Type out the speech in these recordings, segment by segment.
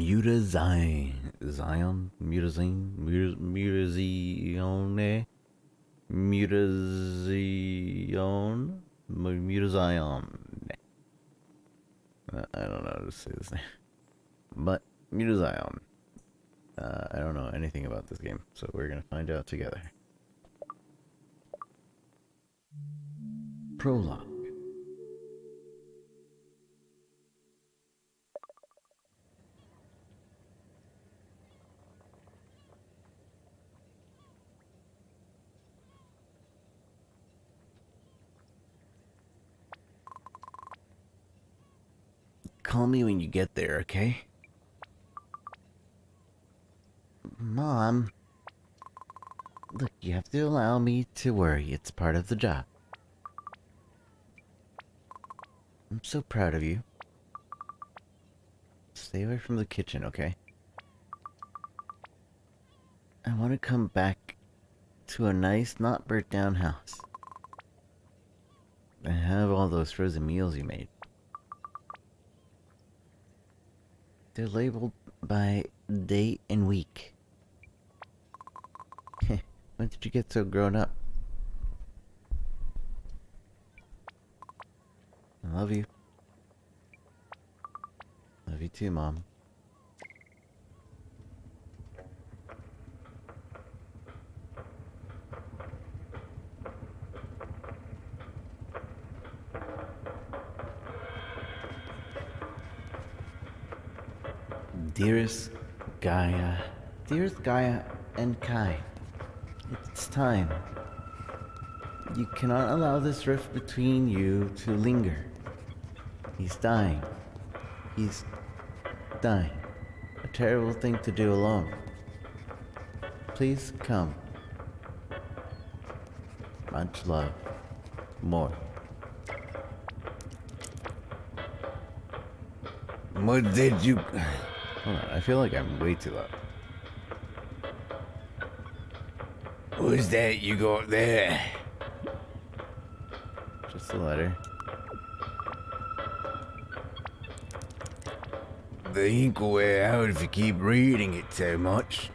Mutazione, Mutazione. I don't know how to say this name, but Mutazione. I don't know anything about this game, so we're gonna find out together. Prologue. Call me when you get there, okay? Mom, look, you have to allow me to worry. It's part of the job. I'm so proud of you. Stay away from the kitchen, okay? I want to come back to a nice, not burnt down house. And have all those frozen meals you made. They're labeled by date and week. When did you get so grown up? I love you. Love you too, Mom. Dearest Gaia, dearest Gaia and Kai, it's time. You cannot allow this rift between you to linger. He's dying. He's dying. A terrible thing to do alone. Please come. Much love. More. What did you... Hold on, I feel like I'm way too loud. Who's that you got there? Just a letter. The ink will wear out if you keep reading it so much.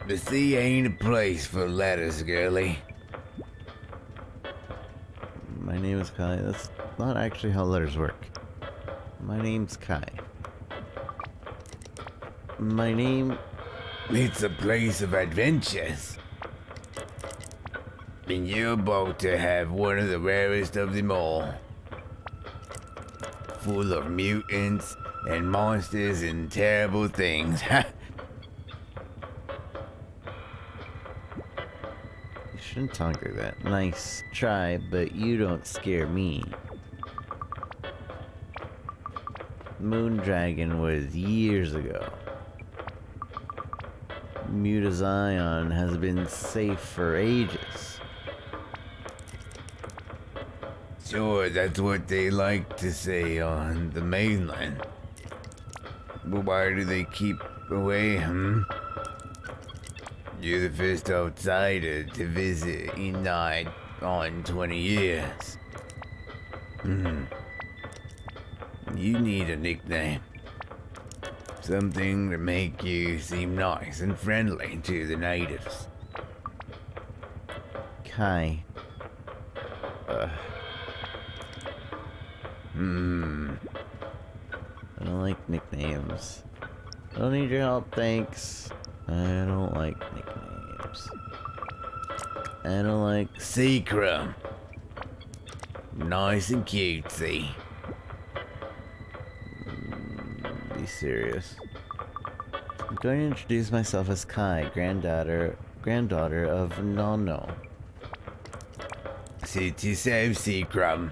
The sea ain't a place for letters, girlie. My name is Kai. That's not actually how letters work. My name's Kai. My name... It's a place of adventures. And you're about to have one of the rarest of them all. Full of mutants and monsters and terrible things. You shouldn't talk like that. Nice try, but you don't scare me. Moondragon was years ago. Mutazione has been safe for ages. Sure, that's what they like to say on the mainland. But why do they keep away, You're the first outsider to visit in nigh on 20 years. You need a nickname. Something to make you seem nice and friendly to the natives. Kai. I don't like nicknames. I don't need your help, thanks. I don't like nicknames. I don't like Seacrum. Nice and cutesy. Be serious. I'm going to introduce myself as Kai, granddaughter of Nono. Suit yourself, Seacrum.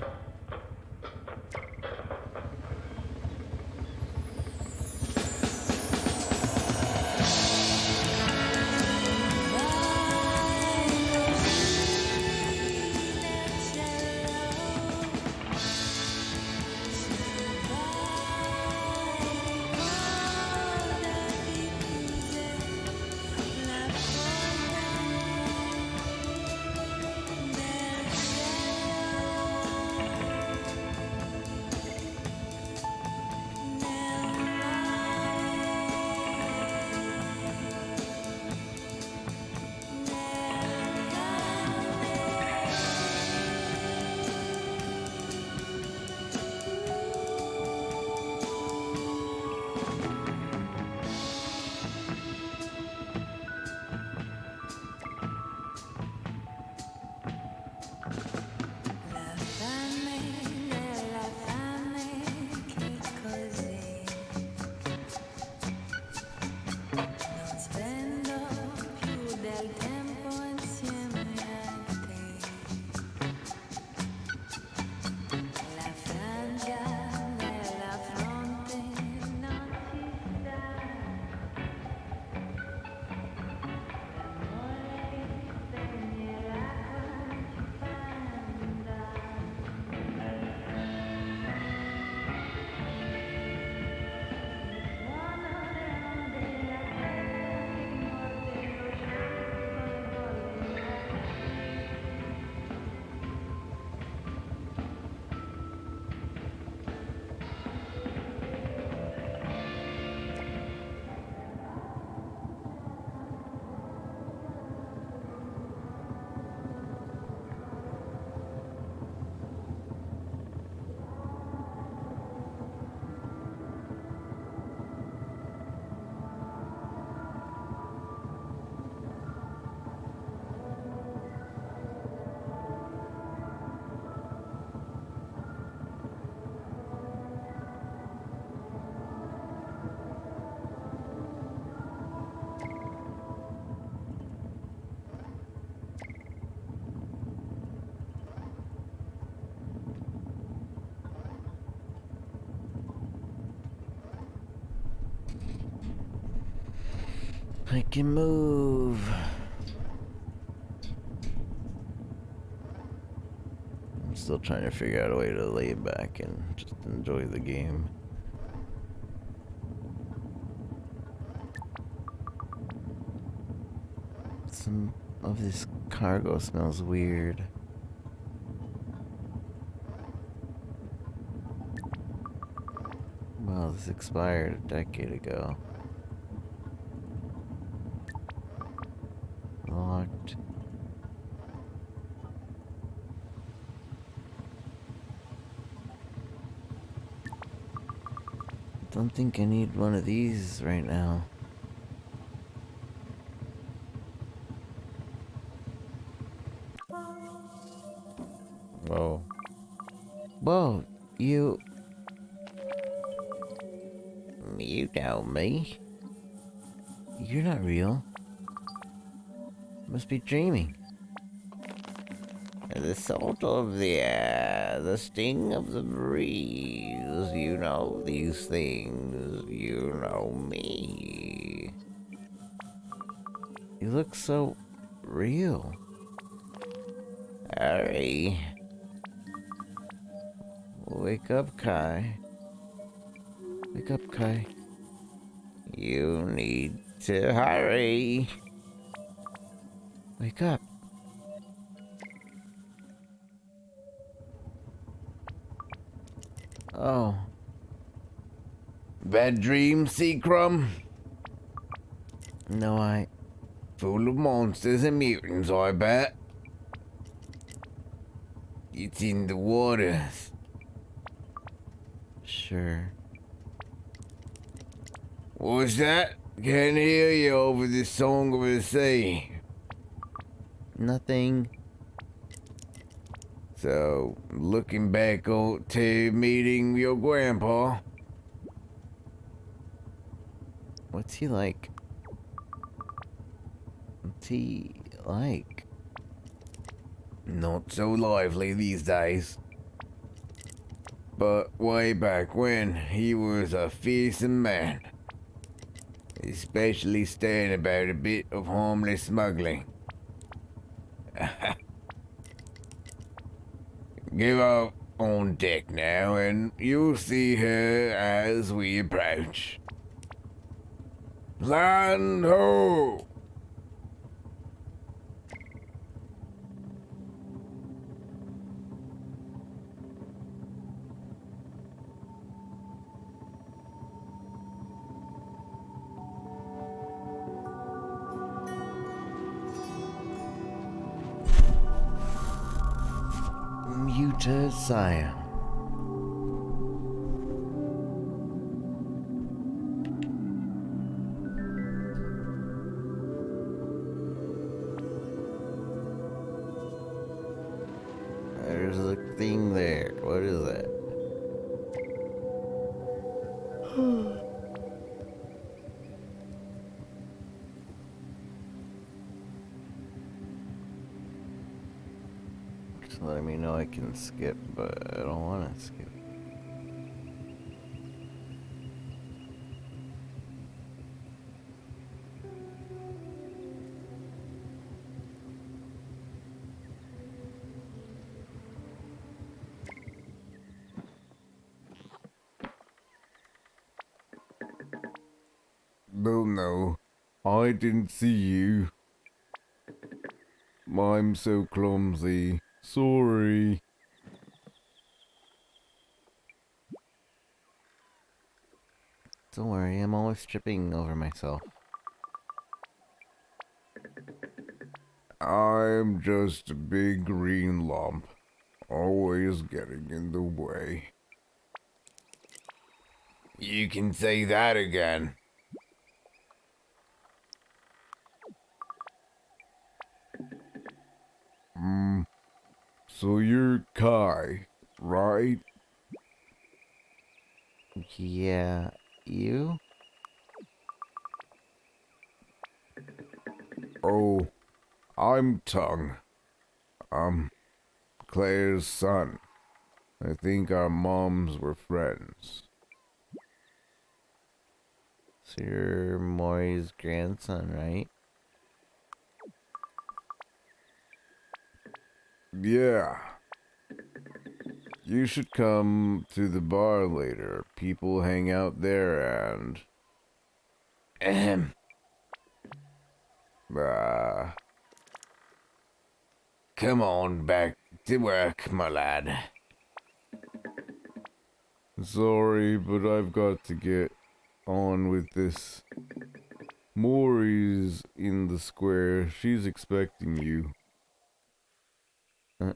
I can move. I'm still trying to figure out a way to lay back and just enjoy the game. Some of this cargo smells weird. Well, this expired a decade ago. Locked. Don't think I need one of these right now. Whoa. Whoa, you... You know me. You're not real. Must be dreaming. The salt of the air, the sting of the breeze. You know these things. You know me. You look so real. Hurry. Wake up, Kai. Wake up, Kai. You need to hurry. Wake up. Oh. Bad dream, Seacrum? No, full of monsters and mutants, I bet. It's in the waters. Sure. What's that? Can't hear you over the song of the sea. Nothing. So, looking back to meeting your grandpa. What's he like? What's he like? Not so lively these days. But way back when, he was a fearsome man. Especially staying about a bit of harmless smuggling. Give up on deck now, and you'll see her as we approach. Land ho! Mutazione. There's a thing there. What is that? Just letting me know I can skip, but I don't want to skip. No, I didn't see you. I'm so clumsy. Sorry. Don't worry, I'm always tripping over myself. I'm just a big green lump, always getting in the way. You can say that again. So you're Kai, right? Yeah, you? Oh, I'm Tongue. I'm Claire's son. I think our moms were friends. So you're Maury's grandson, right? Yeah. You should come to the bar later. People hang out there and. Ahem. Uh, Come on back to work, my lad. sorry, but I've got to get on with this. Maury's in the square. She's expecting you. Uh,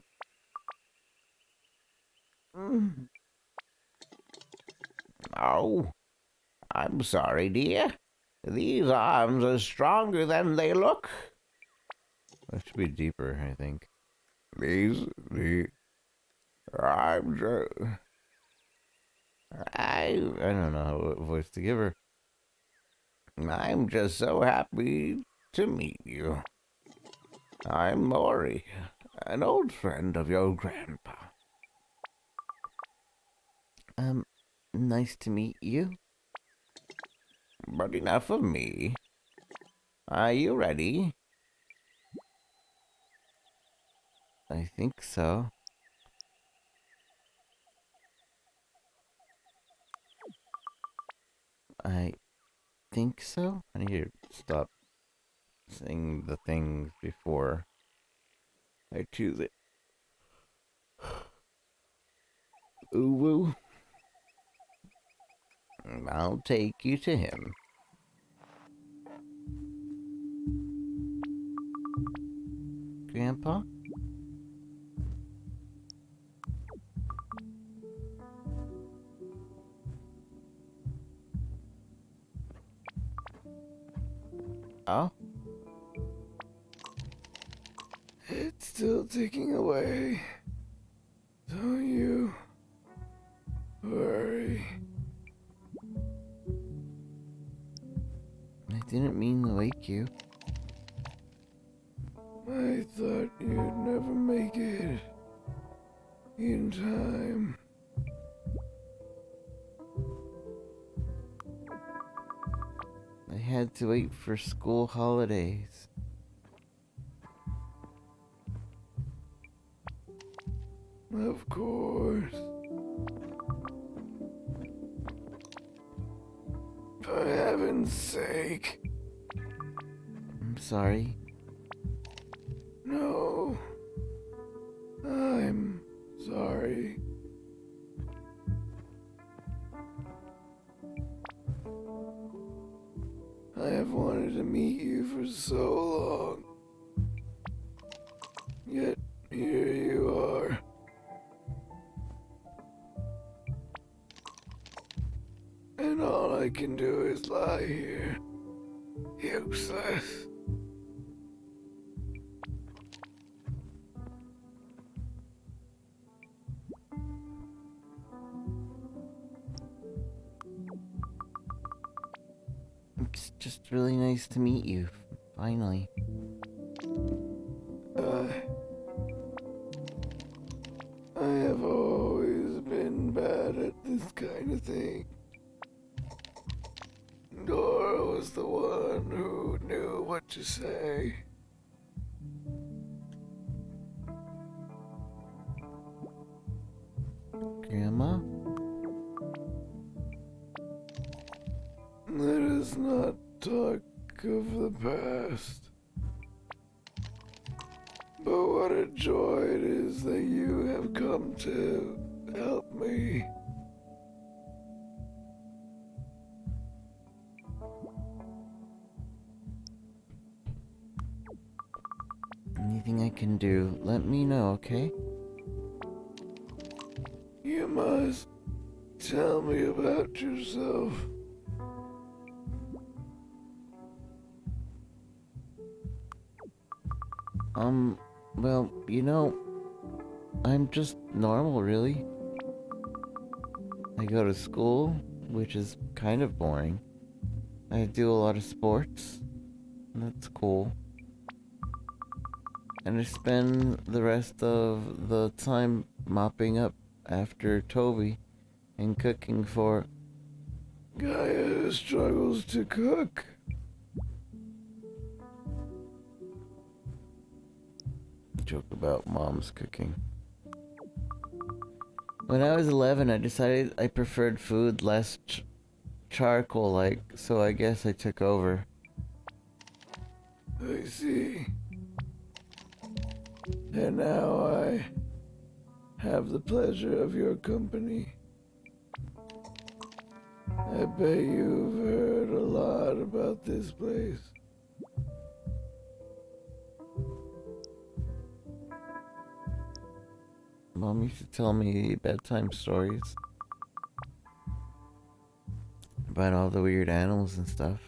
Oh, I'm sorry, dear. These arms are stronger than they look. That should be deeper, I think. The I'm just. I don't know what voice to give her. I'm just so happy to meet you. I'm Maury, an old friend of your grandpa. Um, nice to meet you. But enough of me. Are you ready? I think so. I think so. I need to stop saying the things before I choose it. Ooh woo. I'll take you to him. Grandpa? Oh? It's still ticking away. Don't you worry. I didn't mean to wake you. I thought you'd never make it in time. I had to wait for school holidays. Of course. For heaven's sake. I'm sorry. No. I'm sorry. I have wanted to meet you for so long. Yet here you are. And all I can do is lie here. Useless. It's just really nice to meet you. Finally. I I have always been bad at this kind of thing. Dora was the one who knew what to say. Grandma? Let us not talk of the past. But what a joy it is that you have come to help me. Anything I can do, let me know, okay? You must tell me about yourself. Well, I'm just normal, really. I go to school, which is kind of boring. I do a lot of sports. That's cool. And I spend the rest of the time mopping up after Toby and cooking for Gaia struggles to cook. Joke about mom's cooking. When I was 11, I decided I preferred food less charcoal-like, so I guess I took over. I see. And now I have the pleasure of your company. I bet you've heard a lot about this place. Mom used to tell me bedtime stories about all the weird animals and stuff.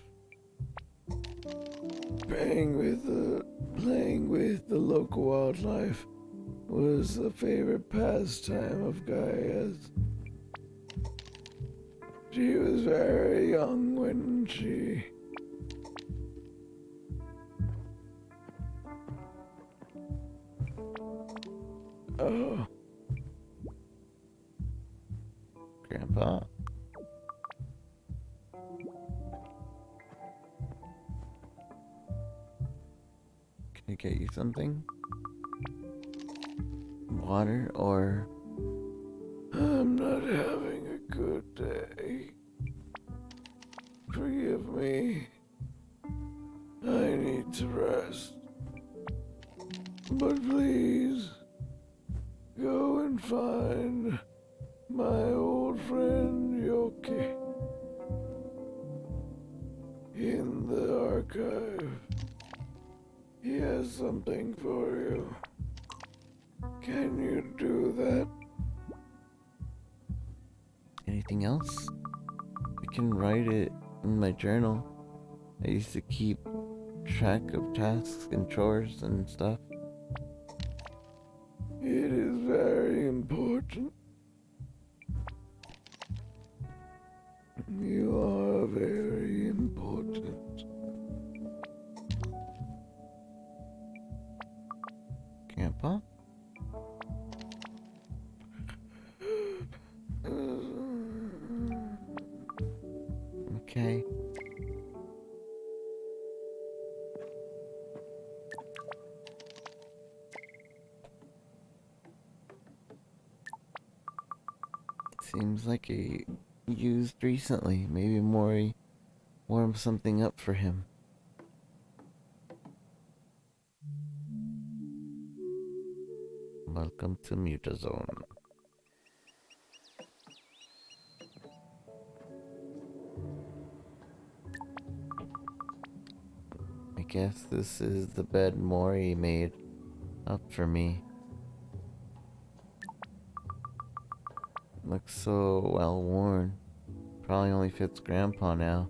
Playing with the local wildlife was a favorite pastime of Gaia's. She was very young when she... Oh, Grandpa? Can I get you something? Water or... I'm not having a good day. Forgive me. I need to rest. But please, go and find my old friend Yoki in the archive. He has something for you. Can you do that? anything else? I can write it in my journal. I used to keep track of tasks and chores and stuff. It is very important. You are very important. Grandpa? Okay. Seems like he used recently. Maybe Mori warmed something up for him. Welcome to Mutazione. I guess this is the bed Mori made up for me. Looks so well worn. Probably only fits Grandpa now.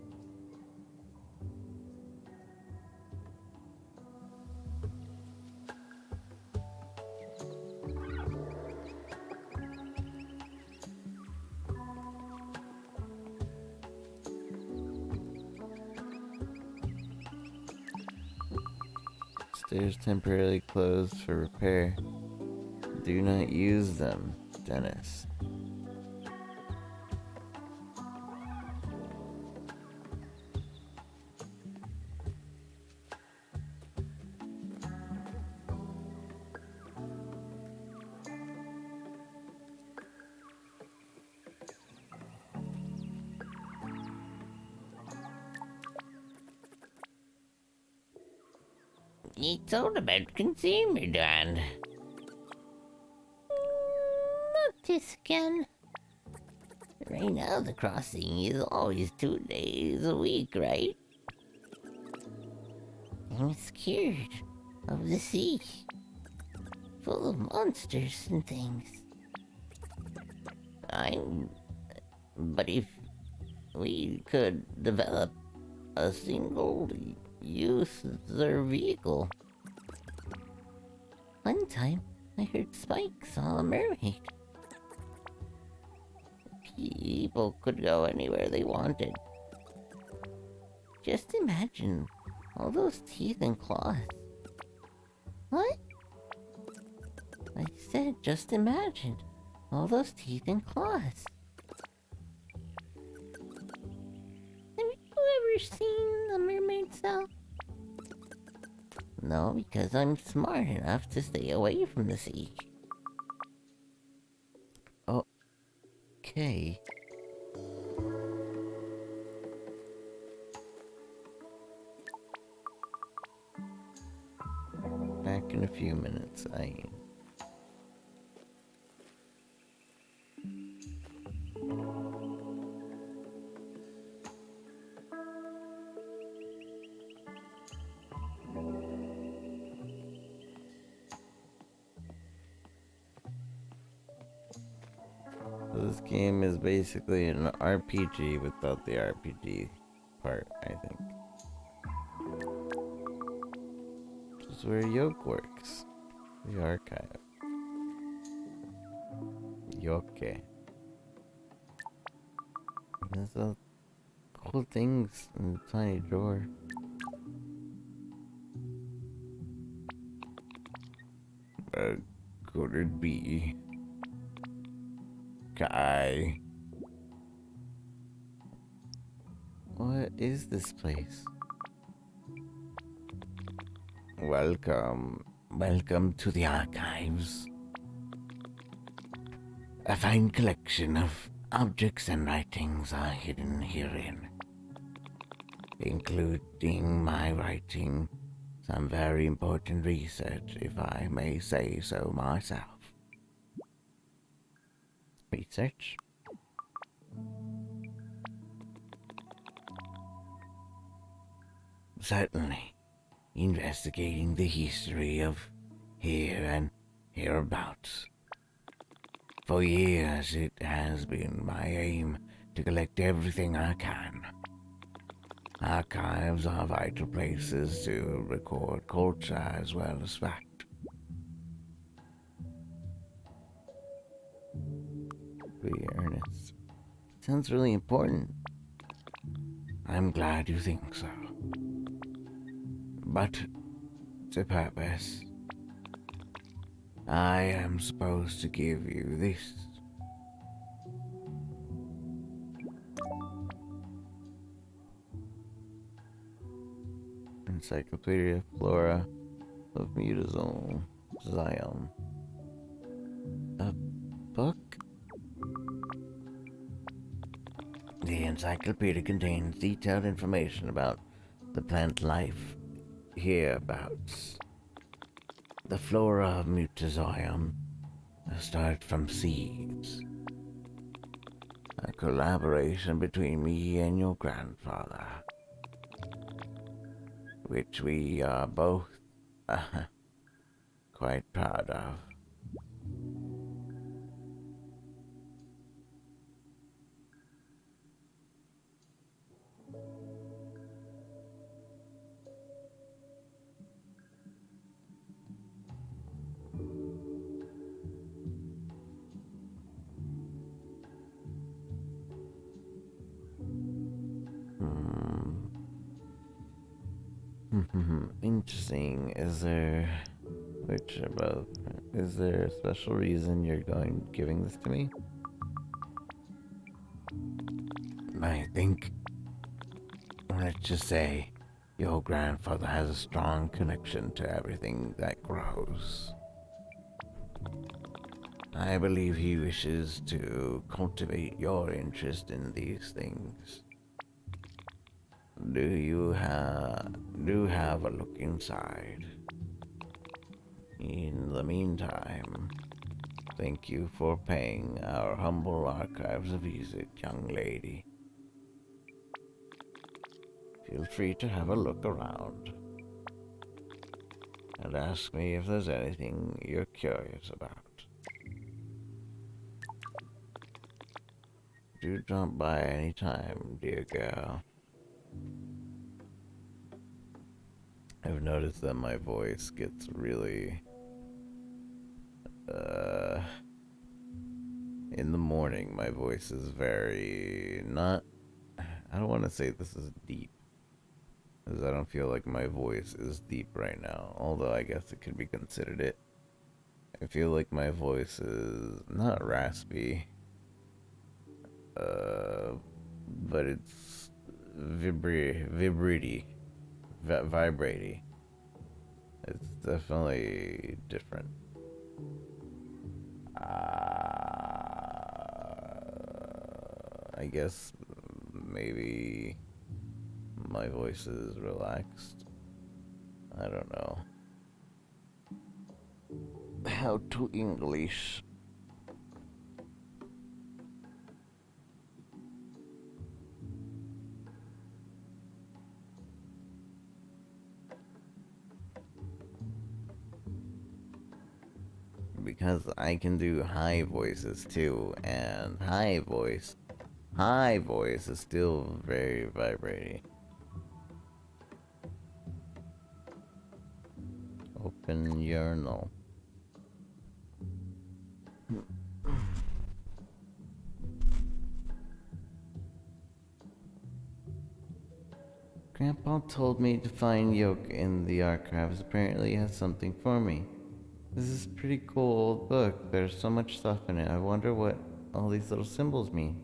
Stairs temporarily closed for repair. Do not use them, Dennis. It's all about consumer demand. Not this again. Right now the crossing is always 2 days a week, right? I'm scared of the sea. Full of monsters and things. But if we could develop a single-user vehicle. One time, I heard Spike saw a mermaid. People could go anywhere they wanted. Just imagine all those teeth and claws. What? I said just imagine all those teeth and claws. ever seen a mermaid cell? No, because I'm smart enough to stay away from the sea. Okay. Back in a few minutes, This game is basically an RPG without the RPG part, I think. Which is where Yoke works. The archive. Yoke. There's all cool things in the tiny drawer. Could it be? Kai? What is this place? Welcome. Welcome to the archives. A fine collection of objects and writings are hidden herein, including my writing, some very important research, if I may say so myself. Research? Certainly, investigating the history of here and hereabouts. For years it has been my aim to collect everything I can. Archives are vital places to record culture as well as fact. Be earnest. Sounds really important. I'm glad you think so. But to purpose, I am supposed to give you this. Encyclopedia Flora of Mutazione. Zion. A book? The encyclopedia contains detailed information about the plant life hereabouts. The flora of Mutazione start from seeds. A collaboration between me and your grandfather, which we are both quite proud of. Interesting. Is there a special reason you're giving this to me? I think, let's just say, your grandfather has a strong connection to everything that grows. I believe he wishes to cultivate your interest in these things. Do have a look inside. In the meantime, thank you for paying our humble archives a visit, young lady. Feel free to have a look around and ask me if there's anything you're curious about. Do drop by any time, dear girl. I've noticed that my voice gets really in the morning my voice is very not I don't want to say this is deep, because I don't feel like my voice is deep right now, although I guess it could be considered it. I feel like my voice is not raspy, but it's vibraty. It's definitely different. I guess maybe my voice is relaxed. I don't know. How to English? Because I can do high voices too, and high voice is still very vibrating. Open urinal. Grandpa told me to find Yoke in the archives. Apparently he has something for me. This is a pretty cool old book. There's so much stuff in it. I wonder what all these little symbols mean.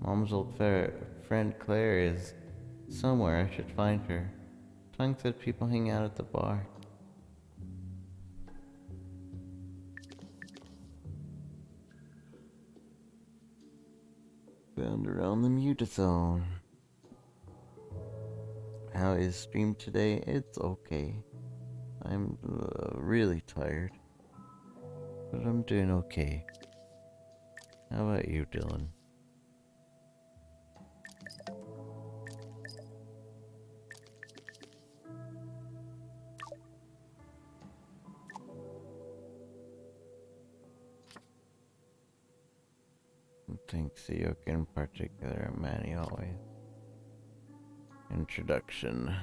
Mom's old friend Claire is somewhere. I should find her. Tongue said people hang out at the bar. Found around the Mutazione. How is stream today? It's okay. I'm really tired, but I'm doing okay. How about you, Dylan? Thanks to Yoke in particular, Manny always. Introduction.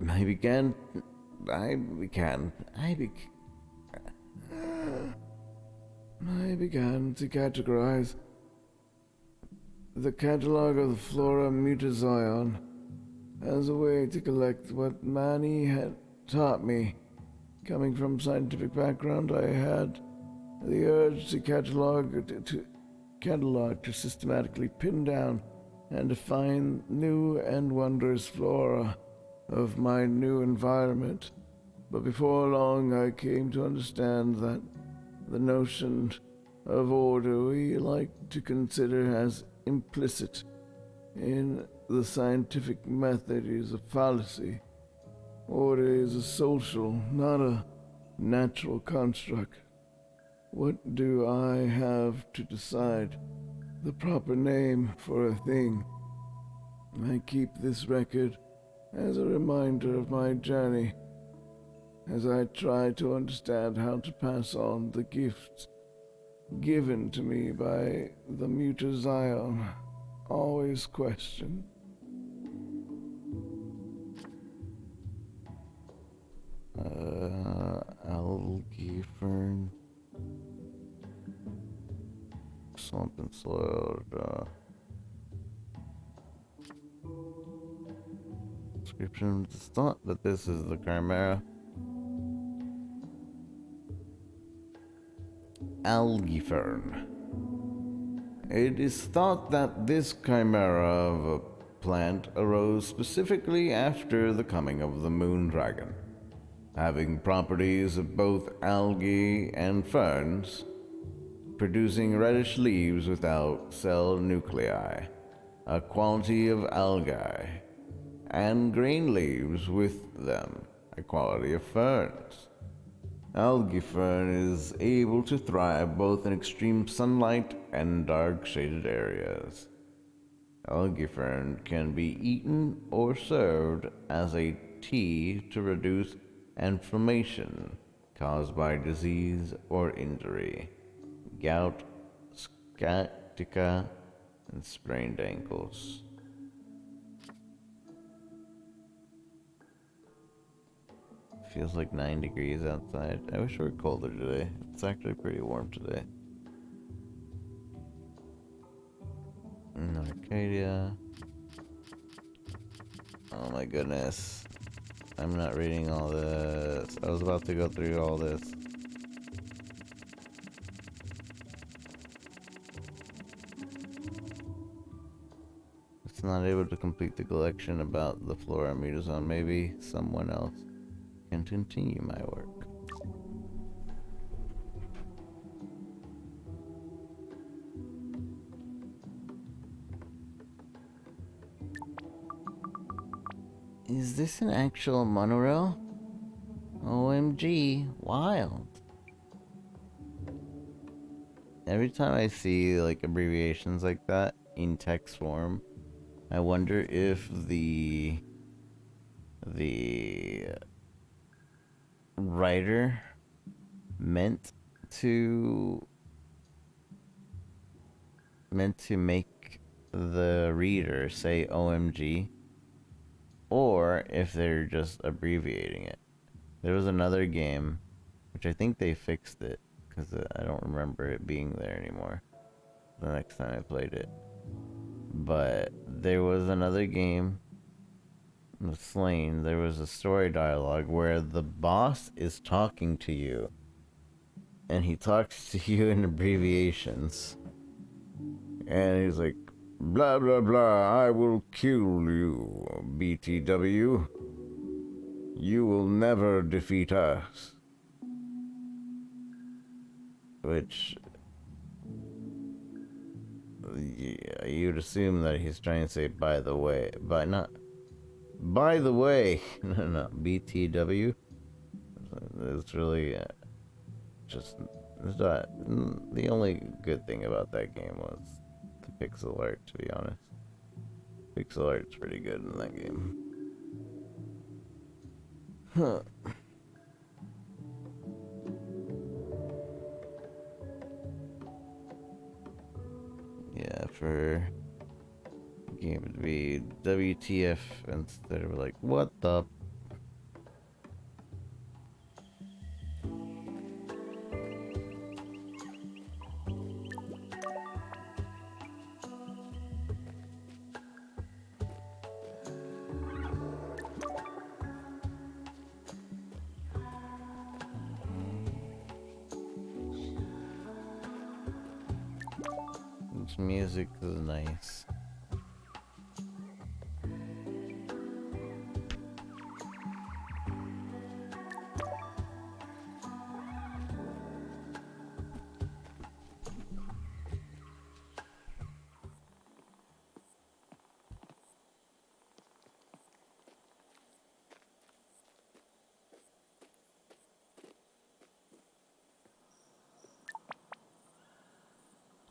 I began to categorize the catalog of the flora Mutazione as a way to collect what Manny had taught me. Coming from scientific background, I had the urge to catalog, to systematically pin down and define new and wondrous flora of my new environment. But before long, I came to understand that the notion of order we like to consider as implicit in the scientific method is a fallacy. Order is a social, not a natural construct. What do I have to decide the proper name for a thing? I keep this record as a reminder of my journey, as I try to understand how to pass on the gifts given to me by the Mutazione. Always question. Algae fern. Slump and soiled. Description. It's thought that this is the Chimera. Algae fern. It is thought that this chimera of a plant arose specifically after the coming of the moon dragon, having properties of both algae and ferns, producing reddish leaves without cell nuclei, a quality of algae, and green leaves with them, a quality of ferns. Algae fern is able to thrive both in extreme sunlight and dark shaded areas. Algae fern can be eaten or served as a tea to reduce inflammation caused by disease or injury, gout, sciatica, and sprained ankles. Feels like 9 degrees outside. I wish it were colder today. It's actually pretty warm today. In Arcadia. Oh my goodness. I'm not reading all this. I was about to go through all this. was not able to complete the collection about the flora of Mutazione. Maybe someone else can continue my work. Is this an actual monorail? OMG, wild. Every time I see like abbreviations like that in text form, I wonder if the writer meant to make the reader say OMG, or if they're just abbreviating it. There was another game, which I think they fixed it, because I don't remember it being there anymore the next time I played it. But there was another game, The Slain, there was a story dialogue where the boss is talking to you, and he talks to you in abbreviations. And he's like, blah blah blah, I will kill you, BTW. You will never defeat us. Which, yeah, you'd assume that he's trying to say by the way, but not by the way. No, BTW. It's really just it's not, the only good thing about that game was the pixel art, to be honest. Pixel art's pretty good in that game. Huh. Yeah, for game to be WTF instead of like, what the? This music is nice.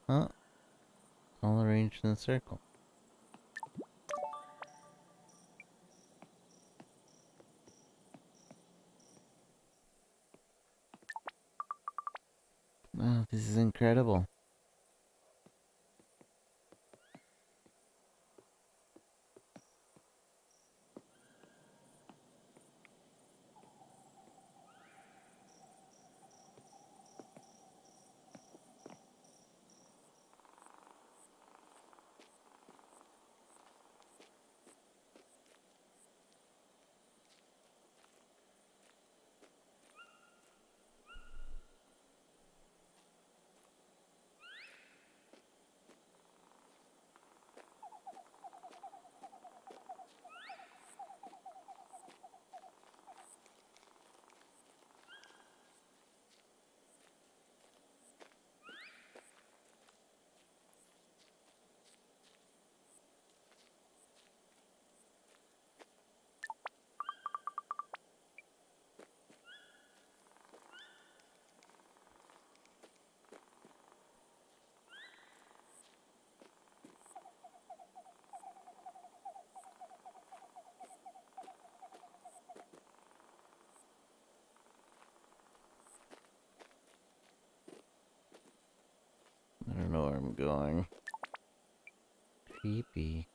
Huh? All arranged in a circle. Wow, this is incredible. I don't know where I'm going. Creepy.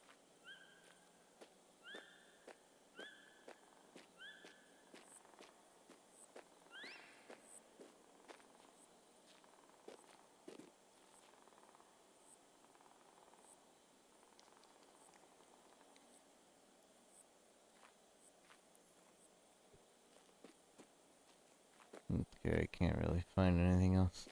Okay, I can't really find anything else.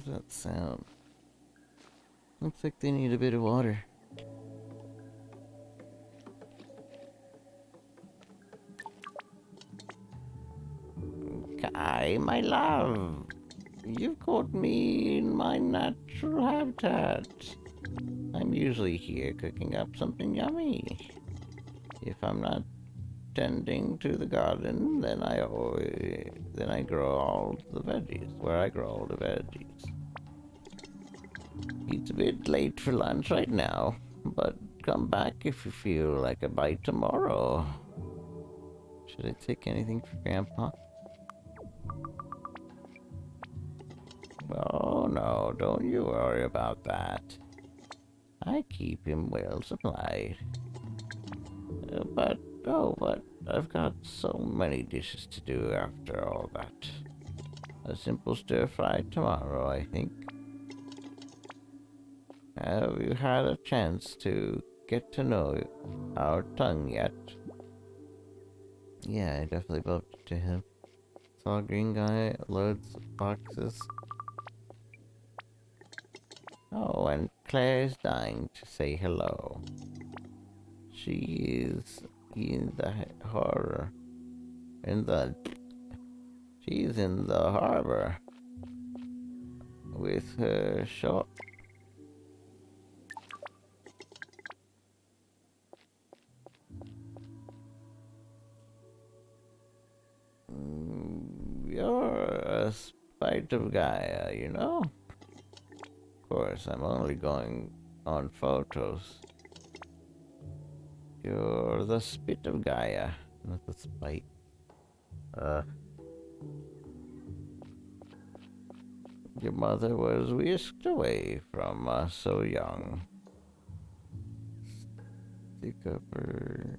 What does that sound? Looks like they need a bit of water. Kai, my love, you've caught me in my natural habitat. I'm usually here cooking up something yummy. If I'm not tending to the garden, then I grow all the veggies. Where I grow all the veggies. It's a bit late for lunch right now, but come back if you feel like a bite tomorrow. Should I take anything for Grandpa? Oh no, don't you worry about that. I keep him well supplied. But I've got so many dishes to do after all that. A simple stir fry tomorrow, I think. Have you had a chance to get to know our tongue yet? Yeah, I definitely bumped into him. Saw a green guy, loads of boxes. Oh, and Claire's dying to say hello. She is in the horror. She's in the harbor with her short. You're a spite of Gaia, you know? Of course, I'm only going on photos. You're the spit of Gaia. Not the spite. Your mother was whisked away from us so young. Stick up her.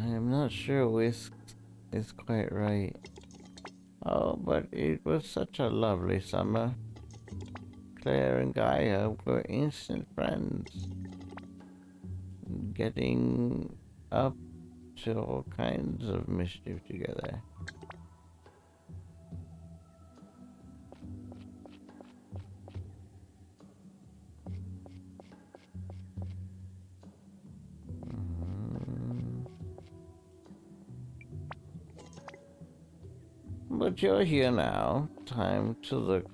I am not sure whisked is quite right. Oh, but it was such a lovely summer. Claire and Gaia were instant friends, getting up to all kinds of mischief together. But you're here now. Time to look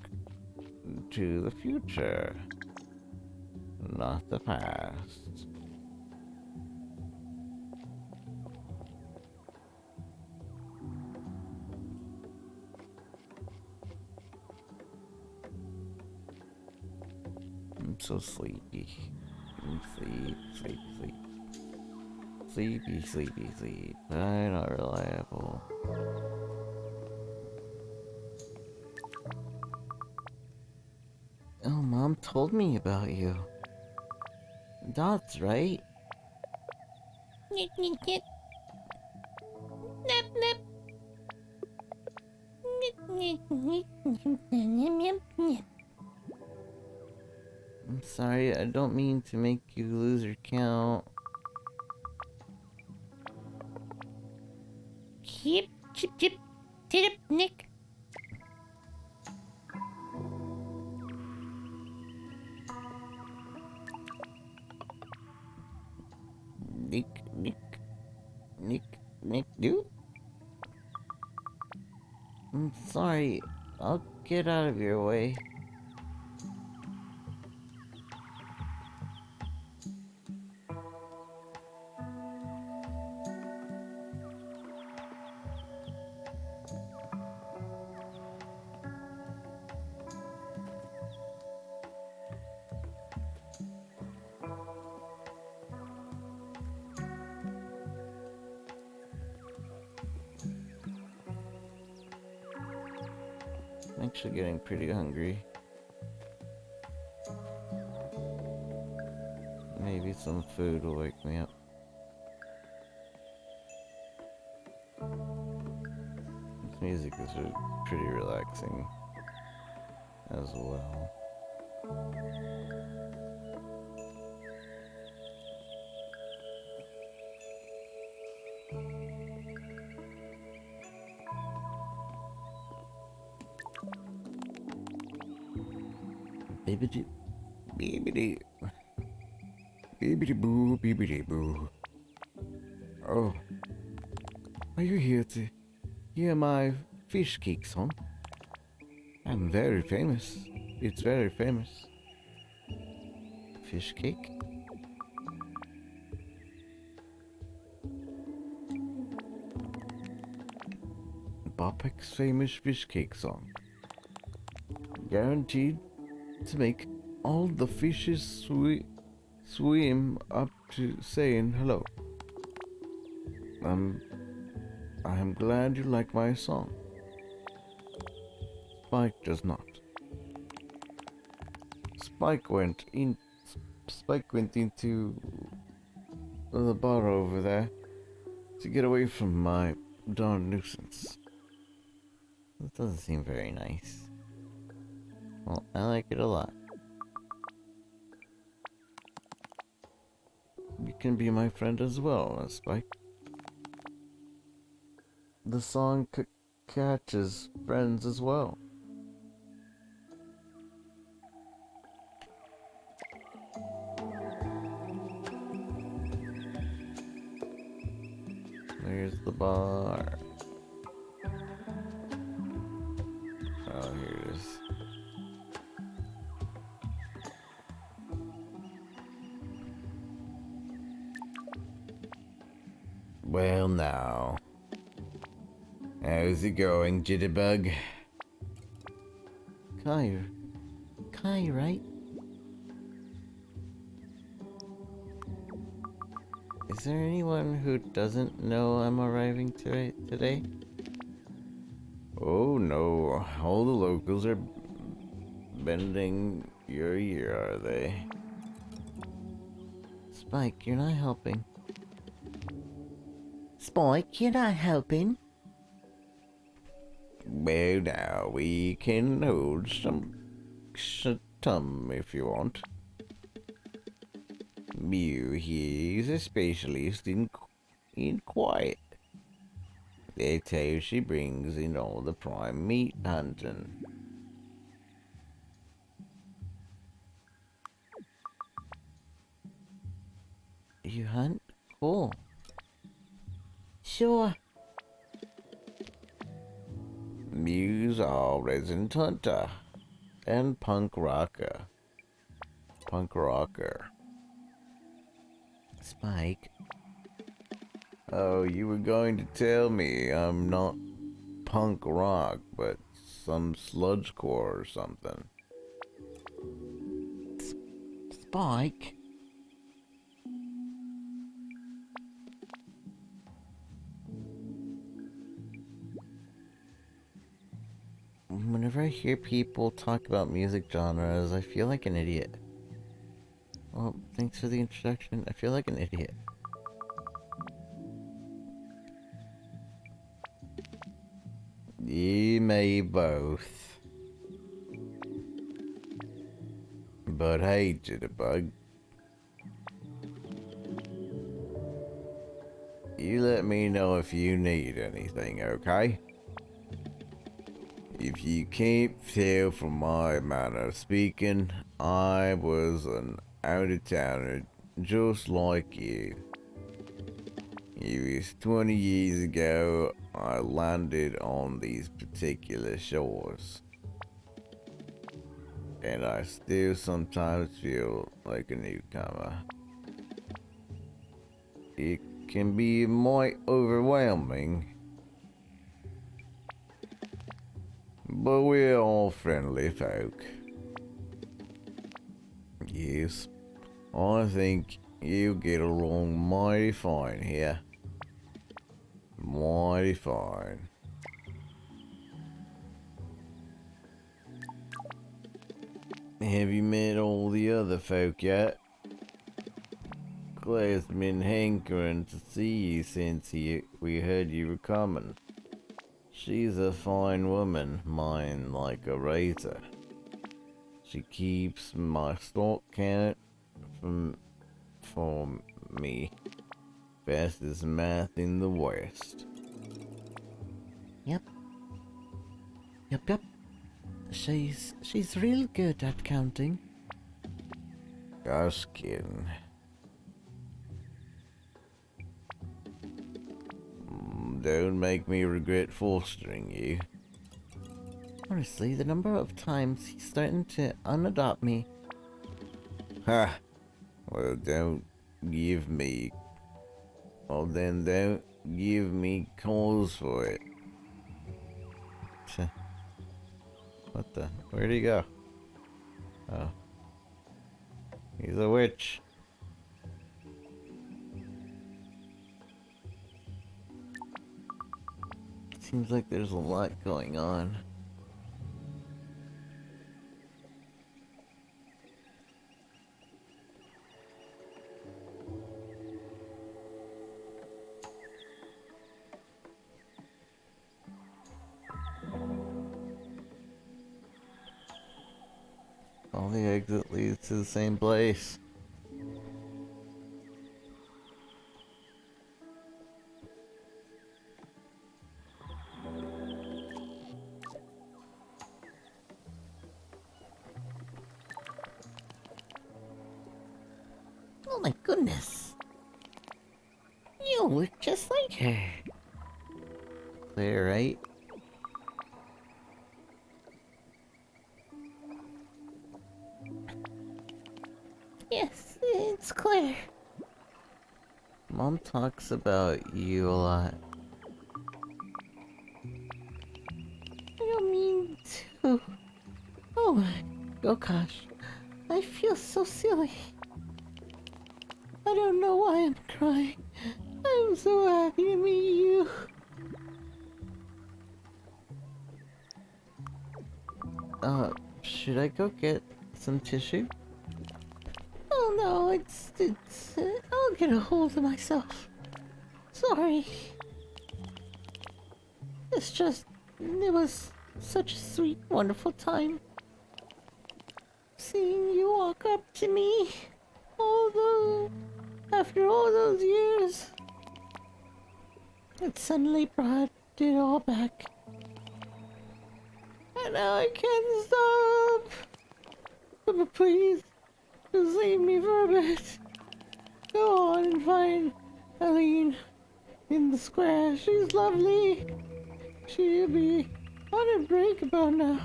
to the future, not the past. I'm so sleepy. Sleep, sleep, sleep. Sleepy, sleepy, sleep. I'm not reliable. Oh, Mom told me about you. Dots, right? Nip, nip, nip. Nip, nip. Nip, nip, nip, nip, nip, nip, nip. I'm sorry, I don't mean to make you lose your count. Chip, chip, chip. Tip, nick. Nick, Nick, Nick, Nick, do? I'm sorry, I'll get out of your way. I'm actually getting pretty hungry. Maybe some food will wake me up. This music is pretty relaxing as well. Bibbidi. Beebity. Beebity boo, beebity boo. Oh, are you here to hear my fish cake song? I'm very famous. It's very famous. Fish cake? Bopek's famous fish cake song. Guaranteed to make all the fishes swim up to saying hello. I'm glad you like my song. Spike does not. Spike went into the bar over there to get away from my darn nuisance. That doesn't seem very nice. Well, I like it a lot. You can be my friend as well, Spike. The song catches friends as well. There's the bar. Oh, here it is. Well now. How's it going, Jitterbug? Kai, right? Is there anyone who doesn't know I'm arriving today? Oh no, all the locals are bending your ear, are they? Spike, you're not helping. Spike, you're not helping. Well now, we can hold some if you want. Mew here is a specialist in quiet. That's how she brings in all the prime meat hunting. You hunt? Cool. Sure. Mew's our resident hunter and punk rocker. Spike, Oh, you were going to tell me I'm not punk rock, but some sludgecore or something. Spike. whenever I hear people talk about music genres, I feel like an idiot. Well, thanks for the introduction. I feel like an idiot. You may both. But hey, Jitterbug. You let me know if you need anything, okay? If you can't tell from my manner of speaking, I was an out-of-towner just like you. It was 20 years ago I landed on these particular shores. And I still sometimes feel like a newcomer. It can be quite overwhelming. But we're all friendly folk. Yes, I think you get along mighty fine here. Mighty fine. Have you met all the other folk yet? Claire's been hankering to see you since we heard you were coming. She's a fine woman, mine like a razor. She keeps my stock count for me. Best as math in the West. Yep. She's real good at counting. Just kidding. Don't make me regret fostering you. Honestly, the number of times he's starting to unadopt me. Ha! Well, don't give me... Well, then don't give me cause for it. What the? Where'd he go? Oh. He's a witch. Seems like there's a lot going on. All the exit leads to the same place. Oh my goodness. You look just like her. Clear, right? Yes, it's Claire. Mom talks about you a lot. I don't mean to. Oh gosh. I feel so silly. I don't know why I'm crying. I'm so happy to meet you. Should I go get some tissue? Oh no, it's I'll get a hold of myself. Sorry. It was such a sweet, wonderful time. Seeing you walk up to me, after all those years, it suddenly brought it all back. And now I can't stop. But please, just leave me for a bit. Go on and find Eileen in the square. She's lovely. She'll be on her break about now.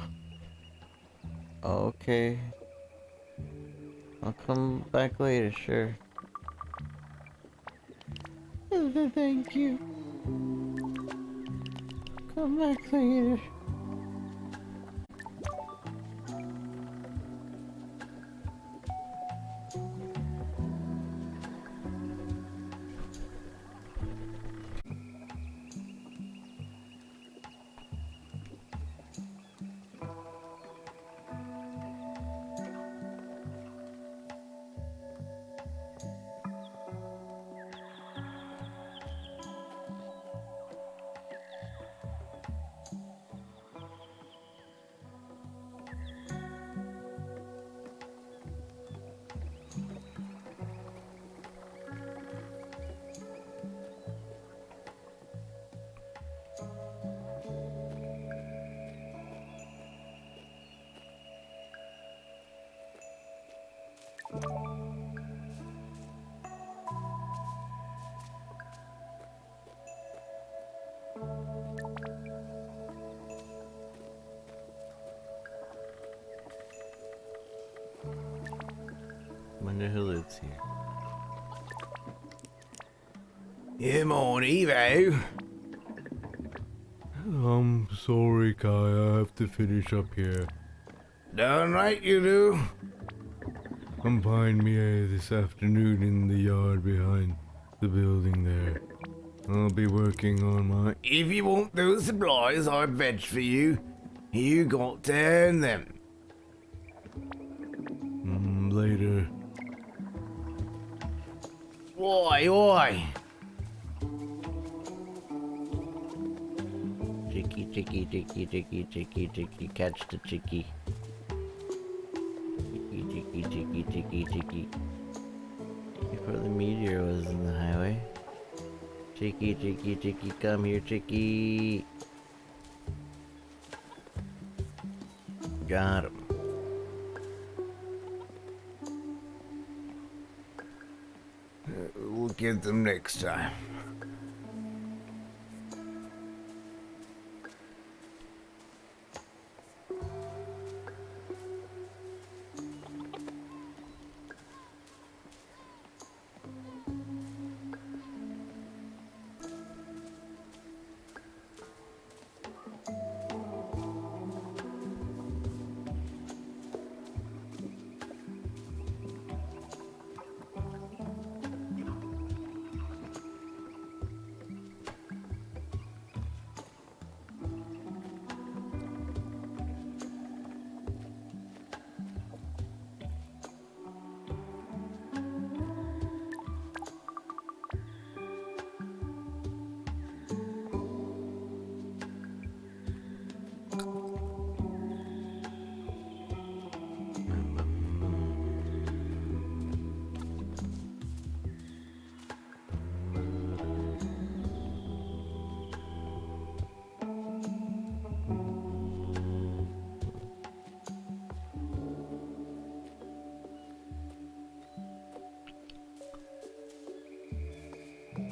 Okay. I'll come back later, sure. Thank you. Come back later. Wonder who lives here. Come on, Evo. I'm sorry, Kai. I have to finish up here. Done right you do. Come find me this afternoon in the yard behind the building there. I'll be working on my... If you want those supplies I fetched for you, you got to earn them. later. Why? Chicky, catch the chicky. Chicky. Before the meteor was in the highway. Chicky, come here, chicky. Got him. We'll get them next time.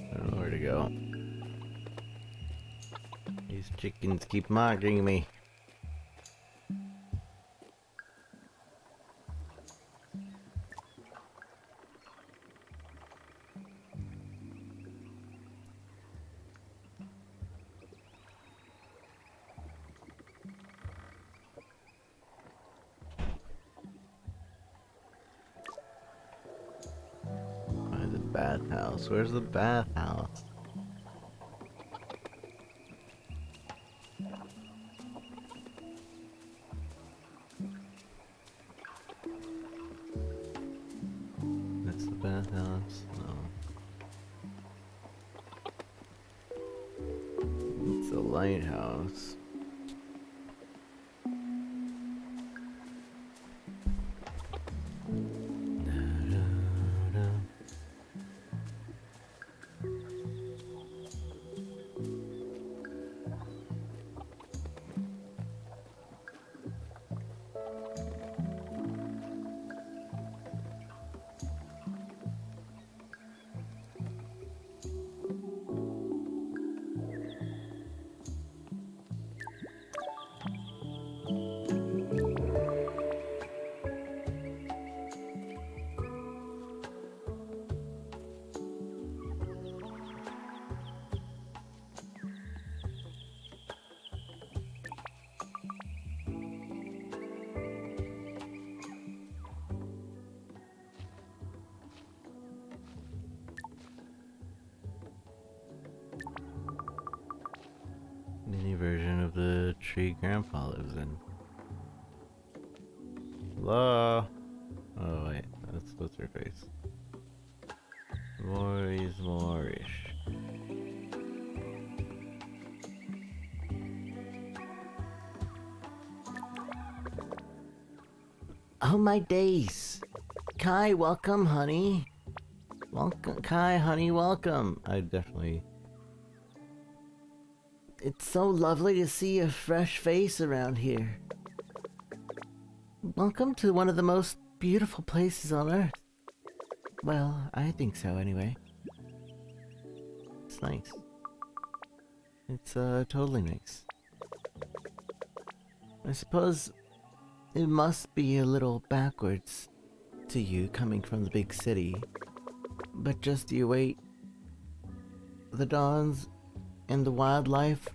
I don't know where to go. These chickens keep mocking me. Find the bathhouse. Where's the bathhouse? That's the bathhouse. No. It's a lighthouse. Mini version of the tree Grandpa lives in. Hello? Oh wait, that's her face. Moorish. Oh my days! Kai, welcome, honey. Welcome, Kai, honey, welcome. I definitely. It's so lovely to see a fresh face around here. Welcome to one of the most beautiful places on Earth. Well, I think so anyway. It's nice. It's totally nice. I suppose it must be a little backwards to you coming from the big city. But just you wait. The dawns and the wildlife,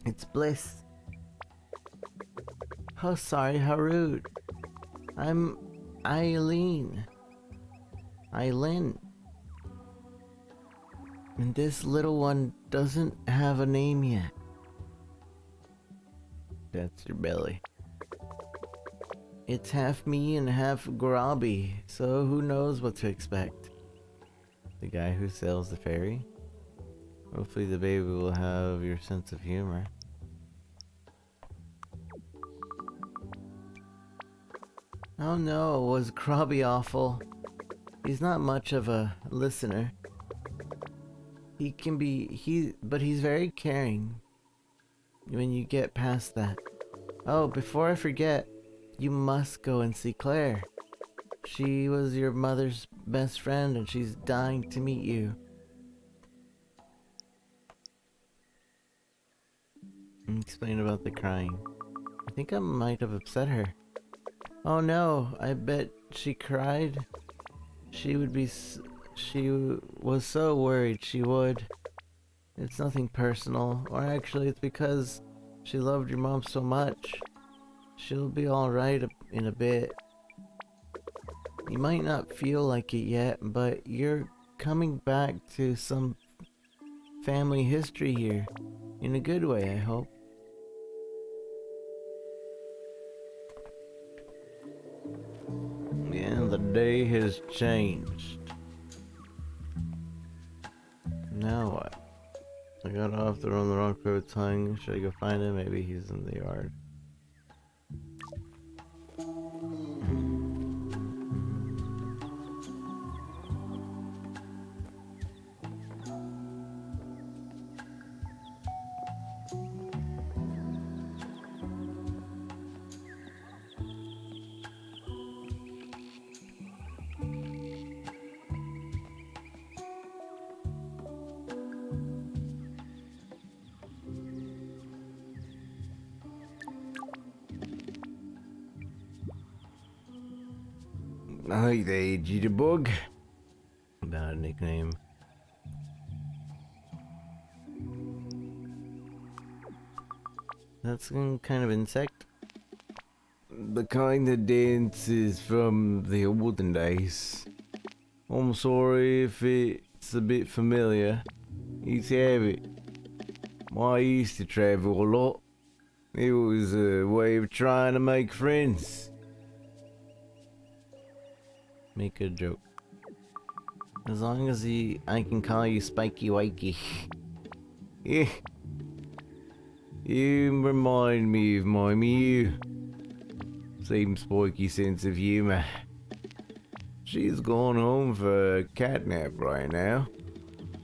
it's bliss. Oh, sorry, how rude. I'm Eileen. And this little one doesn't have a name yet. That's your belly. It's half me and half grobby, so who knows what to expect. The guy who sells the ferry? Hopefully the baby will have your sense of humor. Oh no, was Grobby awful? He's not much of a listener. He can be, but he's very caring when you get past that. Oh, before I forget, you must go and see Claire. She was your mother's best friend and she's dying to meet you. Explain about the crying. I think I might have upset her. Oh no, I bet she cried. She would be she was so worried she would. It's nothing personal, or actually it's because she loved your mom so much. She'll be alright in a bit. You might not feel like it yet, but you're coming back to some family history here. In a good way, I hope. And the day has changed. Now what? I got off the on the wrong road tongue. Should I go find him? Maybe he's in the yard. Hi there, Jitterbug. Bad nickname. That's some kind of insect. The kind that dances from the olden days. I'm sorry if it's a bit familiar. It's habit. I used to travel a lot. It was a way of trying to make friends. Make a joke. As long as I can call you Spiky Wakey. Yeah. You remind me of my Mew. Same spiky sense of humor. She's gone home for a cat nap right now.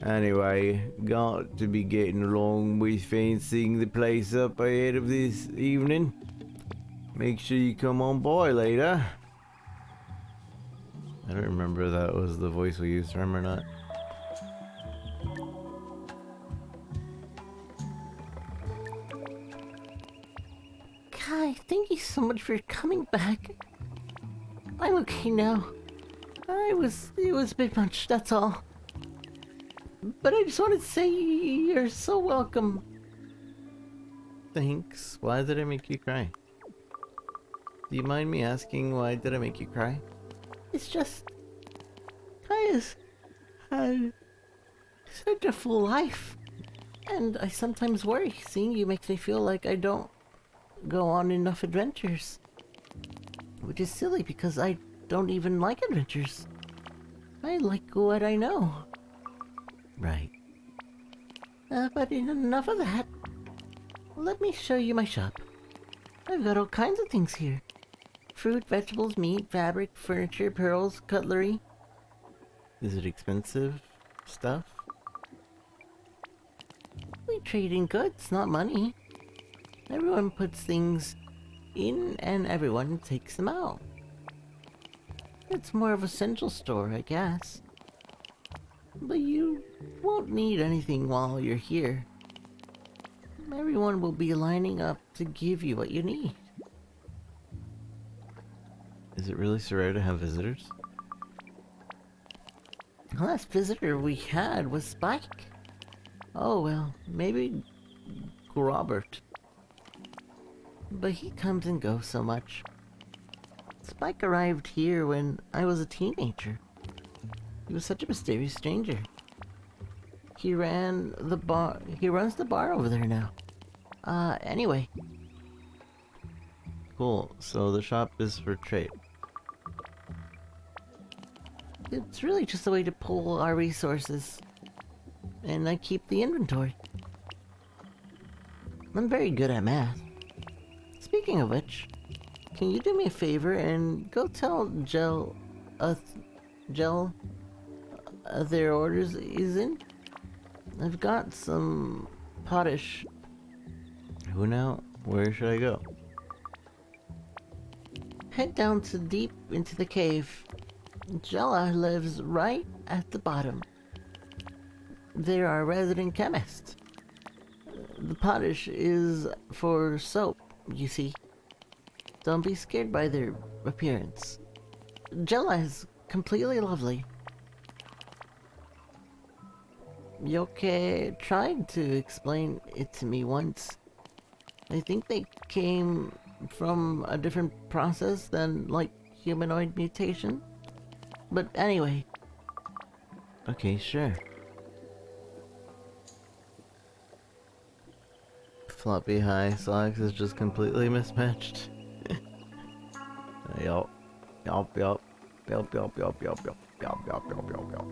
Anyway, got to be getting along with fancying the place up ahead of this evening. Make sure you come on by later. I don't remember if that was the voice we used for him or not. Kai, thank you so much for coming back. I'm okay now. It was a bit much, that's all. But I just wanted to say you're so welcome. Thanks. Why did I make you cry? Do you mind me asking why did I make you cry? It's just, Kai has had such a full life. And I sometimes worry. Seeing you makes me feel like I don't go on enough adventures. Which is silly because I don't even like adventures. I like what I know. Right. But enough of that. Let me show you my shop. I've got all kinds of things here. Fruit, vegetables, meat, fabric, furniture, pearls, cutlery. Is it expensive stuff? We trade in goods, not money. Everyone puts things in and everyone takes them out. It's more of a central store, I guess. But you won't need anything while you're here. Everyone will be lining up to give you what you need. Is it really so rare to have visitors? The last visitor we had was Spike. Oh well, maybe Robert. But he comes and goes so much. Spike arrived here when I was a teenager. He was such a mysterious stranger. He runs the bar over there now. Anyway. Cool. So the shop is for trade. It's really just a way to pull our resources. And I keep the inventory. I'm very good at math. Speaking of which, can you do me a favor and go tell Gel their orders is in? I've got some potash. Who now? Where should I go? head down to deep into the cave. Jella lives right at the bottom. They're our resident chemist. The potash is for soap, you see. Don't be scared by their appearance. Jella is completely lovely. Yoke tried to explain it to me once. I think they came from a different process than, like, humanoid mutation. But anyway. Okay, sure. Floppy high socks is just completely mismatched. Yup. Yup, yup. Yup, yup, yup, yup, yup. Yup, yup, yup, yup, yup.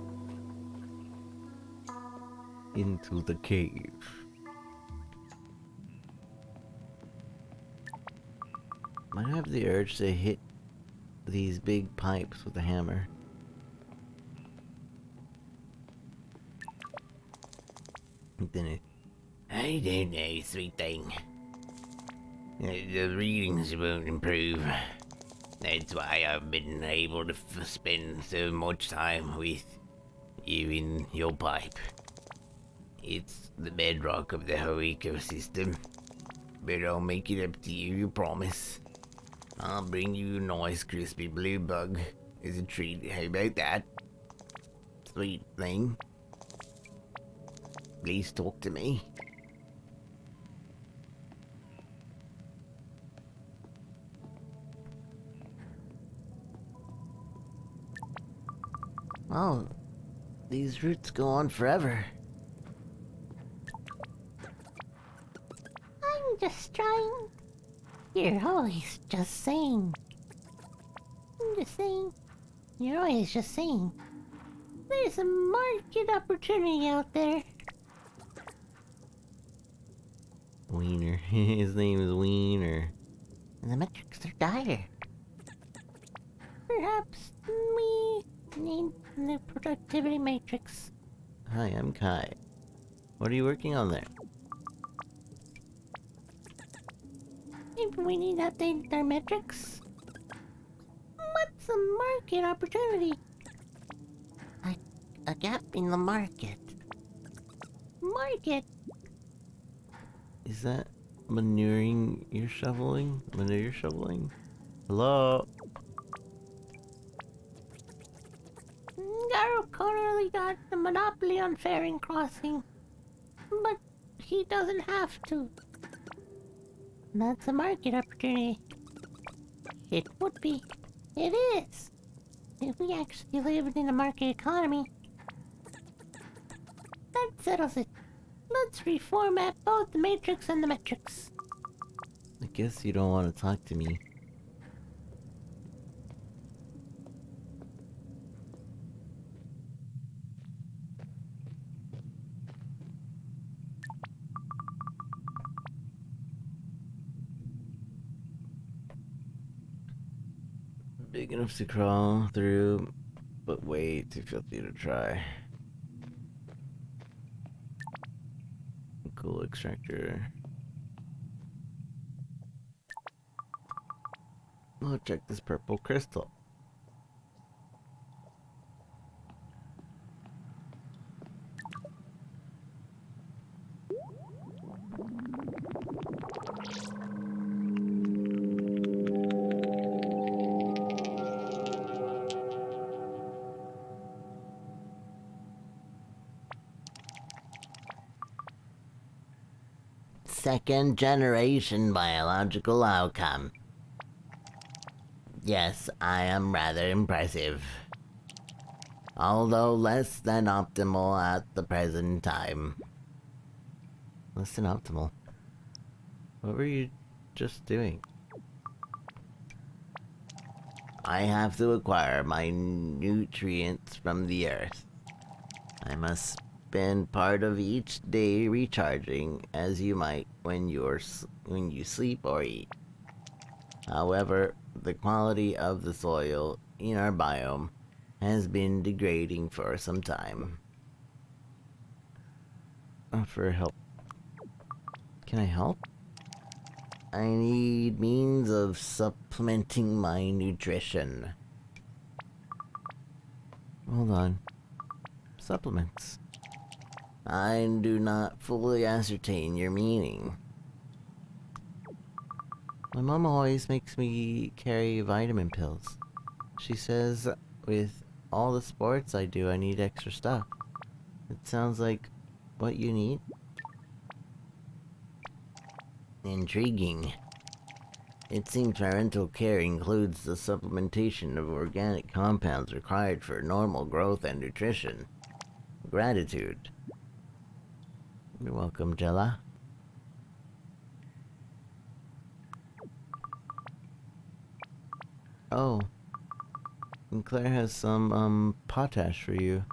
Into the cave. Might have the urge to hit these big pipes with a hammer. Then I don't know, sweet thing. The readings won't improve. That's why I've been able to spend so much time with you in your pipe. It's the bedrock of the whole ecosystem. But I'll make it up to you, promise. I'll bring you a nice crispy blue bug as a treat. How about that? Sweet thing. Please talk to me. Oh, these roots go on forever. I'm just trying. You're always just saying. I'm just saying. You're always just saying. There's a market opportunity out there. Wiener. His name is Wiener. And the metrics are dire. Perhaps we need the productivity matrix. Hi, I'm Kai. What are you working on there? Maybe we need to update our metrics. What's a market opportunity? A gap in the market. Market? Is that manuring you're shoveling? Manure shoveling? Hello? Garo currently got the monopoly on Faring Crossing. But he doesn't have to. That's a market opportunity. It would be. It is. If we actually lived in a market economy. That settles it. Let's reformat both the matrix and the metrics. I guess you don't want to talk to me. Big enough to crawl through, but way too filthy to try. Cool extractor. Oh, check this purple crystal. Second generation biological outcome. Yes, I am rather impressive. Although less than optimal at the present time. Less than optimal. What were you just doing? I have to acquire my nutrients from the earth. I must spend part of each day recharging, as you might when you sleep or eat. However, the quality of the soil in our biome has been degrading for some time. For help. Can I help? I need means of supplementing my nutrition. Hold on. Supplements. I do not fully ascertain your meaning. My mom always makes me carry vitamin pills. She says with all the sports I do, I need extra stuff. It sounds like what you need. Intriguing. It seems parental care includes the supplementation of organic compounds required for normal growth and nutrition. Gratitude. You're welcome, Jella. Oh. And Claire has some, potash for you.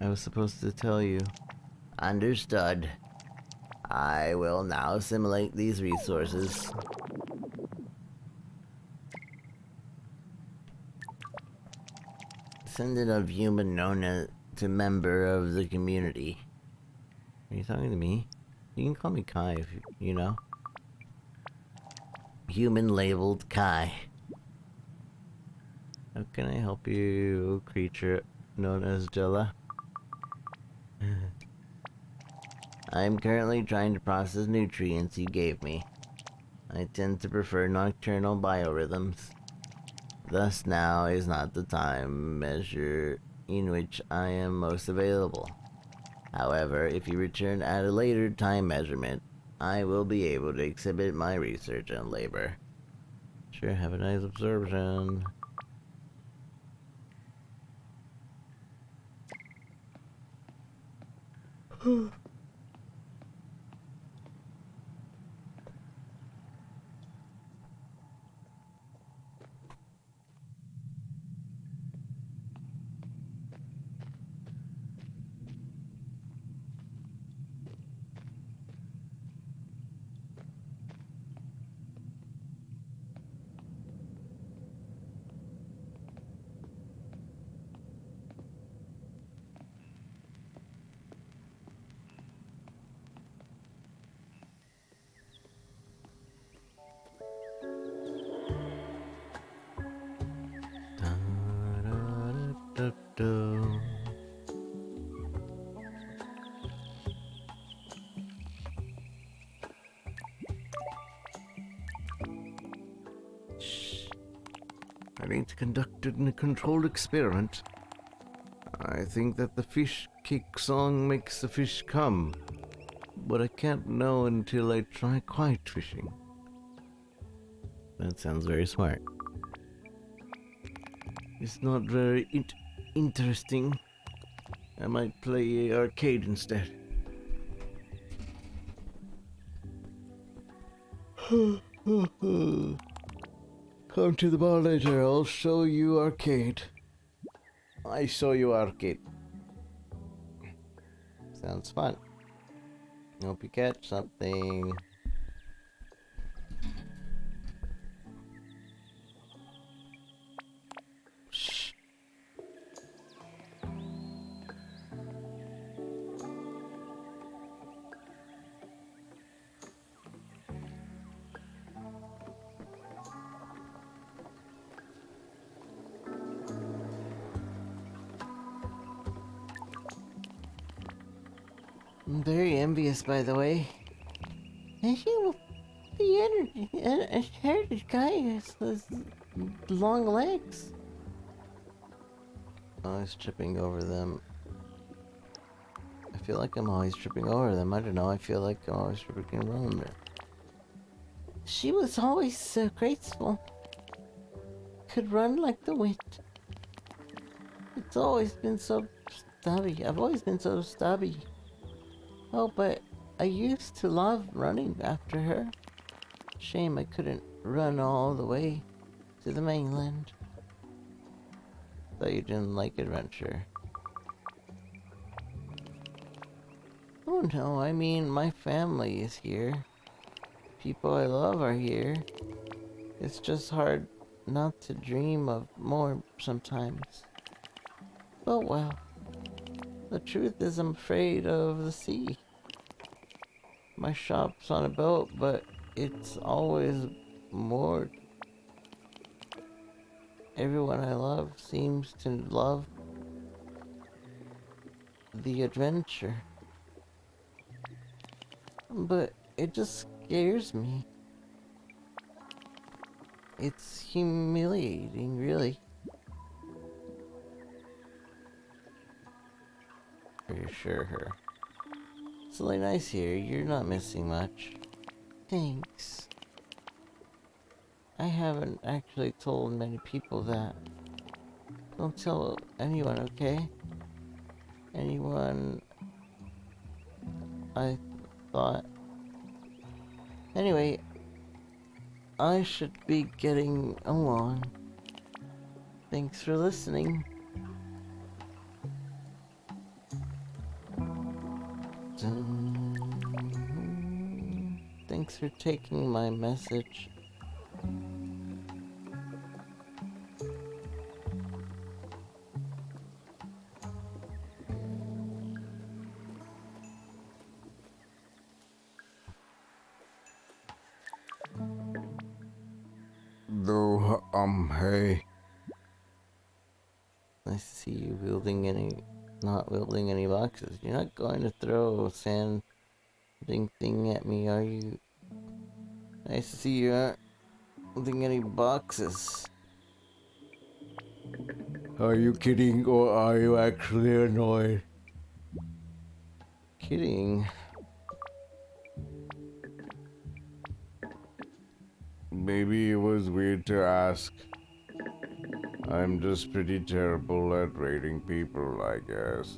I was supposed to tell you. Understood. I will now assimilate these resources. Descendant of human known to member of the community. Are you talking to me? You can call me Kai if you know. Human labeled Kai. How can I help you, creature known as Jella? I'm currently trying to process nutrients you gave me. I tend to prefer nocturnal biorhythms. Thus now is not the time measure in which I am most available. However, if you return at a later time measurement, I will be able to exhibit my research and labor. Sure, have a nice absorption. Da-da-da-da-da. Shh. I need to conduct a controlled experiment. I think that the fish kick song makes the fish come, but I can't know until I try quiet fishing. That sounds very smart. It's not very interesting. I might play arcade instead. Come to the bar later, I'll show you arcade. I show you arcade. Sounds fun. Hope you catch something. Shh. I'm very envious, by the way. And the haired guy has long legs. Always tripping over them. I feel like I'm always tripping over them. I don't know. I feel like I'm always tripping over them. She was always so graceful. Could run like the wind. It's always been so stubby. I've always been so stubby. Oh, but I used to love running after her. Shame I couldn't run all the way to the mainland. Thought you didn't like adventure. Oh no, I mean my family is here. People I love are here. It's just hard not to dream of more sometimes. But well, the truth is I'm afraid of the sea. My shop's on a boat, but it's always more. Everyone I love seems to love the adventure. But it just scares me. It's humiliating, really. Reassure her. It's really nice here. You're not missing much. Thanks. I haven't actually told many people that. Don't tell anyone, okay? Anyone I thought. Anyway, I should be getting along. Thanks for listening. Thanks for taking my message. Though, hey. Nice to see you not wielding any boxes. You're not going to throw a sanding thing at me, are you? Nice to see you aren't wielding any boxes. Are you kidding or are you actually annoyed? Kidding. Maybe it was weird to ask. I'm just pretty terrible at rating people, I guess.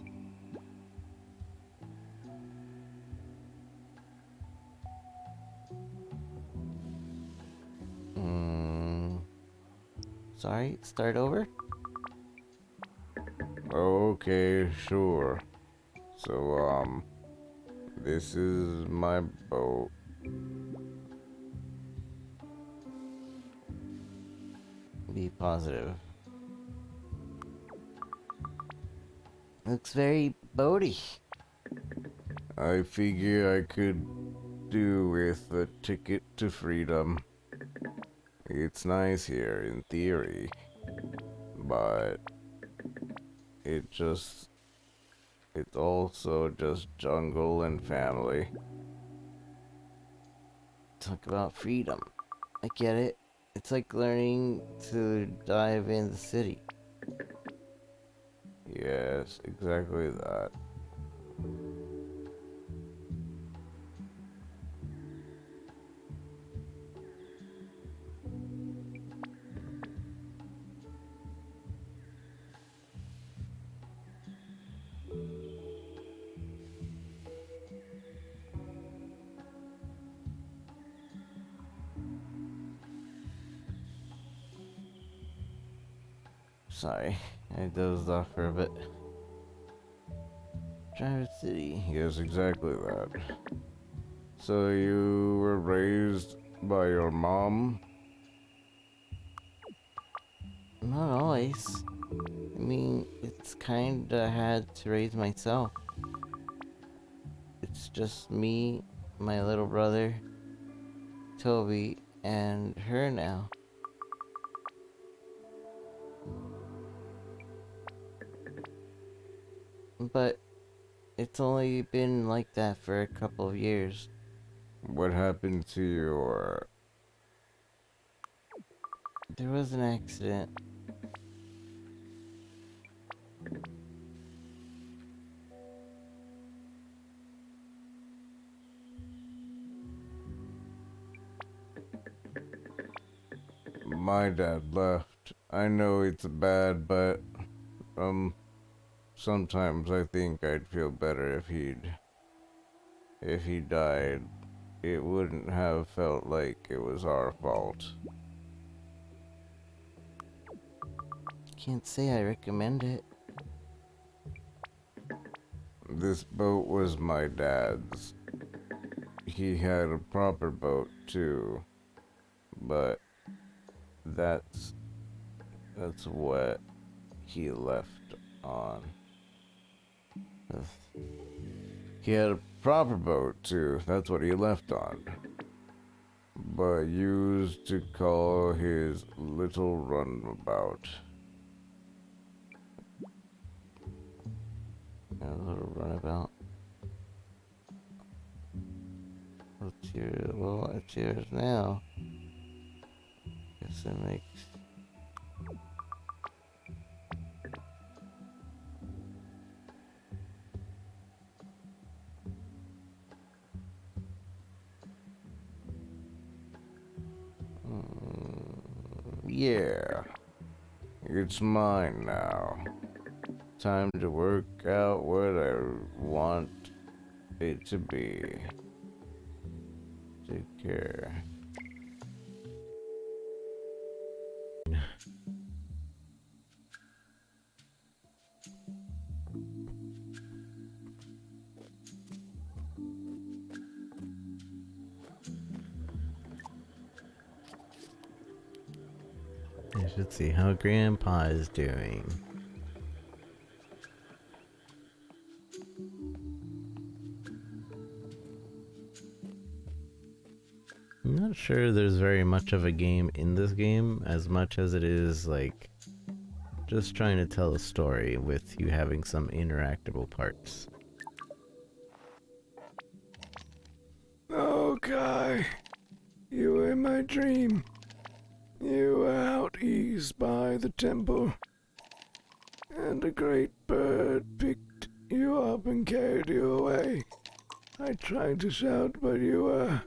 Sorry, start over? Okay, sure. So, this is my boat. Be positive. Looks very boaty. I figure I could do with a ticket to freedom. It's nice here in theory, but it's also just jungle and family. Talk about freedom. I get it. It's like learning to dive in the city. Yes, exactly that. Sorry, I dozed off for a bit. Driver City. Yes, exactly that. So you were raised by your mom? Not always. I mean, it's kinda had to raise myself. It's just me, my little brother, Toby, and her now. But it's only been like that for a couple of years. What happened to your... There was an accident. My dad left. I know it's bad, but, sometimes I think I'd feel better if he died. It wouldn't have felt like it was our fault. Can't say I recommend it. This boat was my dad's. He had a proper boat too, but that's what he left on. He had a proper boat too. That's what he left on. but used to call his little runabout. A little runabout. Well, it's yours now. Guess it makes... Yeah, it's mine now. Time to work out what I want it to be. Take care. I should see how Grandpa is doing. I'm not sure there's very much of a game in this game, as much as it is like just trying to tell a story with you having some interactable parts. Oh, Kai, you were in my dream. You were out east by the temple, and a great bird picked you up and carried you away. I tried to shout, but you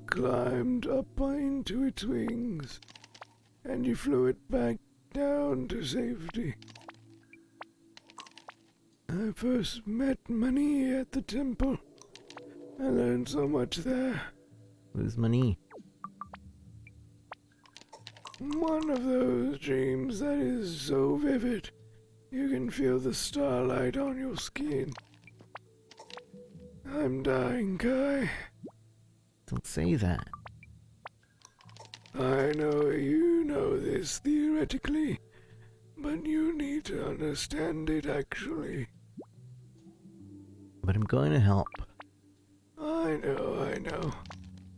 climbed up into its wings, and you flew it back down to safety. I first met Mani at the temple. I learned so much there. Who's Money? One of those dreams that is so vivid, you can feel the starlight on your skin. I'm dying, Kai. Don't say that. I know you know this theoretically, but you need to understand it actually. But I'm going to help. I know.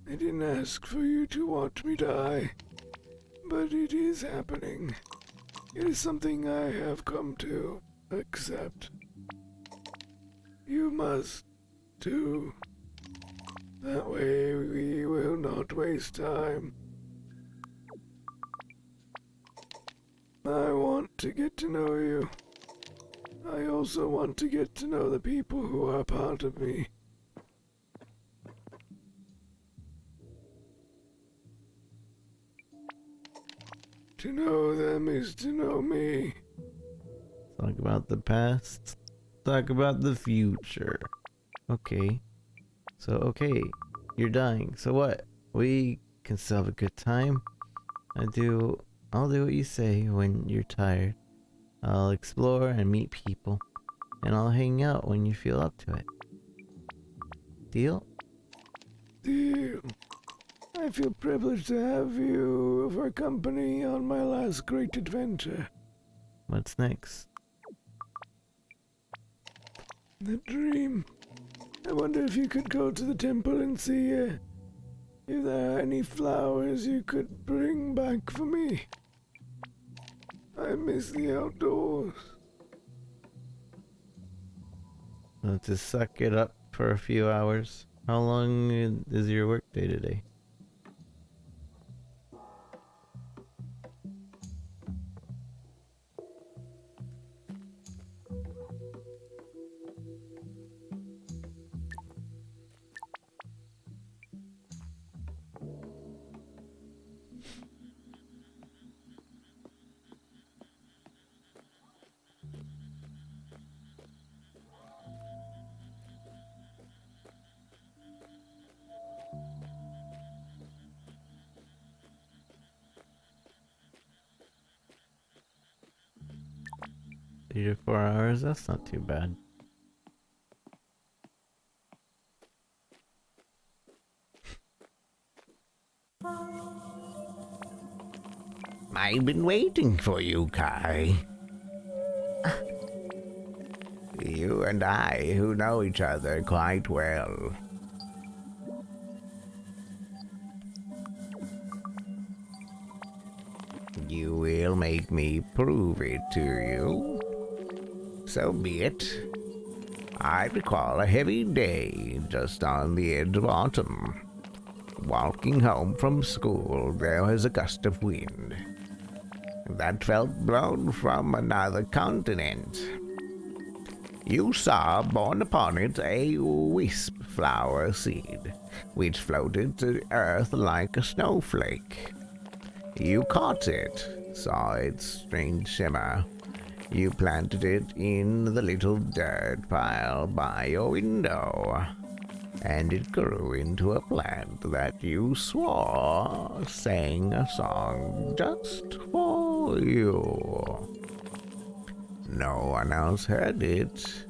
I didn't ask for you to watch me die, but it is happening. It is something I have come to accept. You must, too. That way we will not waste time. I want to get to know you. I also want to get to know the people who are part of me. To know them is to know me. Talk about the past. Talk about the future. Okay. Okay. You're dying. So what? We can still have a good time. I'll do what you say when you're tired. I'll explore and meet people. And I'll hang out when you feel up to it. Deal? Deal. I feel privileged to have you for company on my last great adventure. What's next? The dream. I wonder if you could go to the temple and see if there are any flowers you could bring back for me. I miss the outdoors. I'll just suck it up for a few hours. How long is your work day today? Three to 4 hours? That's not too bad. I've been waiting for you, Kai. You and I, who know each other quite well. You will make me prove it to you. So be it. I recall a heavy day just on the edge of autumn. Walking home from school, there was a gust of wind that felt blown from another continent. You saw borne upon it a wisp flower seed, which floated to earth like a snowflake. You caught it, saw its strange shimmer. You planted it in the little dirt pile by your window, and it grew into a plant that you swore sang a song just for you. No one else heard it.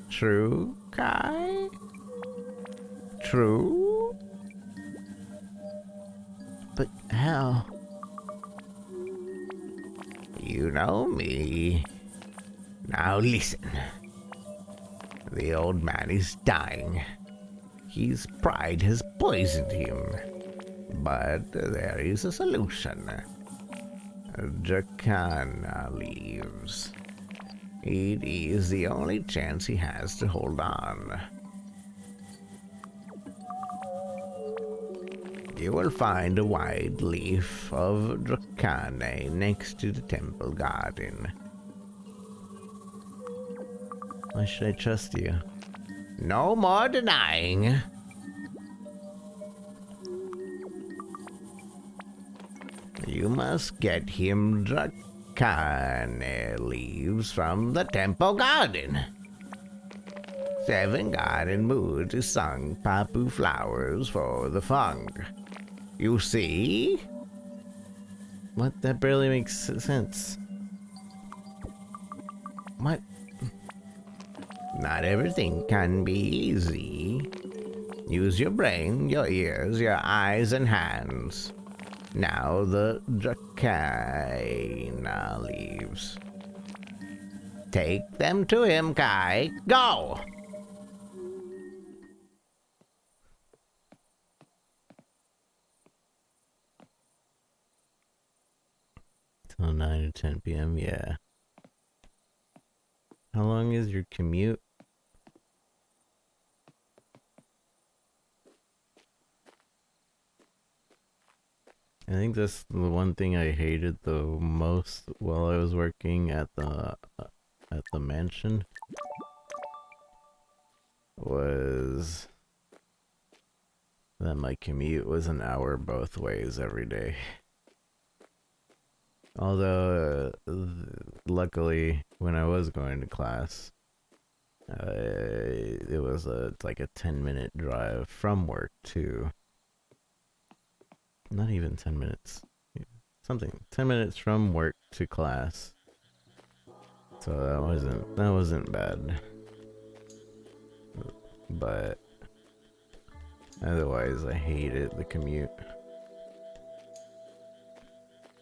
True, Kai? True? But how? You know me. Now listen. The old man is dying. His pride has poisoned him. But there is a solution. Jacana leaves. It is the only chance he has to hold on. You will find a wide leaf of Dracane next to the temple garden. Why should I trust you? No more denying. You must get him Dracane leaves from the temple garden. 7 garden moods is sung papu flowers for the fung. You see? What? That barely makes sense. What? Not everything can be easy. Use your brain, your ears, your eyes, and hands. Now the Dracana leaves. Take them to him, Kai. Go! Till 9 or 10 p.m., yeah. How long is your commute? I think that's the one thing I hated the most while I was working at the mansion was that my commute was an hour both ways every day. Although, luckily, when I was going to class, it was like a 10-minute drive from work to, not even 10 minutes, 10 minutes from work to class. So that wasn't bad. But otherwise, I hated the commute.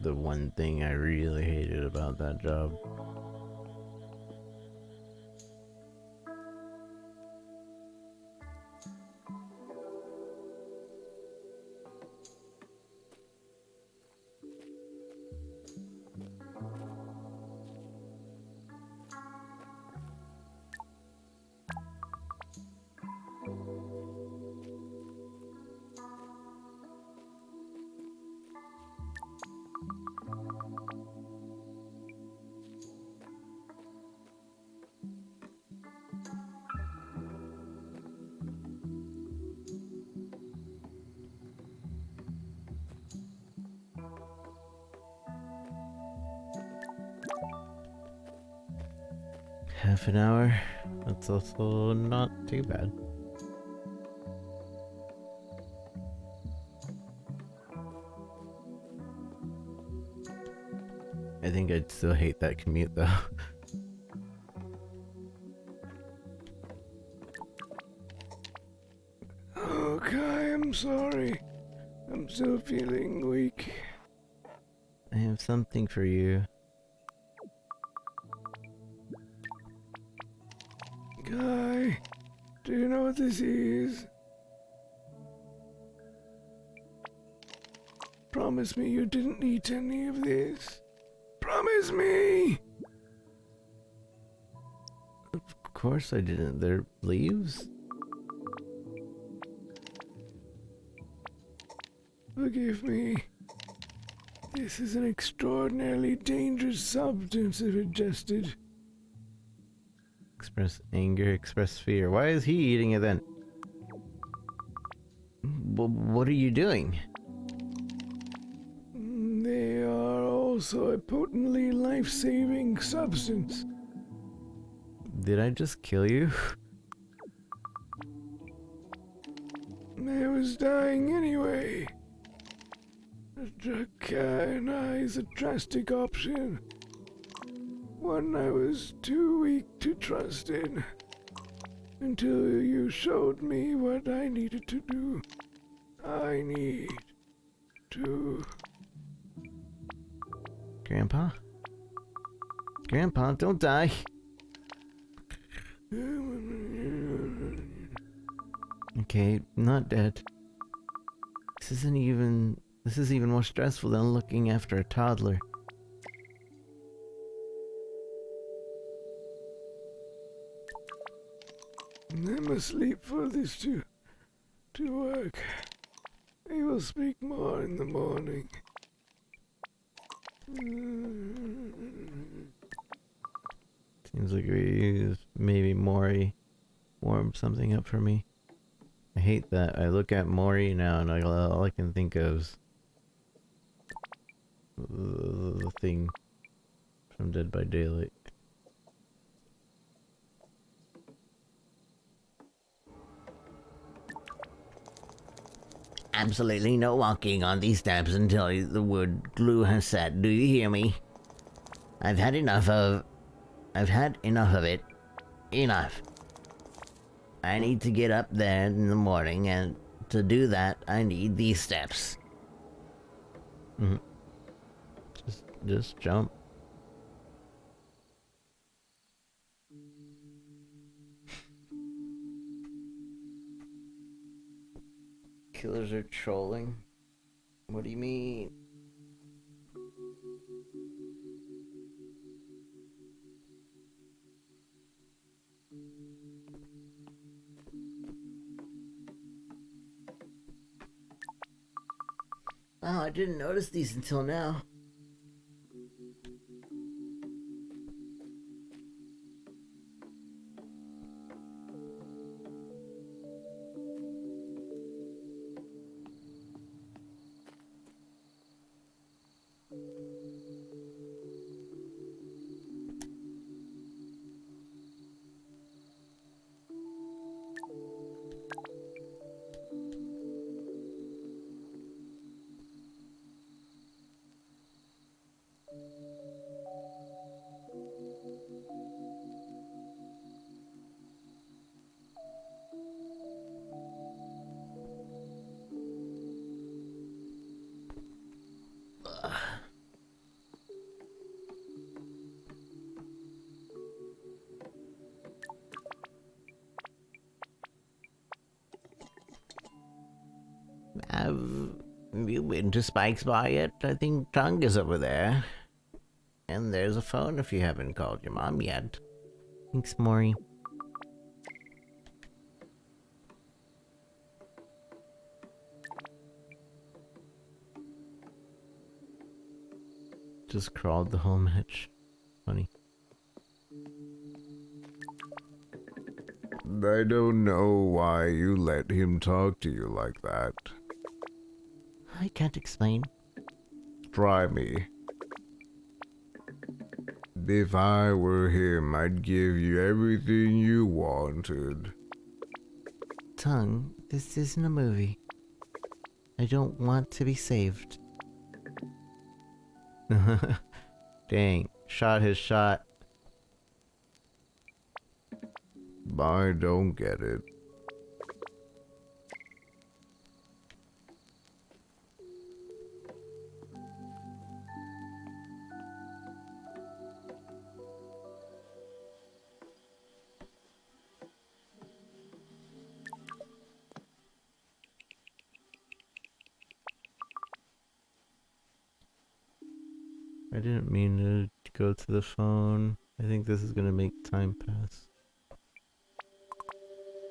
The one thing I really hated about that job. Half an hour. That's also not too bad. I think I'd still hate that commute though. Okay, I'm sorry. I'm still feeling weak. I have something for you. Guy, do you know what this is? Promise me you didn't eat any of this. Promise me! Of course I didn't. They're leaves? Forgive me. This is an extraordinarily dangerous substance if ingested. Express anger, express fear. Why is he eating it then? What are you doing? They are also a potently life-saving substance. Did I just kill you? I was dying anyway. A drug cyanide is a drastic option. One I was too weak to trust in. Until you showed me what I needed to do. I need to... Grandpa? Grandpa, don't die. Okay, not dead. This is even more stressful than looking after a toddler. I must sleep for this to work. We will speak more in the morning. Seems like maybe Mori warmed something up for me. I hate that. I look at Mori now and all I can think of is the thing from Dead by Daylight. Absolutely no walking on these steps until the wood glue has set. Do you hear me? I've had enough of it. Enough. I need to get up there in the morning, and to do that, I need these steps. Just jump. Killers are trolling? What do you mean? Oh, I didn't notice these until now. Have you been to Spike's Bar yet? I think Tongue is over there. And there's a phone if you haven't called your mom yet. Thanks, Maury. Just crawled the whole match. Funny. I don't know why you let him talk to you like that. I can't explain. Try me. If I were him, I'd give you everything you wanted. Tongue, this isn't a movie. I don't want to be saved. Dang, shot his shot. I don't get it. didn't mean to go to the phone. I think this is gonna make time pass.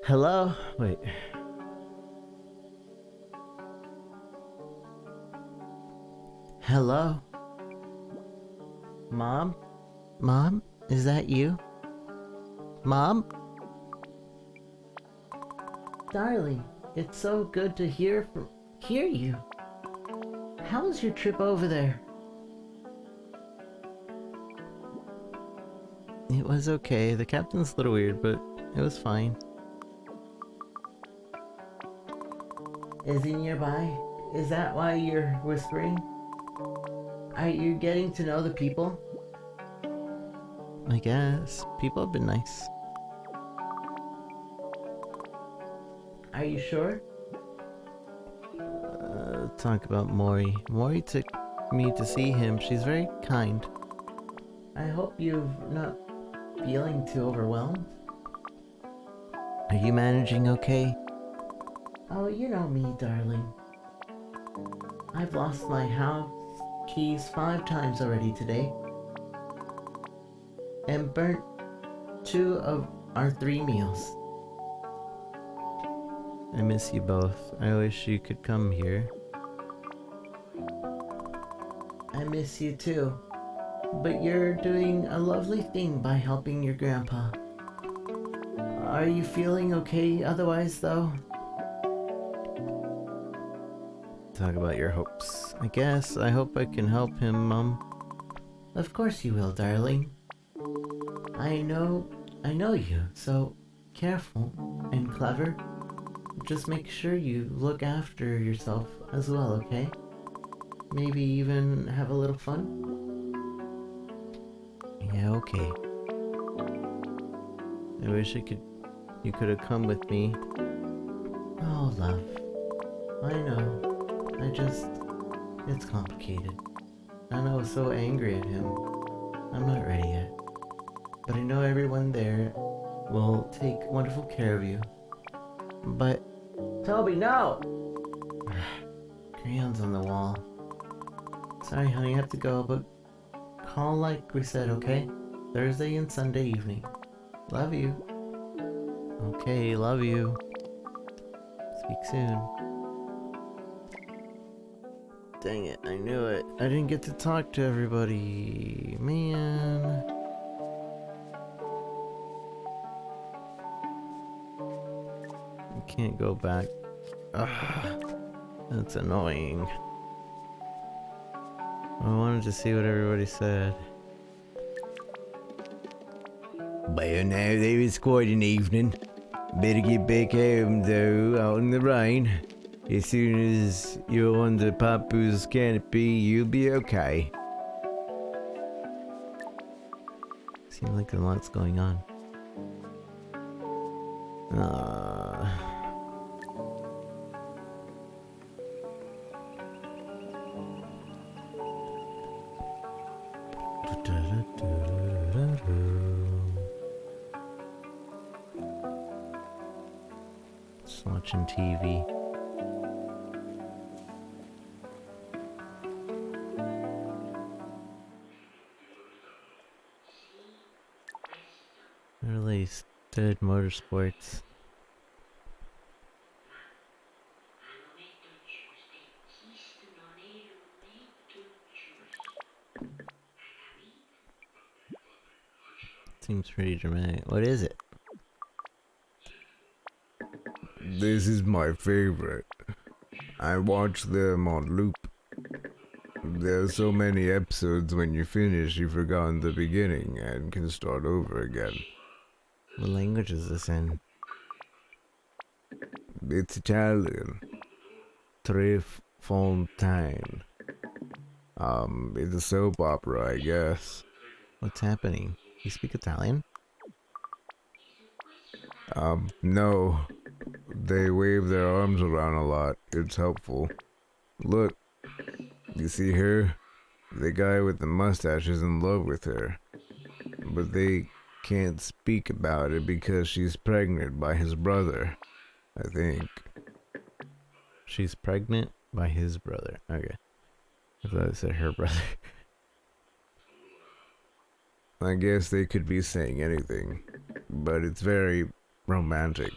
Hello? Wait. Hello? Mom? Mom? Is that you? Mom? Darling, it's so good to hear you. How was your trip over there? It was okay. The captain's a little weird, but it was fine. Is he nearby? Is that why you're whispering? Are you getting to know the people? I guess. People have been nice. Are you sure? Talk about Mori. Mori took me to see him. She's very kind. I hope you're not feeling too overwhelmed. Are you managing okay? Oh, you know me, darling. I've lost my house keys 5 times already today. And burnt 2 of our 3 meals. I miss you both. I wish you could come here. I miss you too. But you're doing a lovely thing by helping your grandpa. Are you feeling okay otherwise, though? Talk about your hopes. I guess. I hope I can help him, Mom. Of course you will, darling. I know you, so careful and clever. Just make sure you look after yourself as well, okay? Maybe even have a little fun? Yeah, okay. I wish you could have come with me. Oh, love. I know. It's complicated. And I was so angry at him. I'm not ready yet. But I know everyone there will take wonderful care of you. But... Toby, no! Crayons on the wall. Sorry, honey, I have to go, but call like we said, okay? Thursday and Sunday evening. Love you. Okay, love you. Speak soon. Dang it, I knew it. I didn't get to talk to everybody. Man. I can't go back. Ugh, that's annoying. I wanted to see what everybody said. Well, now there is quite an evening. Better get back home, though, out in the rain. As soon as you're under Papu's canopy, you'll be okay. Seems like a lot's going on. Just watching TV. Released Dead Motorsports. Seems pretty dramatic. What is it? This is my favorite. I watch them on loop. There's so many episodes when you finish you've forgotten the beginning and can start over again. What language is this in? It's Italian. Tre Fontaine. It's a soap opera, I guess. What's happening? You speak Italian? No. They wave their arms around a lot. It's helpful. Look. You see her? The guy with the mustache is in love with her. But they can't speak about it because she's pregnant by his brother. I think. She's pregnant by his brother. Okay. I thought it said her brother. I guess they could be saying anything, but it's very romantic.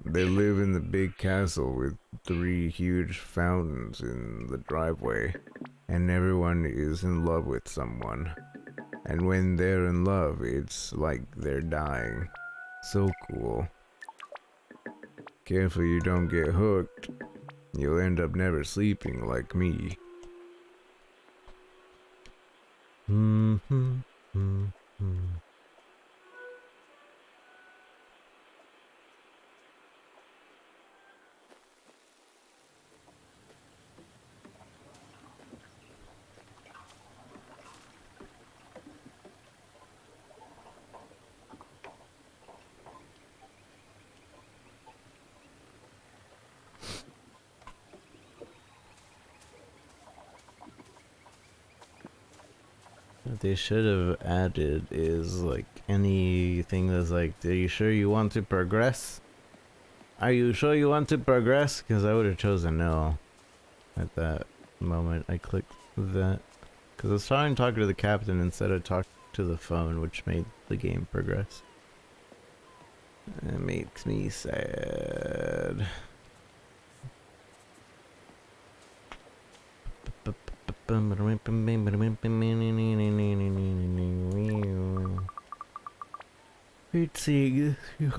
They live in the big castle with 3 huge fountains in the driveway, and everyone is in love with someone. And when they're in love, it's like they're dying. So cool. Careful you don't get hooked. You'll end up never sleeping like me. What they should have added is like anything that's like, are you sure you want to progress? Are you sure you want to progress? Because I would have chosen no at that moment. I clicked that. Because I was trying to talk to the captain instead of talk to the phone, which made the game progress. It makes me sad. Hate seeing this.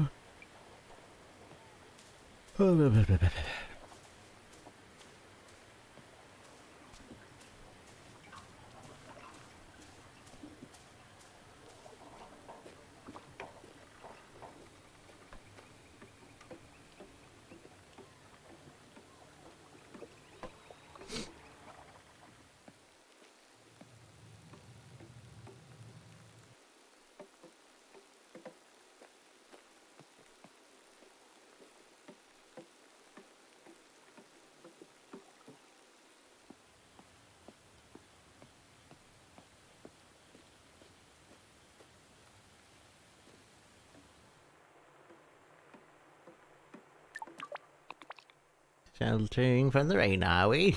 Sheltering from the rain, are we?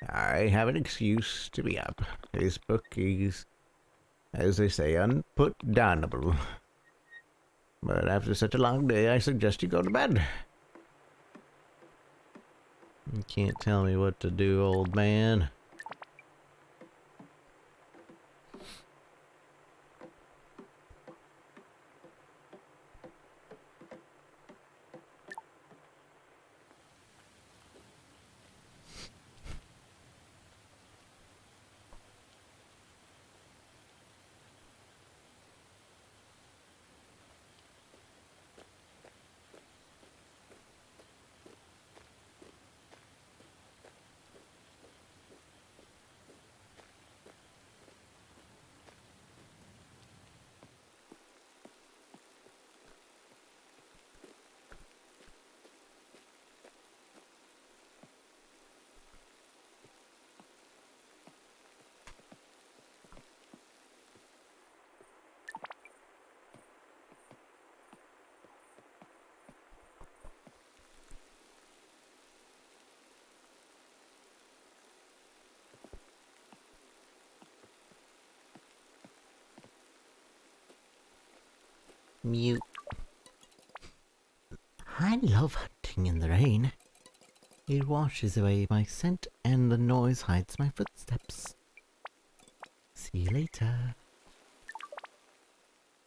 I have an excuse to be up. This book is, as they say, unputdownable. But after such a long day, I suggest you go to bed. You can't tell me what to do, old man. Mute. I love hunting in the rain. It washes away my scent and the noise hides my footsteps. See you later.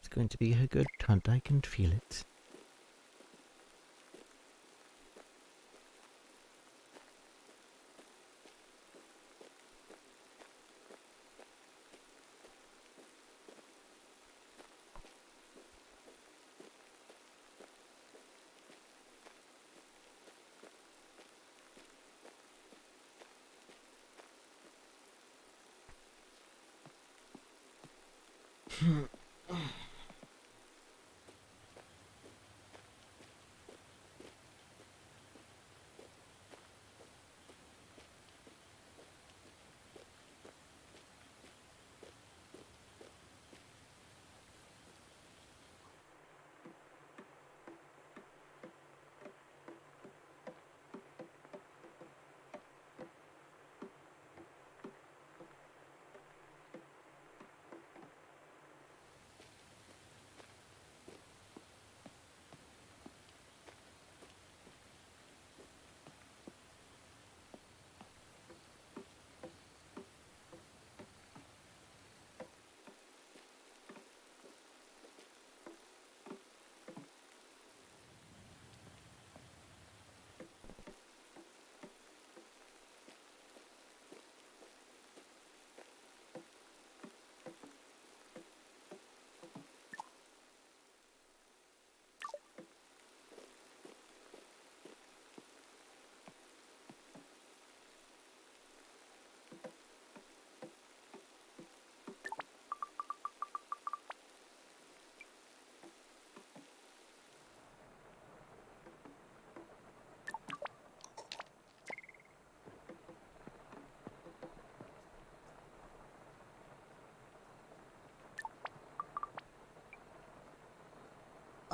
It's going to be a good hunt, I can feel it.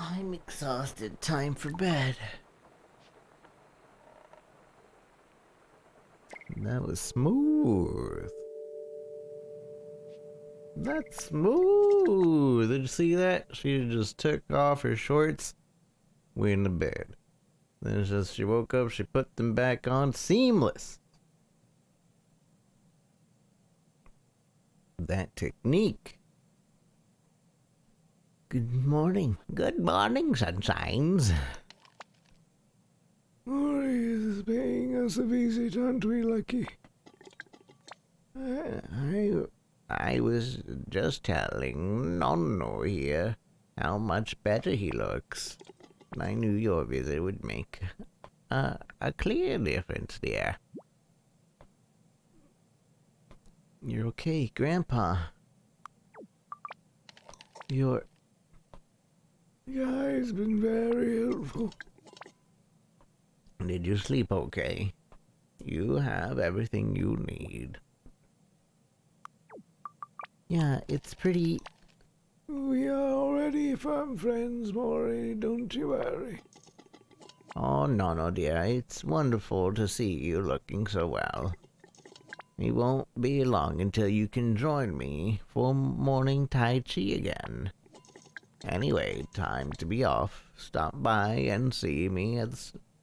I'm exhausted. Time for bed. That was smooth. That's smooth. Did you see that? She just took off her shorts, went to bed. Then as she woke up, she put them back on. Seamless. That technique. Good morning. Good morning, sunshines. Maury is paying us a visit, aren't we, Lucky? I was just telling Nonno here how much better he looks. I knew your visit would make a clear difference, dear. You're okay, Grandpa. The guy's been very helpful. Did you sleep okay? You have everything you need. Yeah, it's pretty... We are already firm friends, Maury, don't you worry. Oh, no, dear. It's wonderful to see you looking so well. It won't be long until you can join me for morning Tai Chi again. Anyway, time to be off. Stop by and see me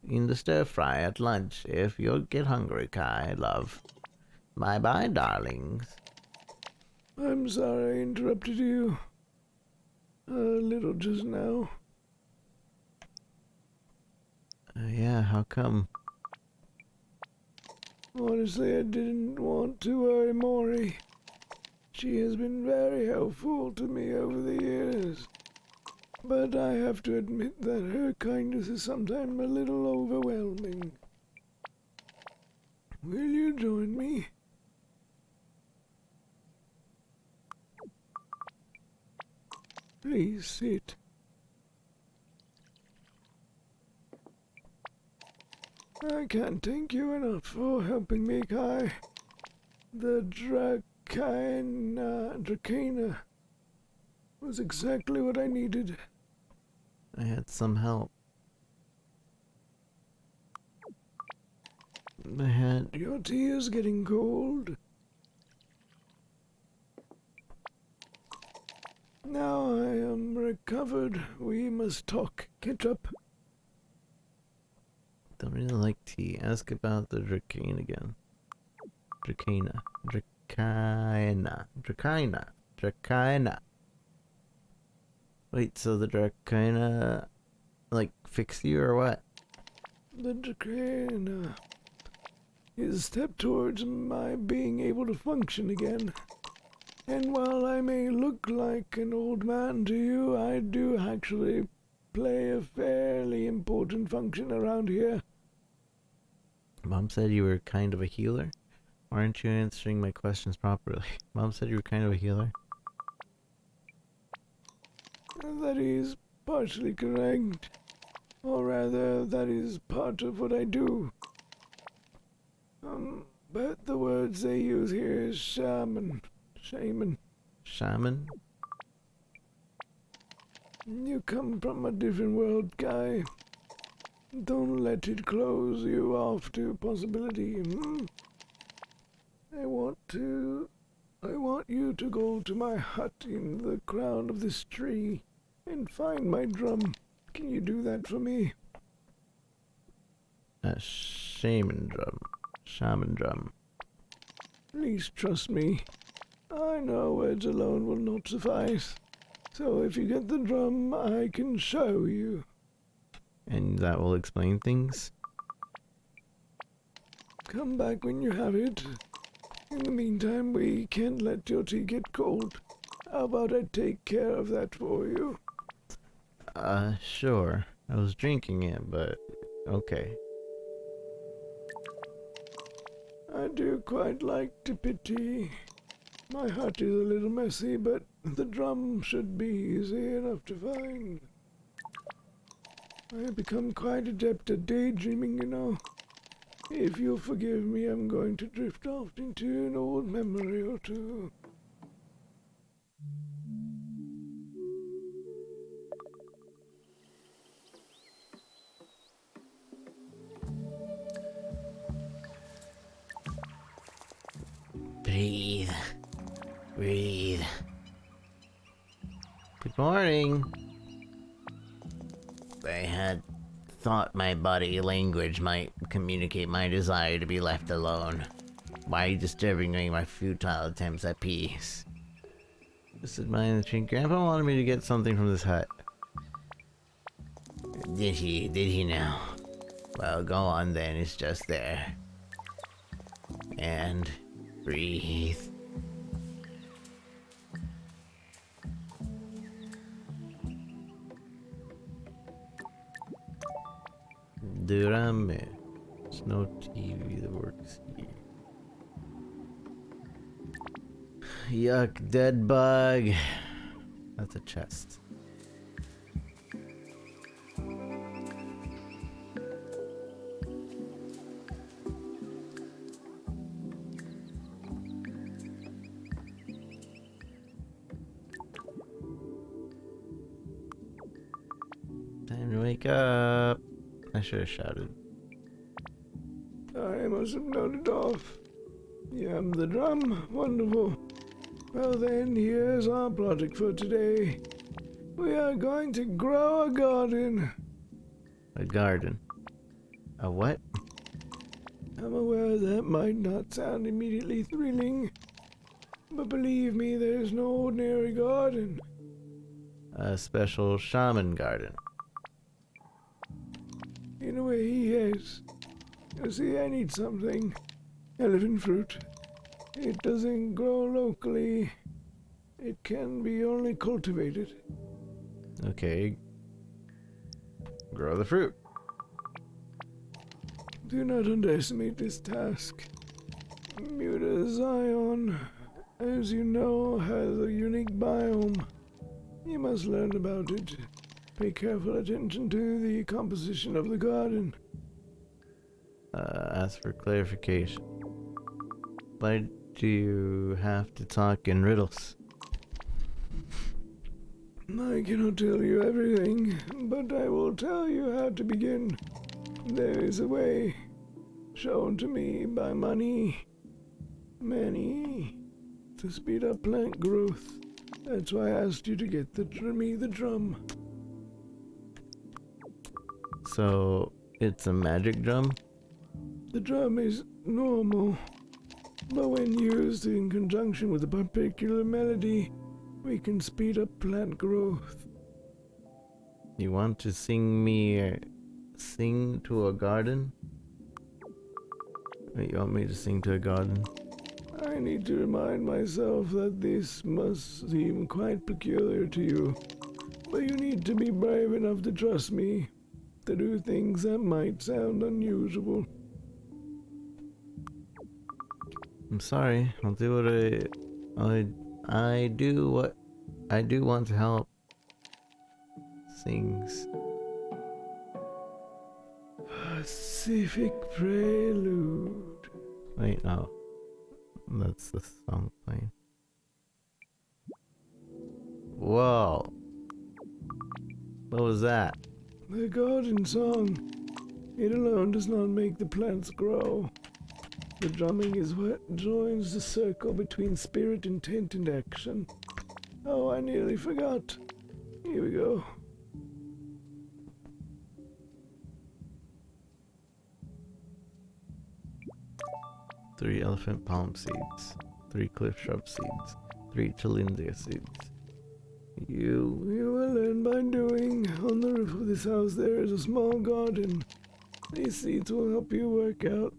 in the stir-fry at lunch if you'll get hungry, Kai, love. Bye-bye, darlings. I'm sorry I interrupted you. A little just now. Yeah, how come? Honestly, I didn't want to worry Maury. She has been very helpful to me over the years. But I have to admit that her kindness is sometimes a little overwhelming. Will you join me? Please sit. I can't thank you enough for helping me, Kai. The Dracana was exactly what I needed. I had some help. Your tea is getting cold. Now I am recovered. We must talk. Catch up. Don't really like tea. Ask about the Dracane again. Dracana. Wait, so the Dracana, like, fixed you or what? The Dracana is a step towards my being able to function again. And while I may look like an old man to you, I do actually play a fairly important function around here. Mom said you were kind of a healer? Why aren't you answering my questions properly? Mom said you were kind of a healer? That is partially correct. Or rather, that is part of what I do. But the words they use here is shaman. Shaman? You come from a different world, Guy. Don't let it close you off to possibility. I want you to go to my hut in the crown of this tree and find my drum. Can you do that for me? A shaman drum. Please trust me. I know words alone will not suffice. So if you get the drum, I can show you. And that will explain things? Come back when you have it. In the meantime, we can't let your tea get cold. How about I take care of that for you? Sure. I was drinking it, but okay. I do quite like to pity. My hut is a little messy, but the drum should be easy enough to find. I have become quite adept at daydreaming, you know. If you'll forgive me, I'm going to drift off into an old memory or two. Good morning. I had thought my body language might communicate my desire to be left alone. Why are you disturbing me my futile attempts at peace? Just admiring the tree. Grandpa wanted me to get something from this hut. Did he? Did he now? Well, go on then, it's just there. And breathe. Durame. There's no TV that works here. Yuck, dead bug. That's a chest. Time to wake up. I should have shouted. I must have nodded off. Yam the drum. Wonderful. Well then, here's our project for today. We are going to grow a garden. A garden. A what? I'm aware that might not sound immediately thrilling, but believe me, there's no ordinary garden. A special shaman garden. In a way, yes. You see, I need something. Elephant fruit. It doesn't grow locally. It can be only cultivated. Okay. Grow the fruit. Do not underestimate this task. Mutazione, as you know, has a unique biome. You must learn about it. Pay careful attention to the composition of the garden. Ask for clarification. Why do you have to talk in riddles? I cannot tell you everything, but I will tell you how to begin. There is a way, shown to me by many, to speed up plant growth. That's why I asked you to get me the drum. So, it's a magic drum? The drum is normal, but when used in conjunction with a particular melody, we can speed up plant growth. You want to sing to a garden? Wait, you want me to sing to a garden? I need to remind myself that this must seem quite peculiar to you, but you need to be brave enough to trust me, to do things that might sound unusual. I'm sorry. I'll do what I do want to help. Sings. Pacific Prelude. Wait, no. That's the song playing. Whoa. What was that? The garden song. It alone does not make the plants grow. The drumming is what joins the circle between spirit, intent, and action. Oh, I nearly forgot. Here we go. Three elephant palm seeds. 3 cliff shrub seeds. 3 chilindia seeds. You will learn by doing. On the roof of this house there is a small garden. These seeds will help you work out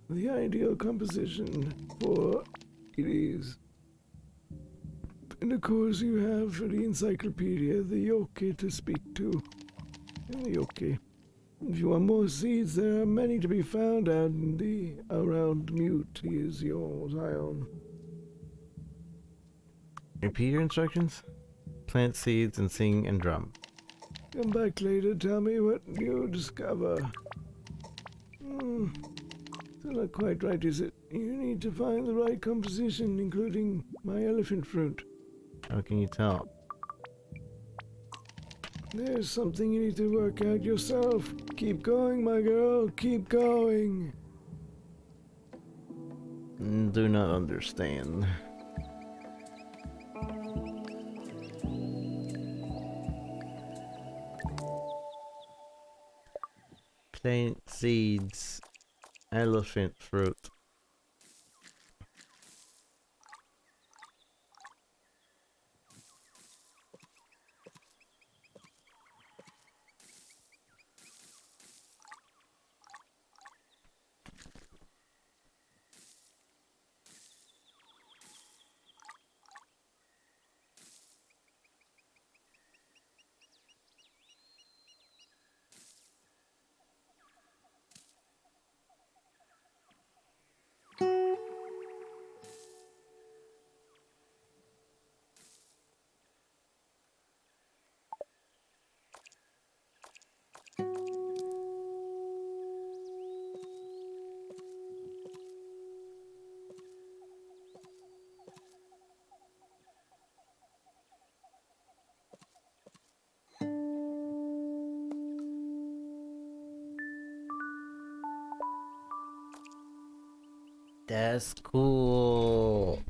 the ideal composition for it is. And of course you have for the encyclopedia the yoke to speak to. The yoke. If you want more seeds, there are many to be found out in the around Mute is your Zion. Repeat your instructions. Plant seeds and sing and drum. Come back later, tell me what you discover. Still not quite right, is it? You need to find the right composition, including my elephant fruit. How can you tell? There's something you need to work out yourself. Keep going, my girl, keep going. Do not understand. Plant seeds. Elephant fruit. That's cool.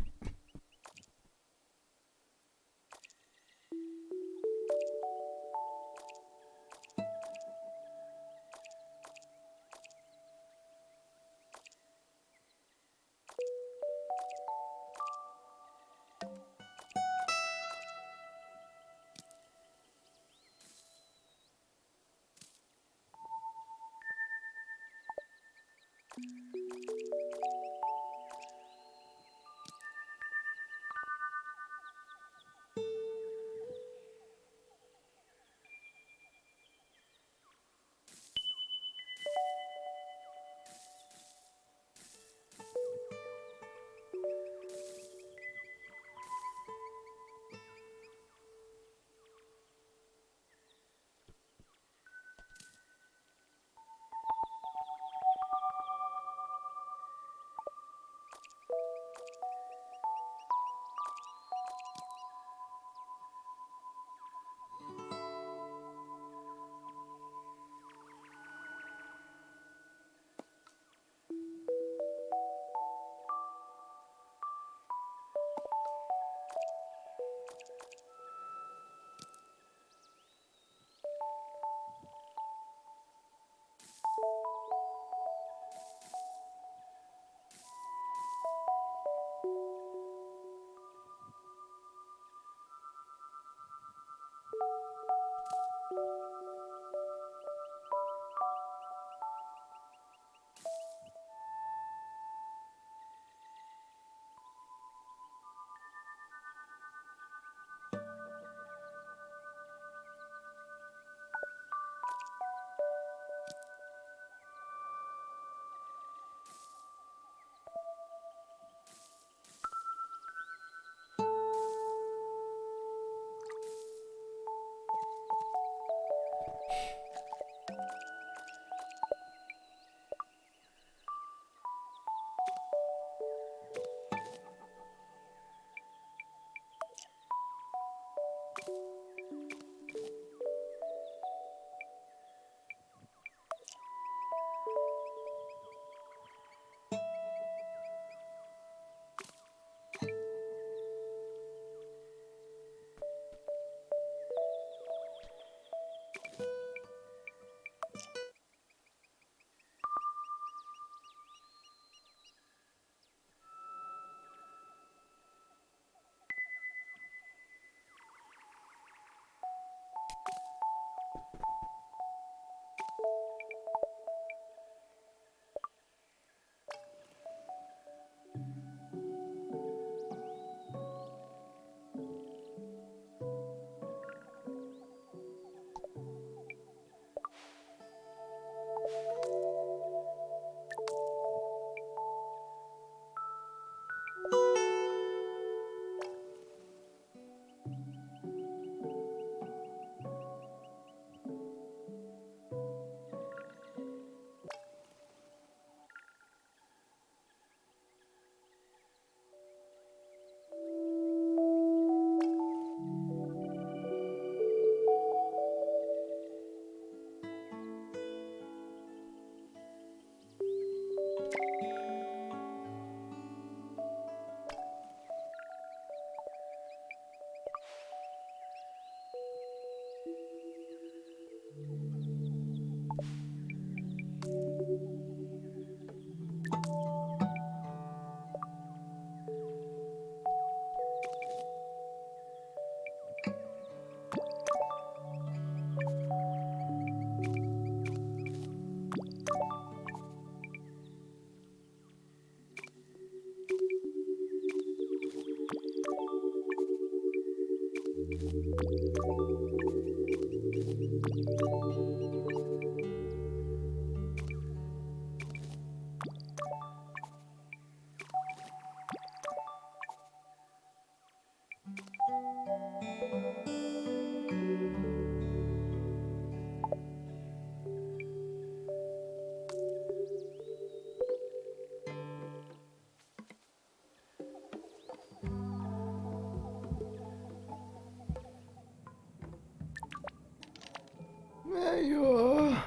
There you are.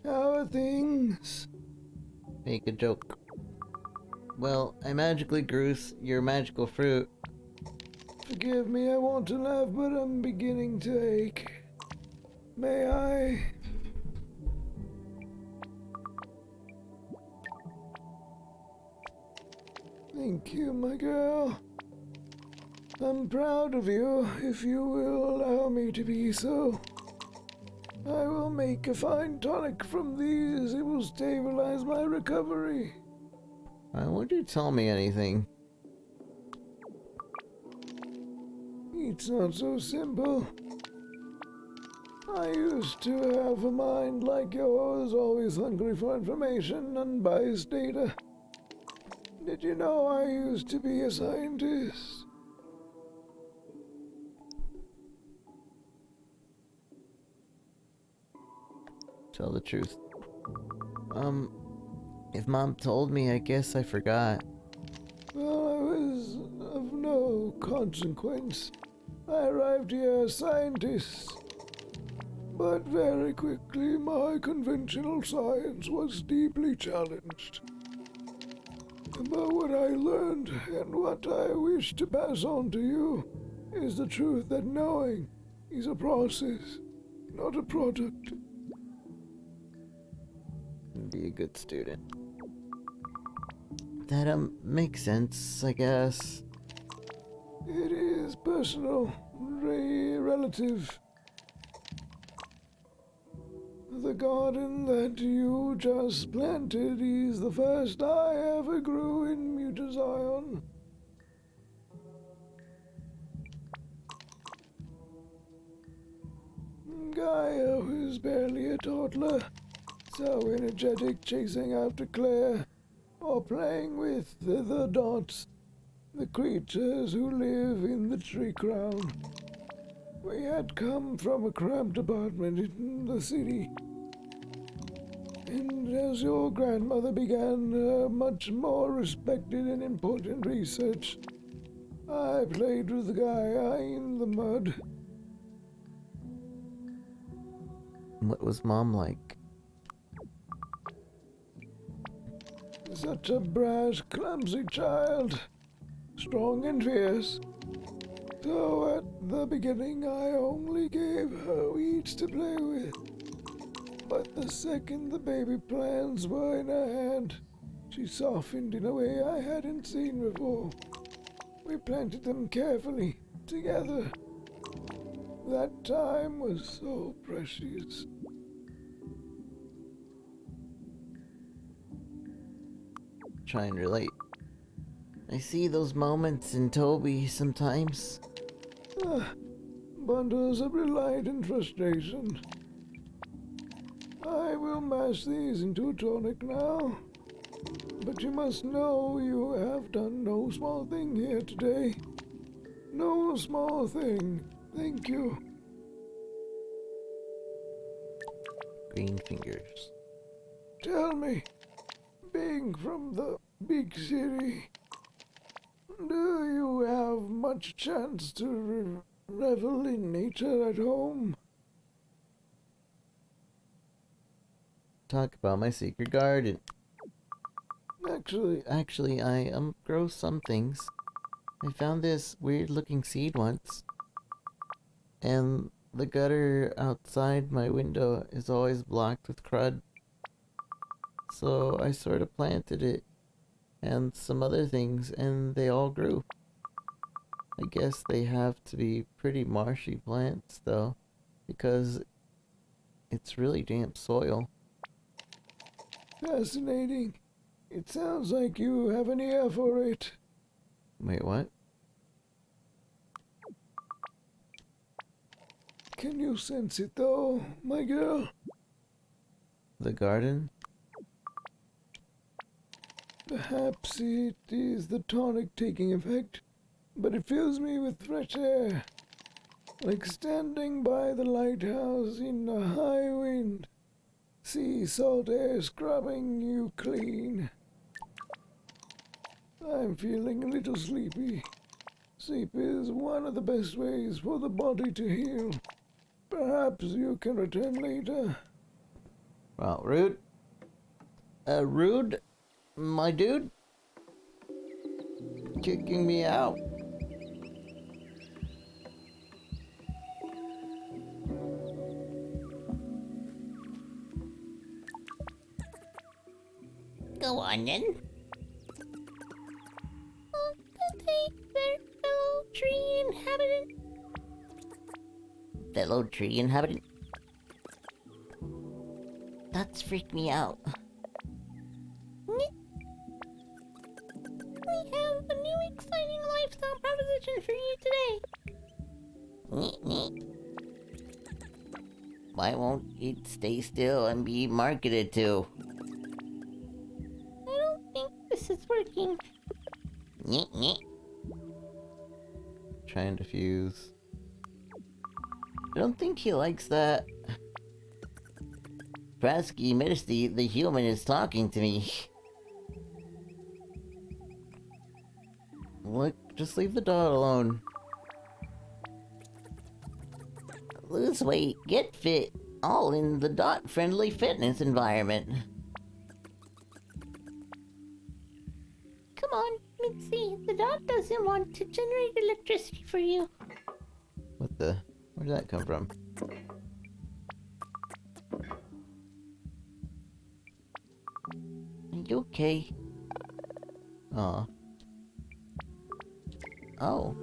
How are things? Make a joke. Well, I magically grew your magical fruit. Forgive me, I want to laugh, but I'm beginning to ache. May I? Thank you, my girl. I'm proud of you, if you will allow me to be so. I will make a fine tonic from these. It will stabilize my recovery. Why won't you tell me anything? It's not so simple. I used to have a mind like yours, always hungry for information, unbiased data. Did you know I used to be a scientist? Tell the truth. If Mom told me, I guess I forgot. Well, I was of no consequence. I arrived here a scientist. But very quickly, my conventional science was deeply challenged. But what I learned and what I wish to pass on to you is the truth that knowing is a process, not a product. Be a good student. That, makes sense, I guess. It is personal, relative. The garden that you just planted is the first I ever grew in Mutazione. Gaia was barely a toddler, so energetic chasing after Claire, or playing with the dots, the creatures who live in the tree crown. We had come from a cramped apartment in the city, and as your grandmother began much more respected and important research, I played with Gaia in the mud. What was Mom like? Such a brash, clumsy child, strong and fierce. So at the beginning I only gave her weeds to play with. But the second the baby plants were in her hand, she softened in a way I hadn't seen before. We planted them carefully, together. That time was so precious. Try and relate. I see those moments in Toby sometimes. Bundles of delight and frustration. I will mash these into a tonic now. But you must know you have done no small thing here today. No small thing. Thank you. Green fingers. Tell me, being from the big city, do you have much chance to revel in nature at home? Talk about my secret garden. Actually, I grow some things. I found this weird looking seed once. And the gutter outside my window is always blocked with crud. So I sort of planted it and some other things, and they all grew. I guess they have to be pretty marshy plants, though, because it's really damp soil. Fascinating. It sounds like you have an ear for it. Wait, what? Can you sense it though, my girl? The garden? Perhaps it is the tonic taking effect, but it fills me with fresh air, like standing by the lighthouse in a high wind. Sea salt air scrubbing you clean. I'm feeling a little sleepy. Sleep is one of the best ways for the body to heal. Perhaps you can return later. Well, Rude? Rude? My dude? Kicking me out. Go on then. Oh, good day, there, fellow tree inhabitant. Fellow tree inhabitant? That's freaked me out. We have a new exciting lifestyle proposition for you today. Why won't it stay still and be marketed to? I don't think this is working. Trying to fuse. I don't think he likes that. Prasky Misty, the human, is talking to me. Look, just leave the dog alone. Lose weight, get fit, all in the dot-friendly fitness environment. Come on, Mitzi, the dot doesn't want to generate electricity for you. What the? Where did that come from? Are you okay? Aw. Oh.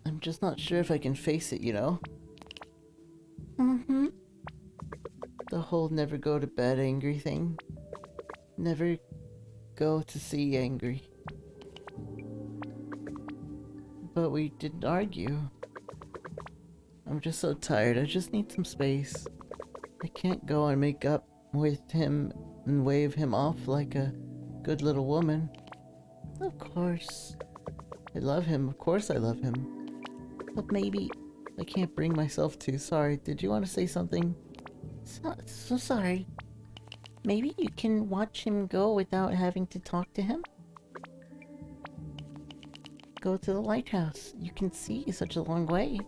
I'm just not sure if I can face it, you know? Mm-hmm. The whole never go to bed angry thing. Never go to sea angry. But we didn't argue. I'm just so tired, I just need some space. I can't go and make up with him and wave him off like a good little woman. Of course. I love him, of course I love him. But maybe I can't bring myself to. Sorry, did you want to say something? So sorry. Maybe you can watch him go without having to talk to him? Go to the lighthouse. You can see such a long way.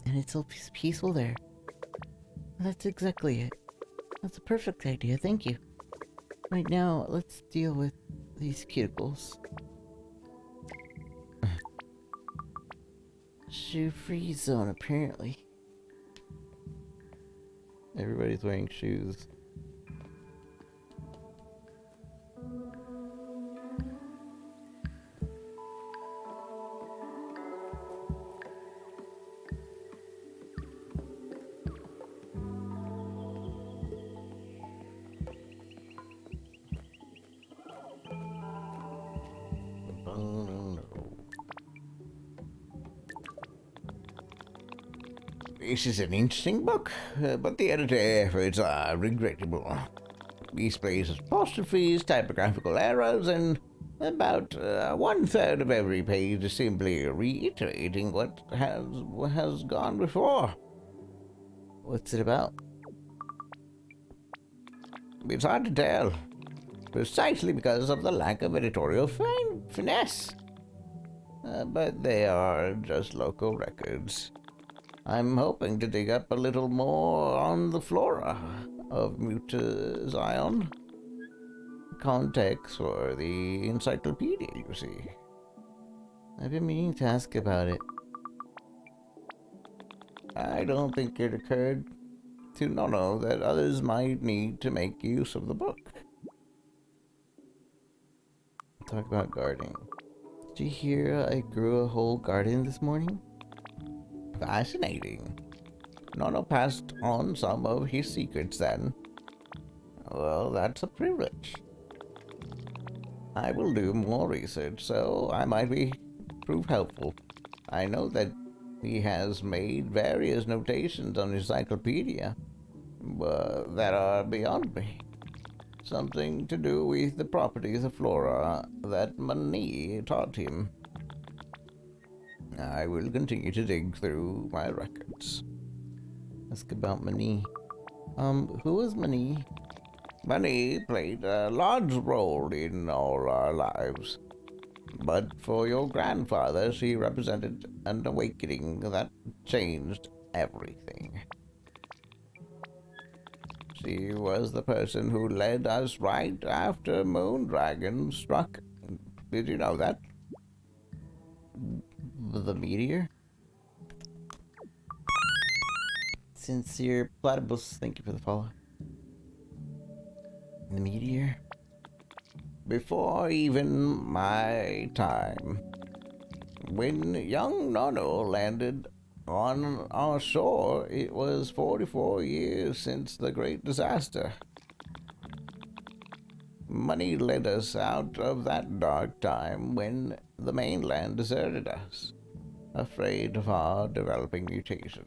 And it's so peaceful there. That's exactly it. That's a perfect idea, thank you. Right now, let's deal with these cuticles. Shoe-free zone, apparently. Everybody's wearing shoes. This is an interesting book, but the editorial efforts are regrettable. He displays apostrophes, typographical errors, and about 1/3 of every page is simply reiterating what has gone before. What's it about? It's hard to tell, precisely because of the lack of editorial finesse. But they are just local records. I'm hoping to dig up a little more on the flora of Mutazione. Context for the encyclopedia, you see. I've been meaning to ask about it. I don't think it occurred to Nono that others might need to make use of the book. Talk about gardening. Did you hear I grew a whole garden this morning? Fascinating. Nono passed on some of his secrets then. Well, that's a privilege. I will do more research, so I might prove helpful. I know that he has made various notations on his encyclopedia, but that are beyond me. Something to do with the properties of flora that Mani taught him. I will continue to dig through my records. Ask about Mani. Who was Mani? Money played a large role in all our lives. But for your grandfather, she represented an awakening that changed everything. She was the person who led us right after Moondragon struck. Did you know that? The meteor? Sincere Platypus, thank you for the follow. The meteor? Before even my time. When young Nono landed on our shore, it was 44 years since the great disaster. Money led us out of that dark time when the mainland deserted us, afraid of our developing mutation.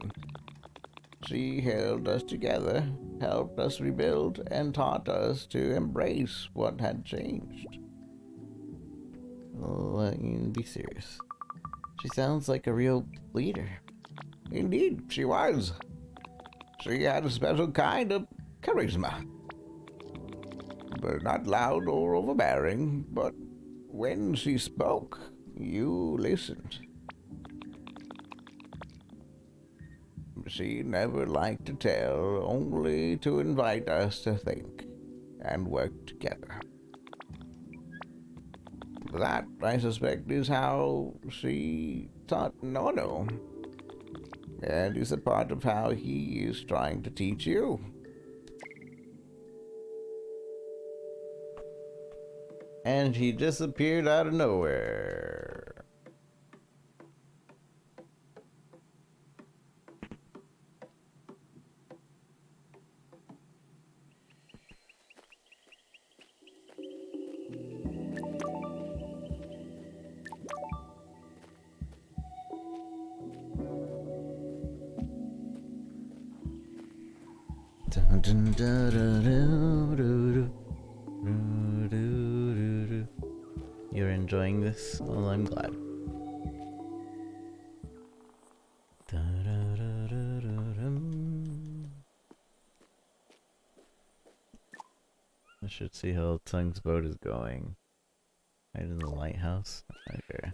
She held us together, helped us rebuild, and taught us to embrace what had changed. Be serious. She sounds like a real leader. Indeed, she was. She had a special kind of charisma. But not loud or overbearing, but when she spoke, you listened. She never liked to tell, only to invite us to think and work together. That, I suspect, is how she taught Nono, and is a part of how he is trying to teach you. And he disappeared out of nowhere. Dun, dun, dun, dun, dun, dun, dun, dun, dun, dun. You're enjoying this? Well, I'm glad. Dun, dun, dun, dun, dun, dun. I should see how Tung's boat is going. Right in the lighthouse? Okay.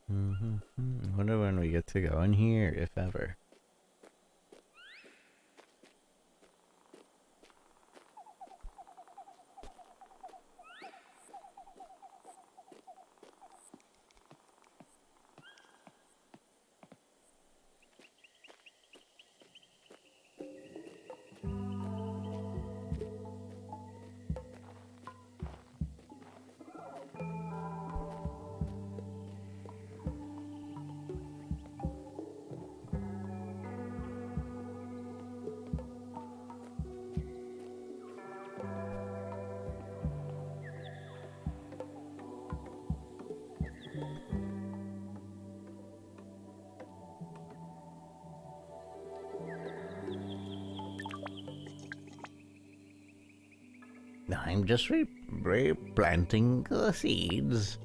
I wonder when we get to go in here, if ever. I'm just replanting the seeds.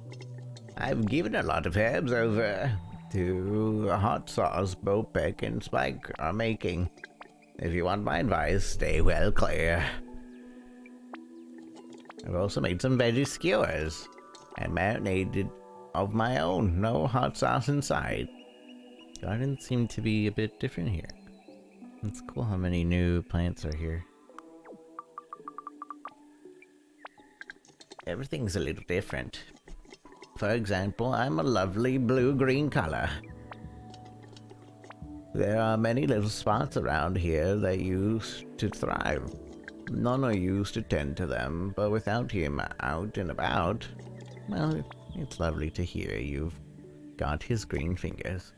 I've given a lot of herbs over to hot sauce Bopek and Spike are making. If you want my advice, stay well clear. I've also made some veggie skewers and marinated of my own, no hot sauce inside. Gardens seem to be a bit different here. It's cool how many new plants are here. Everything's a little different. For example, I'm a lovely blue-green color. There are many little spots around here that used to thrive. Nonna used to tend to them, but without him out and about, well, it's lovely to hear you've got his green fingers.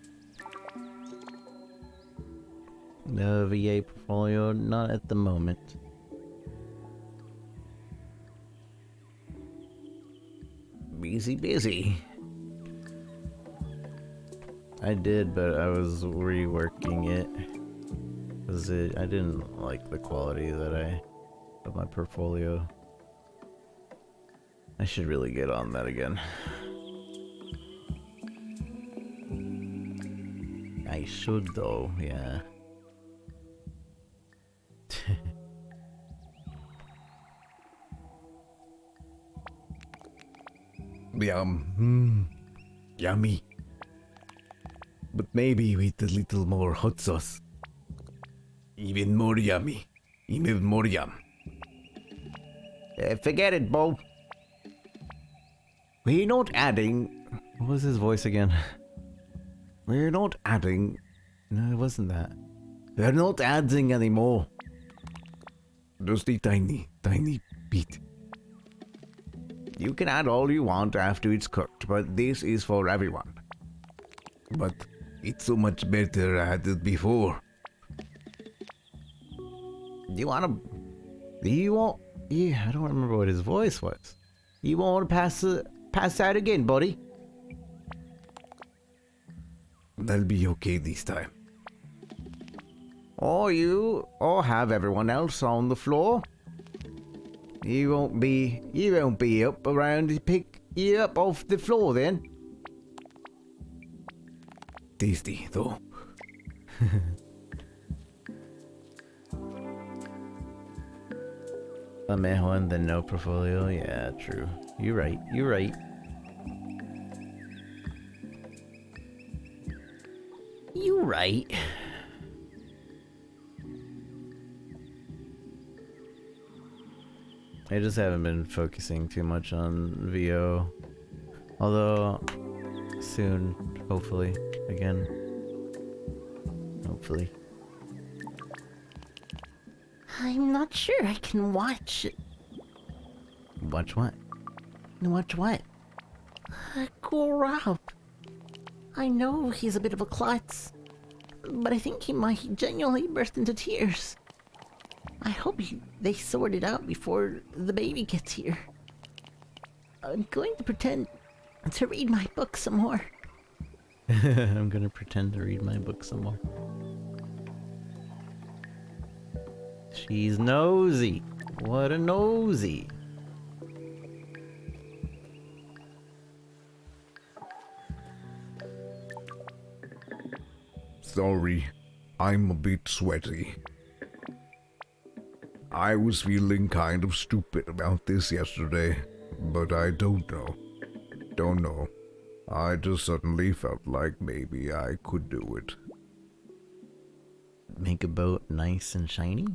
No VA portfolio, not at the moment. Busy. I did, but I was reworking it because I didn't like the quality of my portfolio. I should really get on that again. I should though, yeah. Yummy. But maybe with a little more hot sauce. Even more yummy. Even more yum. Forget it, Bo. We're not adding... What was his voice again? We're not adding... No, it wasn't that. We're not adding anymore. Just a tiny bit. You can add all you want after it's cooked, but this is for everyone. But it's so much better I had it before. Do you want... Yeah, I don't remember what his voice was. You want to pass out again, buddy? That'll be okay this time. Or have everyone else on the floor. You won't be up around to pick you up off the floor then. Tasty, though. A mejor than no portfolio? Yeah, true. You're right. You right. I just haven't been focusing too much on VO. Although, soon, hopefully, again. Hopefully. I'm not sure I can watch. Watch what? Watch what? Rob. I know he's a bit of a klutz, but I think he might genuinely burst into tears. I hope they sort it out before the baby gets here. I'm going to pretend to read my book some more. I'm gonna pretend to read my book some more. She's nosy. What a nosy. Sorry, I'm a bit sweaty. I was feeling kind of stupid about this yesterday, but I don't know. I just suddenly felt like maybe I could do it. Make a boat nice and shiny?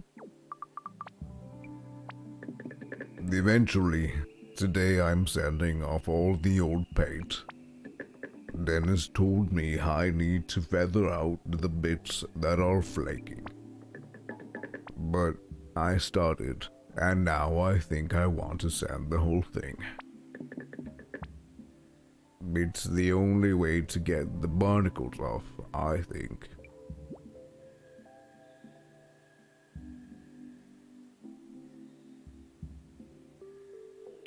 Eventually, today I'm sanding off all the old paint. Dennis told me I need to feather out the bits that are flaking. But I started, and now I think I want to sand the whole thing. It's the only way to get the barnacles off, I think.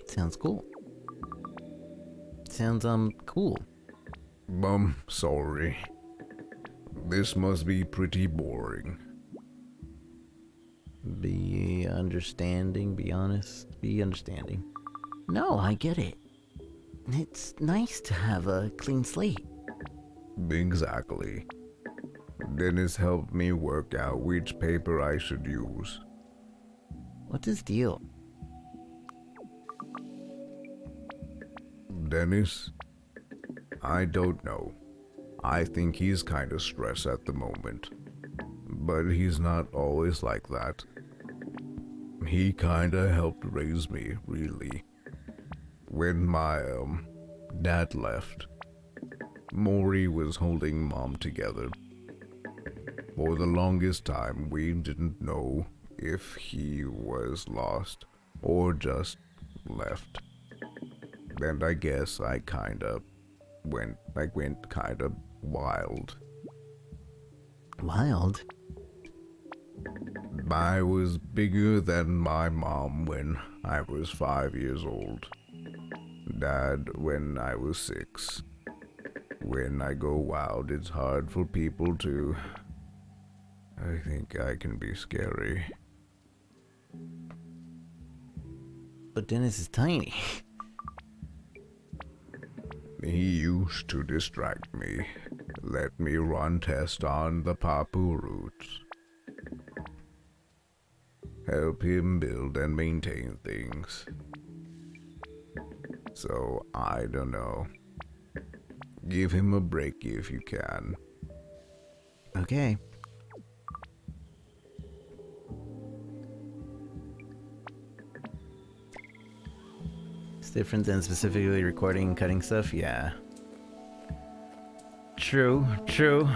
Sounds cool. Sounds, cool. Sorry. This must be pretty boring. Be understanding, be honest, be understanding. No, I get it. It's nice to have a clean slate. Exactly. Dennis helped me work out which paper I should use. What's his deal? Dennis? I don't know. I think he's kinda stressed at the moment. But he's not always like that. He kinda helped raise me, really. When my, dad left, Maury was holding Mom together. For the longest time, we didn't know if he was lost or just left. And I guess I went kinda wild. Wild? I was bigger than my mom when I was 5 years old. Died when I was 6. When I go wild, it's hard for people to... I think I can be scary. But Dennis is tiny. He used to distract me. Let me run tests on the Papu roots. Help him build and maintain things. So, I don't know. Give him a break if you can. Okay. It's different than specifically recording and cutting stuff? Yeah. True, true.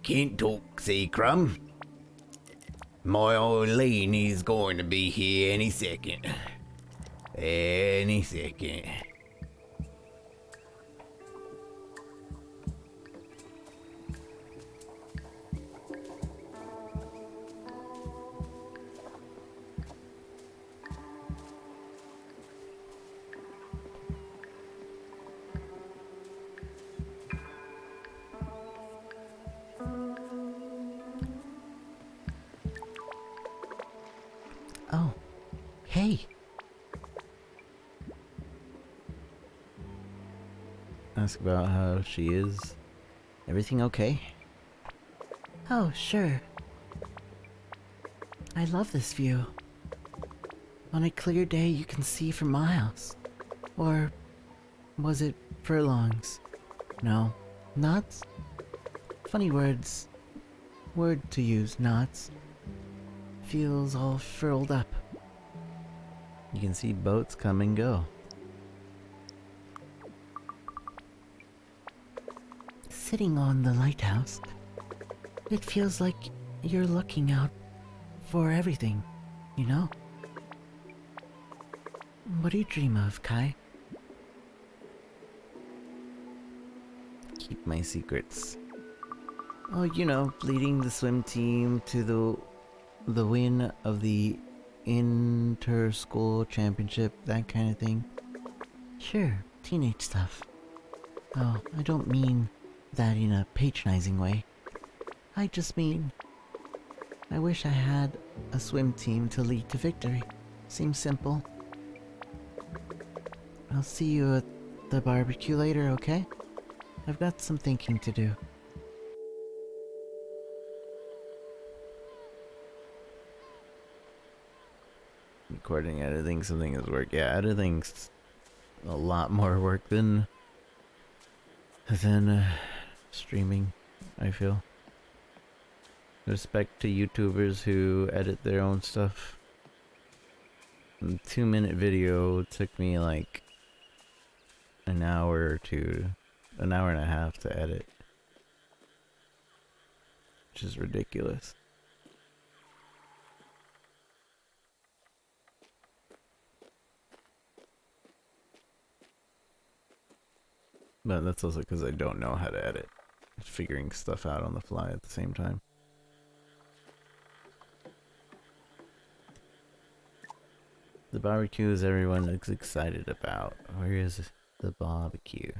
Can't talk, say Crumb. My old Leanie's going to be here any second. Any second. Oh, hey. Ask about how she is. Everything okay? Oh, sure. I love this view. On a clear day, you can see for miles. Or was it furlongs? No, knots? Funny words. Word to use, knots. Feels all furled up. You can see boats come and go. Sitting on the lighthouse, it feels like you're looking out for everything, you know? What do you dream of, Kai? Keep my secrets. Oh, you know, leading the swim team to the win of the inter-school championship, that kind of thing. Sure, teenage stuff. Oh, I don't mean that in a patronizing way. I just mean, I wish I had a swim team to lead to victory. Seems simple. I'll see you at the barbecue later, okay? I've got some thinking to do. Recording, editing, something is work. Yeah, editing's a lot more work than streaming, I feel. Respect to YouTubers who edit their own stuff. A 2-minute video took me like an hour or two, an hour and a half to edit. Which is ridiculous. But that's also because I don't know how to edit. Figuring stuff out on the fly at the same time. The barbecue is everyone looks excited about. Where is the barbecue?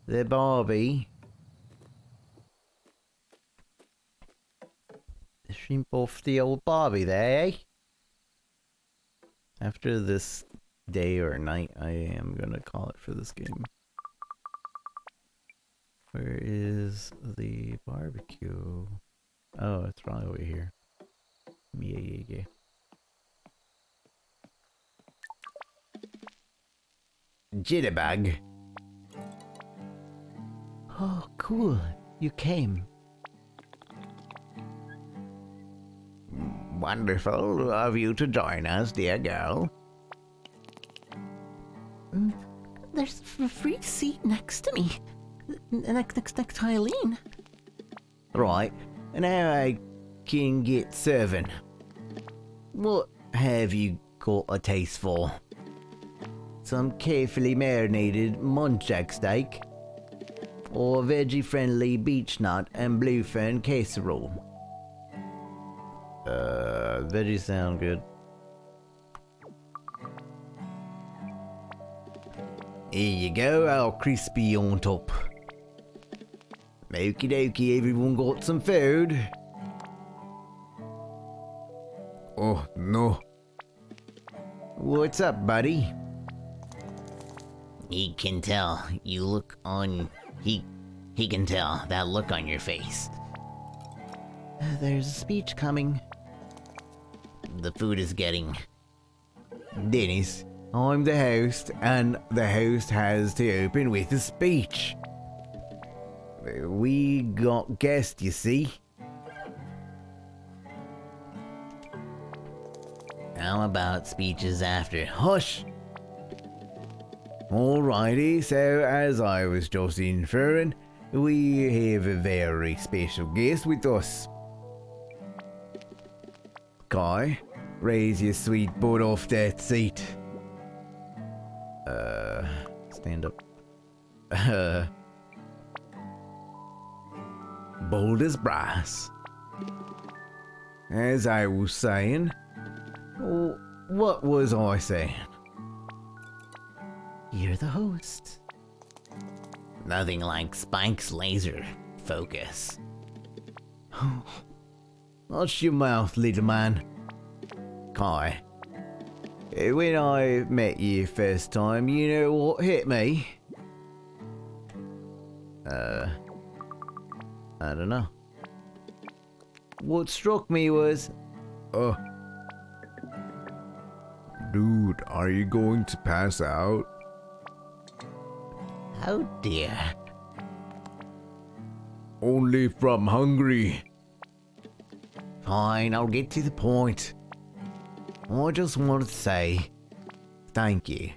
The Barbie. The shrimp off the old Barbie there, eh? After this day or night, I am gonna call it for this game. Where is the barbecue? Oh, it's probably over here. Yeah. Jitterbug. Oh, cool. you came. Wonderful of you to join us, dear girl. There's a free seat next to me. Next to Eileen. Right, now I can get serving. What have you got a taste for? Some carefully marinated muntjac steak? Or veggie-friendly beech nut and bluefin casserole? Veggies sound good. Here you go, all crispy on top. Okie dokie, everyone got some food? Oh, no. What's up, buddy? He can tell you look on... He can tell that look on your face. There's a speech coming. The food is getting... Dennis, I'm the host, and the host has to open with a speech. We got guests, you see. How about speeches after? Hush! Alrighty, so as I was just inferring, we have a very special guest with us. Kai, raise your sweet butt off that seat. Stand up. Bold as brass. As I was saying, what was I saying? You're the host. Nothing like Spike's laser focus. Hush your mouth, little man. Kai, when I met you first time, you know what hit me? I don't know. What struck me was... Dude, are you going to pass out? Oh dear. Only from hungry. Fine, I'll get to the point. I just wanted to say thank you.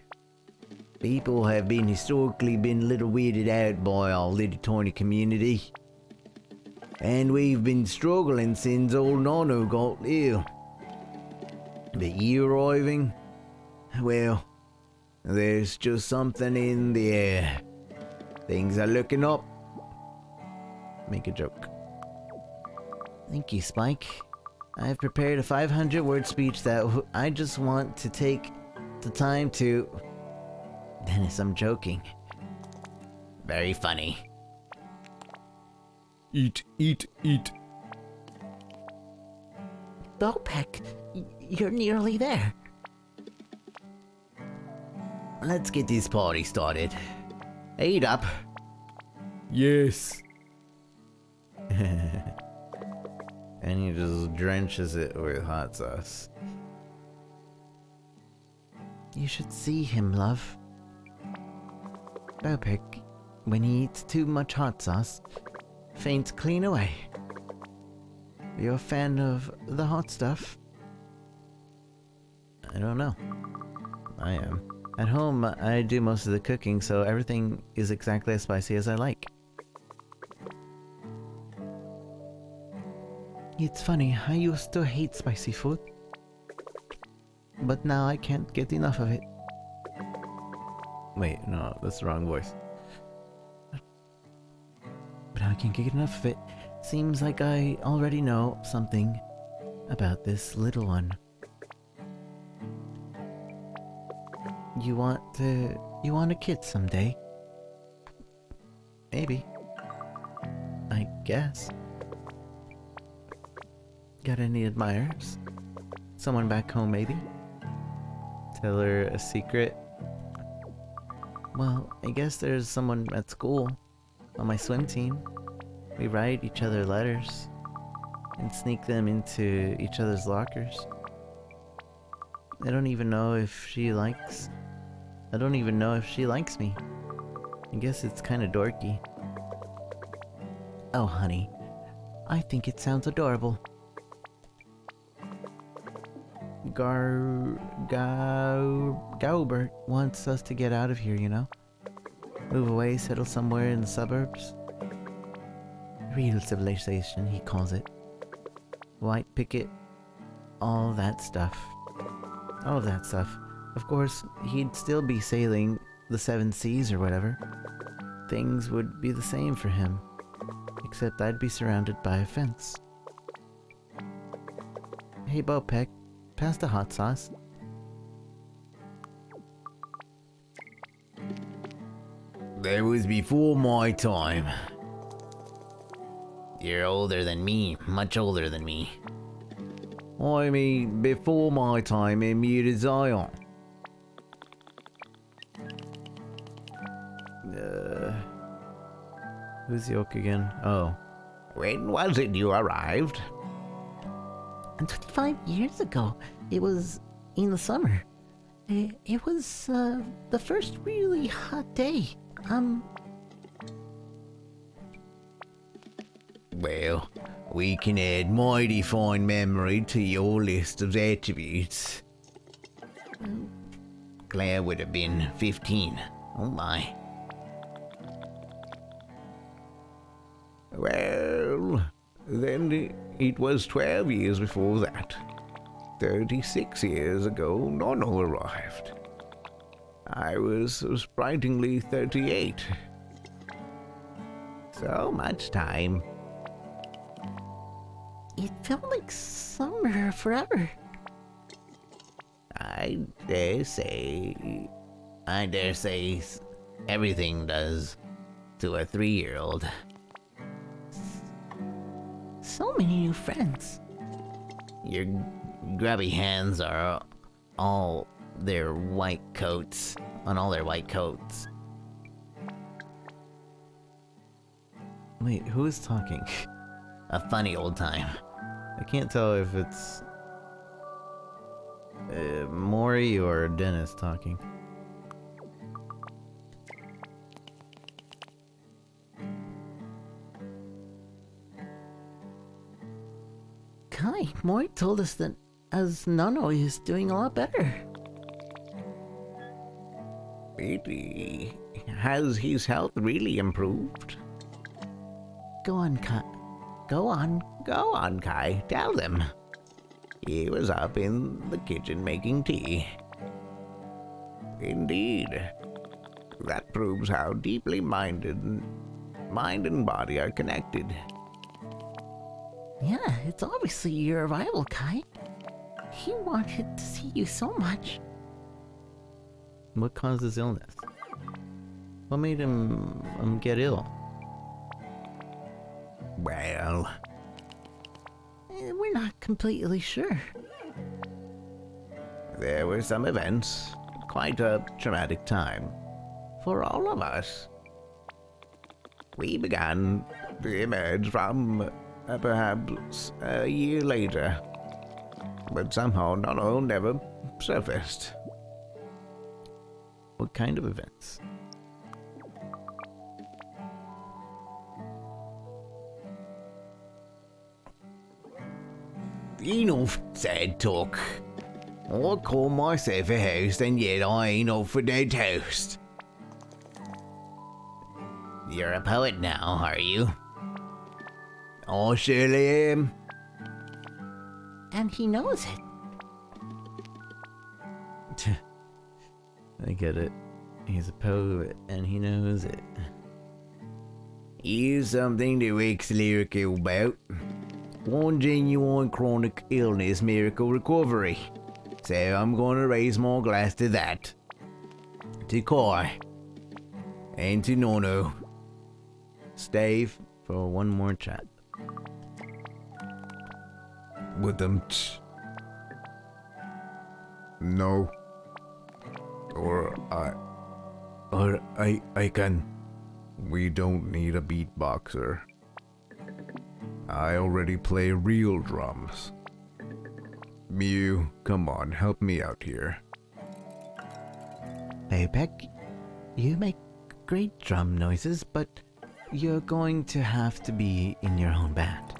People have historically been a little weirded out by our little tiny community. And we've been struggling since old Nano got ill. But you arriving? Well, there's just something in the air. Things are looking up. Make a joke. Thank you, Spike. I've prepared a 500-word speech that I just want to take the time to... Dennis, I'm joking. Very funny. Eat, eat, eat. Bowpeck, you're nearly there. Let's get this party started. Eat up. Yes. And he just drenches it with hot sauce. You should see him, love. Bowpick, when he eats too much hot sauce, faints clean away. You're a fan of the hot stuff? I don't know. I am. At home, I do most of the cooking, so everything is exactly as spicy as I like. It's funny, I used to hate spicy food, but now I can't get enough of it. Wait, no, that's the wrong voice. But I can't get enough of it. Seems like I already know something about this little one. You want a kid someday? Maybe. I guess. Got any admirers? Someone back home, maybe? Tell her a secret? Well, I guess there's someone at school, on my swim team. We write each other letters and sneak them into each other's lockers. I don't even know if she likes me. I guess it's kind of dorky. Oh, honey, I think it sounds adorable. Gaubert wants us to get out of here, you know? Move away, settle somewhere in the suburbs. Real civilization, he calls it. White picket, all that stuff. All of that stuff. Of course, he'd still be sailing the 7 seas or whatever. Things would be the same for him. Except I'd be surrounded by a fence. Hey, Bo Peck, pass the hot sauce. That was before my time. You're older than me, much older than me. I mean, before my time in Mutazione. Who's the oak again? Oh. When was it you arrived? And 25 years ago, it was in the summer. It was the first really hot day. Well, we can add mighty fine memory to your list of attributes. Claire would have been 15. Oh my. Well, then it was 12 years before that. 36 years ago, Nono arrived. I was sprightly 38. So much time. It felt like summer forever. I dare say everything does to a 3-year-old. So many new friends. Your grubby hands are all their white coats, on all their white coats. Wait, who is talking? A funny old time. I can't tell if it's Maury or Dennis talking. Kai, Maury told us that as Nono is doing a lot better. Really? Has his health really improved? Go on, Kai. Go on. Go on, Kai, tell them. He was up in the kitchen making tea. Indeed. That proves how deeply mind and body are connected. Yeah, it's obviously your rival, Kai. He wanted to see you so much. What caused his illness? What made him get ill? Well, We're not completely sure. there were some events. Quite a traumatic time. For all of us. We began to emerge from perhaps a year later. But somehow Nono never surfaced. What kind of events? Enough sad talk. I call myself a host and yet I ain't offered a toast. You're a poet now, are you? I surely am. And he knows it. I get it. He's a poet and he knows it. Here's something to wax lyrical about. One genuine chronic illness miracle recovery. So I'm gonna raise my glass to that. To Kai. And to Nono. Stave for one more chat. With them. No. Or I can. We don't need a beatboxer. I already play real drums. Mew, come on, help me out here. Hey, Peck, you make great drum noises, but you're going to have to be in your own band.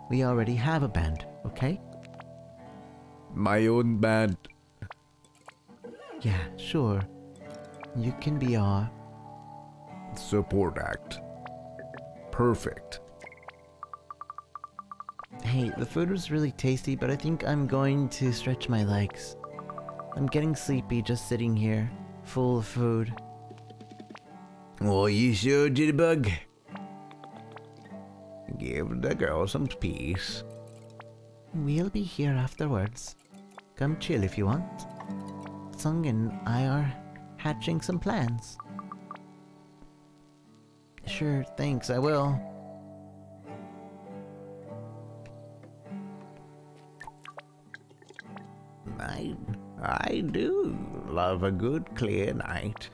We already have a band, okay? My own band. Yeah, sure. You can be our... Support act. Perfect. Hey, the food was really tasty, but I think I'm going to stretch my legs. I'm getting sleepy just sitting here, full of food. Oh, you sure, Jitterbug? Give the girl some peace. We'll be here afterwards. Come chill if you want. Sung and I are hatching some plans. Sure, thanks, I will. I do love a good clear night.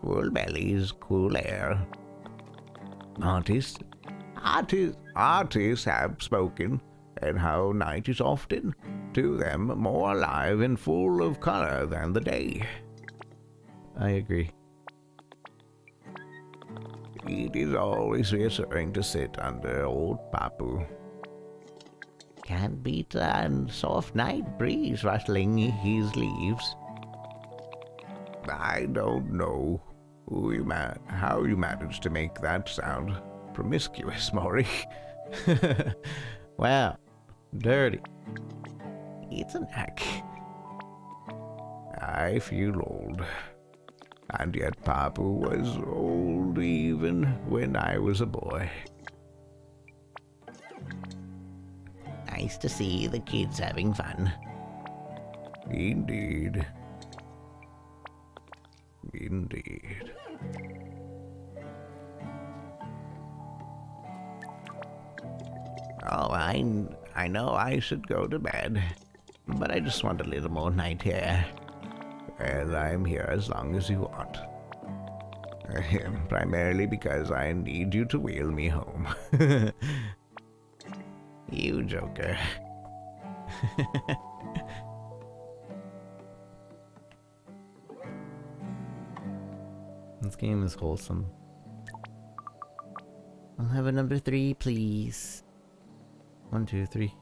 Full bellies, cool air. Artists have spoken, and how night is often, to them, more alive and full of color than the day. I agree. It is always reassuring to sit under old Papu. Can't beat a soft night breeze rustling his leaves. I don't know how you managed to make that sound promiscuous, Maury. Wow, dirty. It's an knack. I feel old. And yet Papu was old even when I was a boy. Nice to see the kids having fun. Indeed. Indeed. Oh, I know I should go to bed, but I just want a little more night air. And I'm here as long as you want. Primarily because I need you to wheel me home. You joker. This game is wholesome. I'll have a number 3, please. 1, 2, 3.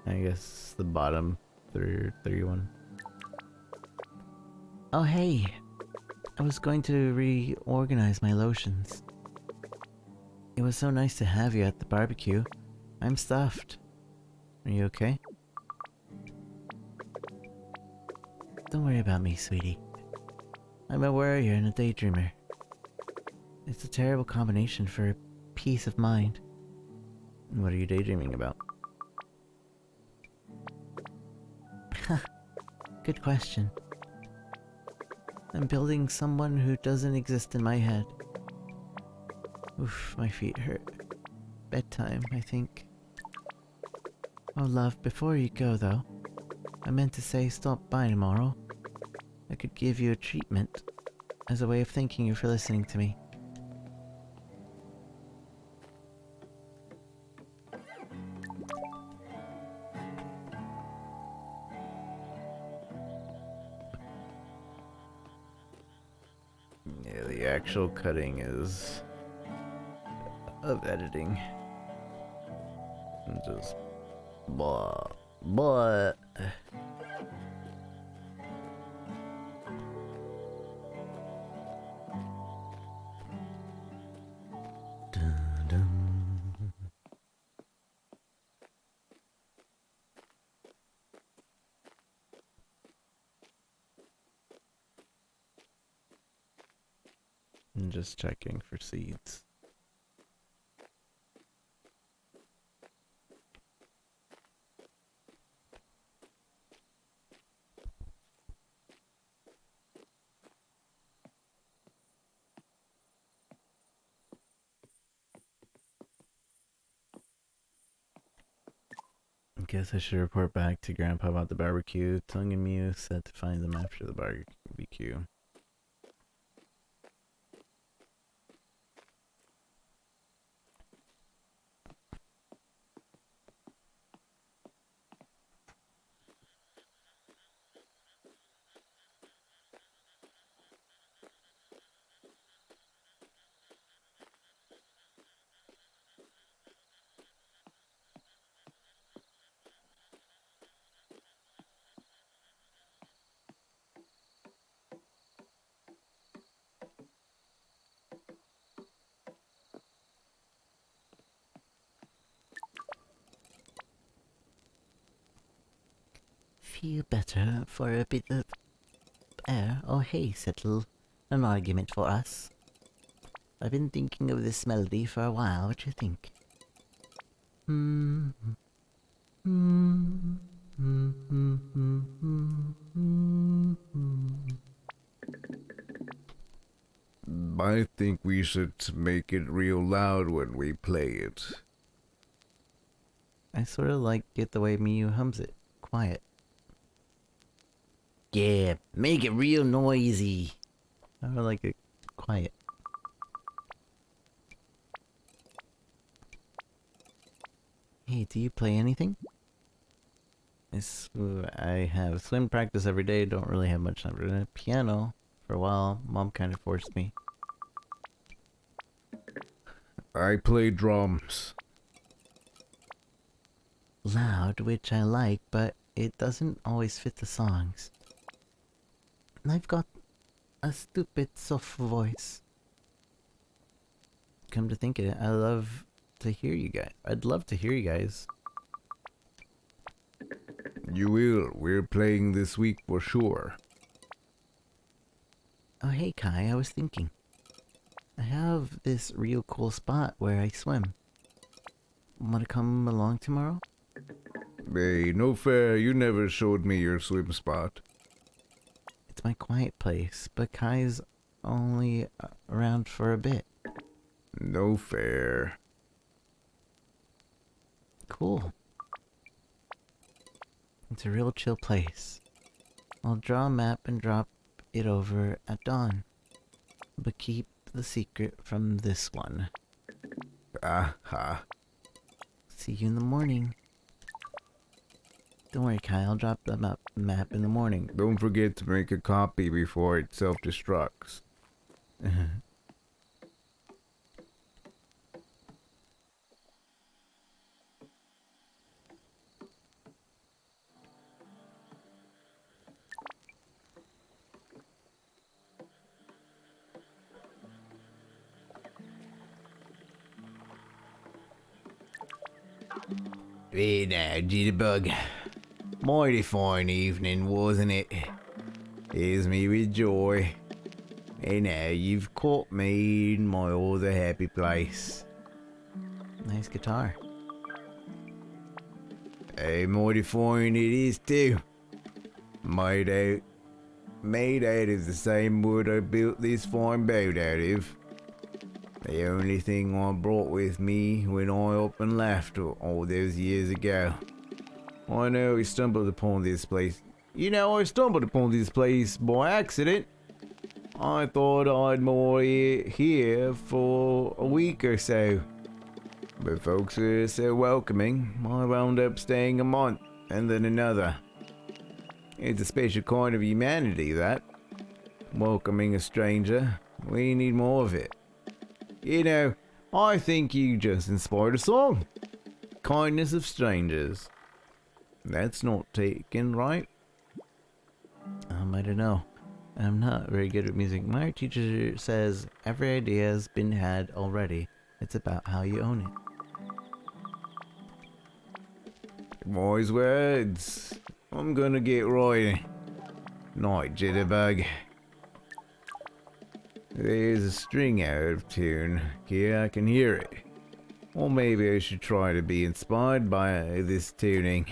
I guess the bottom 31. Oh hey, I was going to reorganize my lotions. It was so nice to have you at the barbecue. I'm stuffed. Are you okay? Don't worry about me, sweetie. I'm a worrier and a daydreamer. It's a terrible combination for peace of mind. What are you daydreaming about? Good question. I'm building someone who doesn't exist in my head. Oof, my feet hurt. Bedtime, I think. Oh, love, before you go, though, I meant to say stop by tomorrow. I could give you a treatment as a way of thanking you for listening to me. Yeah, the actual cutting is of editing. And just blah. Dun, dun. I'm just checking for seeds. I guess I should report back to Grandpa about the barbecue. Tongue and Mew said to find them after the barbecue. feel better for a bit of air or hay settle an argument for us? I've been thinking of this melody for a while. What do you think? I think we should make it real loud when we play it. I sort of like it the way Miyu hums it. Quiet. Yeah, make it real noisy. I like it quiet. Hey, do you play anything? I have swim practice every day, don't really have much time for it. Piano, for a while, Mom kind of forced me. I play drums. Loud, which I like, but it doesn't always fit the songs. I've got a stupid soft voice. Come to think of it, I'd love to hear you guys. You will. We're playing this week for sure. Oh hey Kai, I was thinking. I have this real cool spot where I swim. Wanna come along tomorrow? Hey, no fair. You never showed me your swim spot. It's my quiet place, but Kai's only around for a bit. No fair. Cool. It's a real chill place. I'll draw a map and drop it over at dawn. But keep the secret from this one. Aha. See you in the morning. Don't worry, Kai, I'll drop the map in the morning. Don't forget to make a copy before it self-destructs. Hey now, Jitterbug. Mighty fine evening, wasn't it? Here's me with joy. Hey now, you've caught me in my other happy place. Nice guitar. Hey, mighty fine it is too. Made out of the same wood I built this fine boat out of. The only thing I brought with me when I up and left all those years ago. I know I stumbled upon this place. I stumbled upon this place by accident. I thought I'd moor here for a week or so. But folks were so welcoming, I wound up staying a month and then another. It's a special kind of humanity, that. Welcoming a stranger. We need more of it. I think you just inspired a song. Kindness of strangers. That's not taken, right? I don't know. I'm not very good at music. My art teacher says every idea has been had already. It's about how you own it. Wise words. I'm gonna get writing. Night, Jitterbug. There's a string out of tune. Here I can hear it. Or maybe I should try to be inspired by this tuning.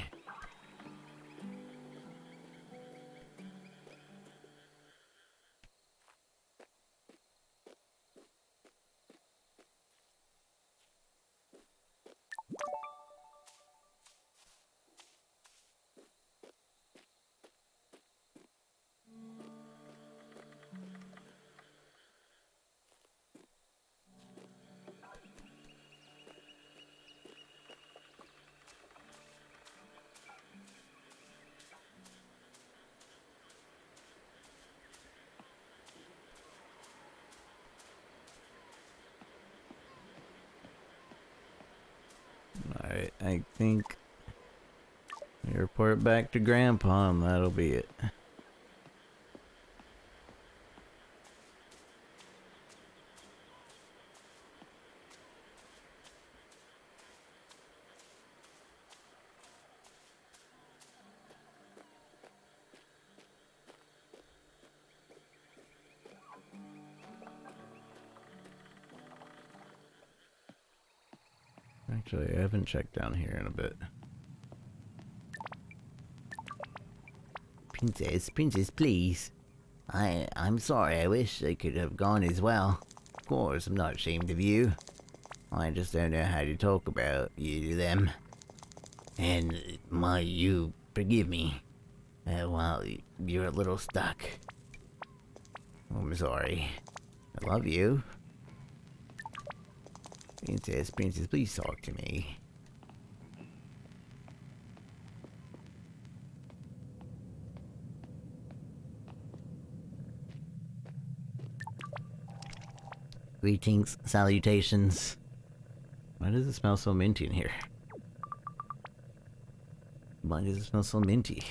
Alright, I think we report back to Grandpa and that'll be it. Actually, I haven't checked down here in a bit. Princess, please. I'm sorry, I wish I could have gone as well. Of course, I'm not ashamed of you. I just don't know how to talk about you to them. And you forgive me. Well, you're a little stuck. I'm sorry. I love you. Princess, please talk to me. Greetings, salutations. Why does it smell so minty in here? Why does it smell so minty?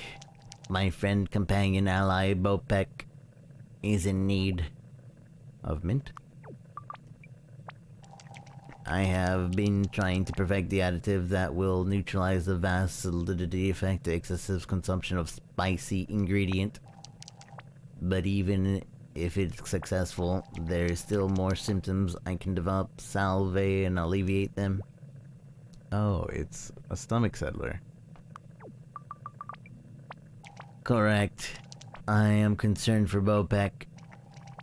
My friend, companion, ally, Bopek is in need Of mint? I have been trying to perfect the additive that will neutralize the vast solidity effect of excessive consumption of spicy ingredient. But even if it's successful, there's still more symptoms I can develop salve and alleviate them. Oh, it's a stomach settler. Correct. I am concerned for Bopek.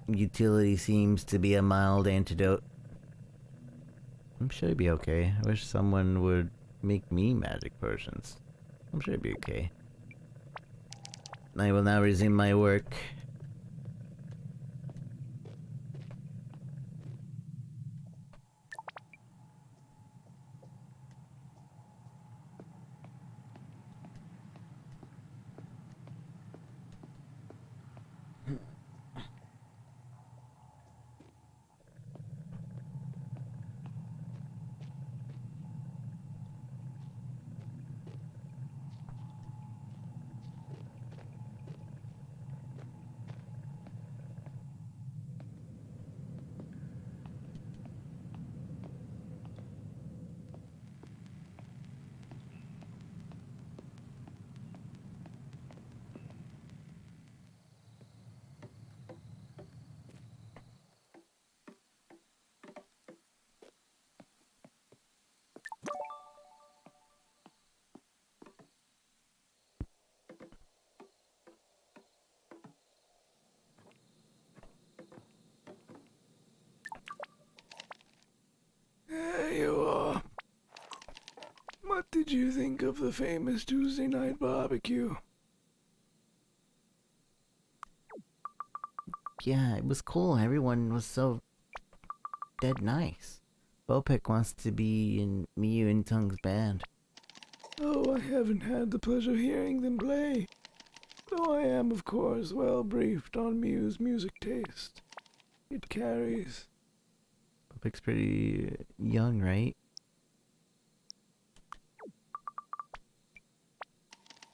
Utility seems to be a mild antidote. I'm sure it'd be okay. I wish someone would make me magic potions. I'm sure it'd be okay. I will now resume my work. There you are. What did you think of the famous Tuesday night barbecue? Yeah, it was cool. Everyone was so dead nice. Bopek wants to be in Miyu and Tung's band. Oh, I haven't had the pleasure of hearing them play, though I am, of course, well briefed on Mew's music taste. It carries. Popic's pretty young, right?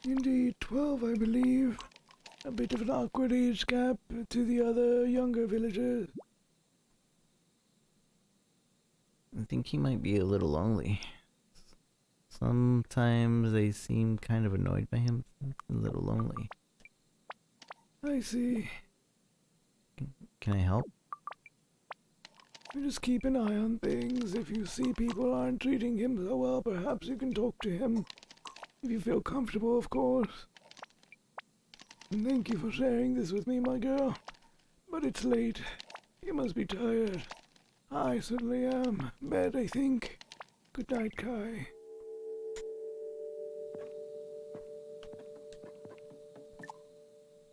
Indeed, 12, I believe. A bit of an awkward age gap to the other younger villagers. I think he might be a little lonely. Sometimes they seem kind of annoyed by him. A little lonely. I see. Can I help? You just keep an eye on things. If you see people aren't treating him so well, perhaps you can talk to him. If you feel comfortable, of course. And thank you for sharing this with me, my girl. But it's late. You must be tired. I certainly am. Bed, I think. Good night, Kai.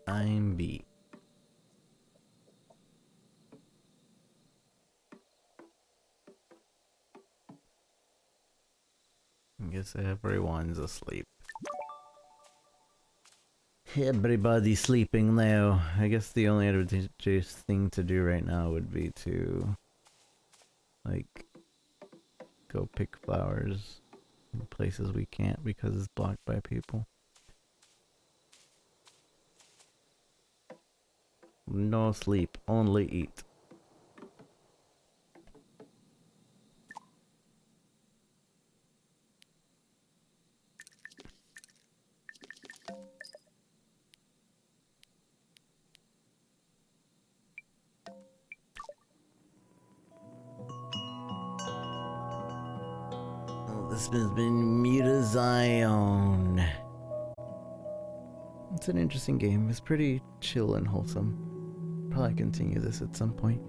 I'm beat. I guess everyone's asleep. Everybody's sleeping now. I guess the only advantageous thing to do right now would be to, like, go pick flowers in places we can't because it's blocked by people. No sleep, only eat. This has been Mutazione. It's an interesting game. It's pretty chill and wholesome. Probably continue this at some point.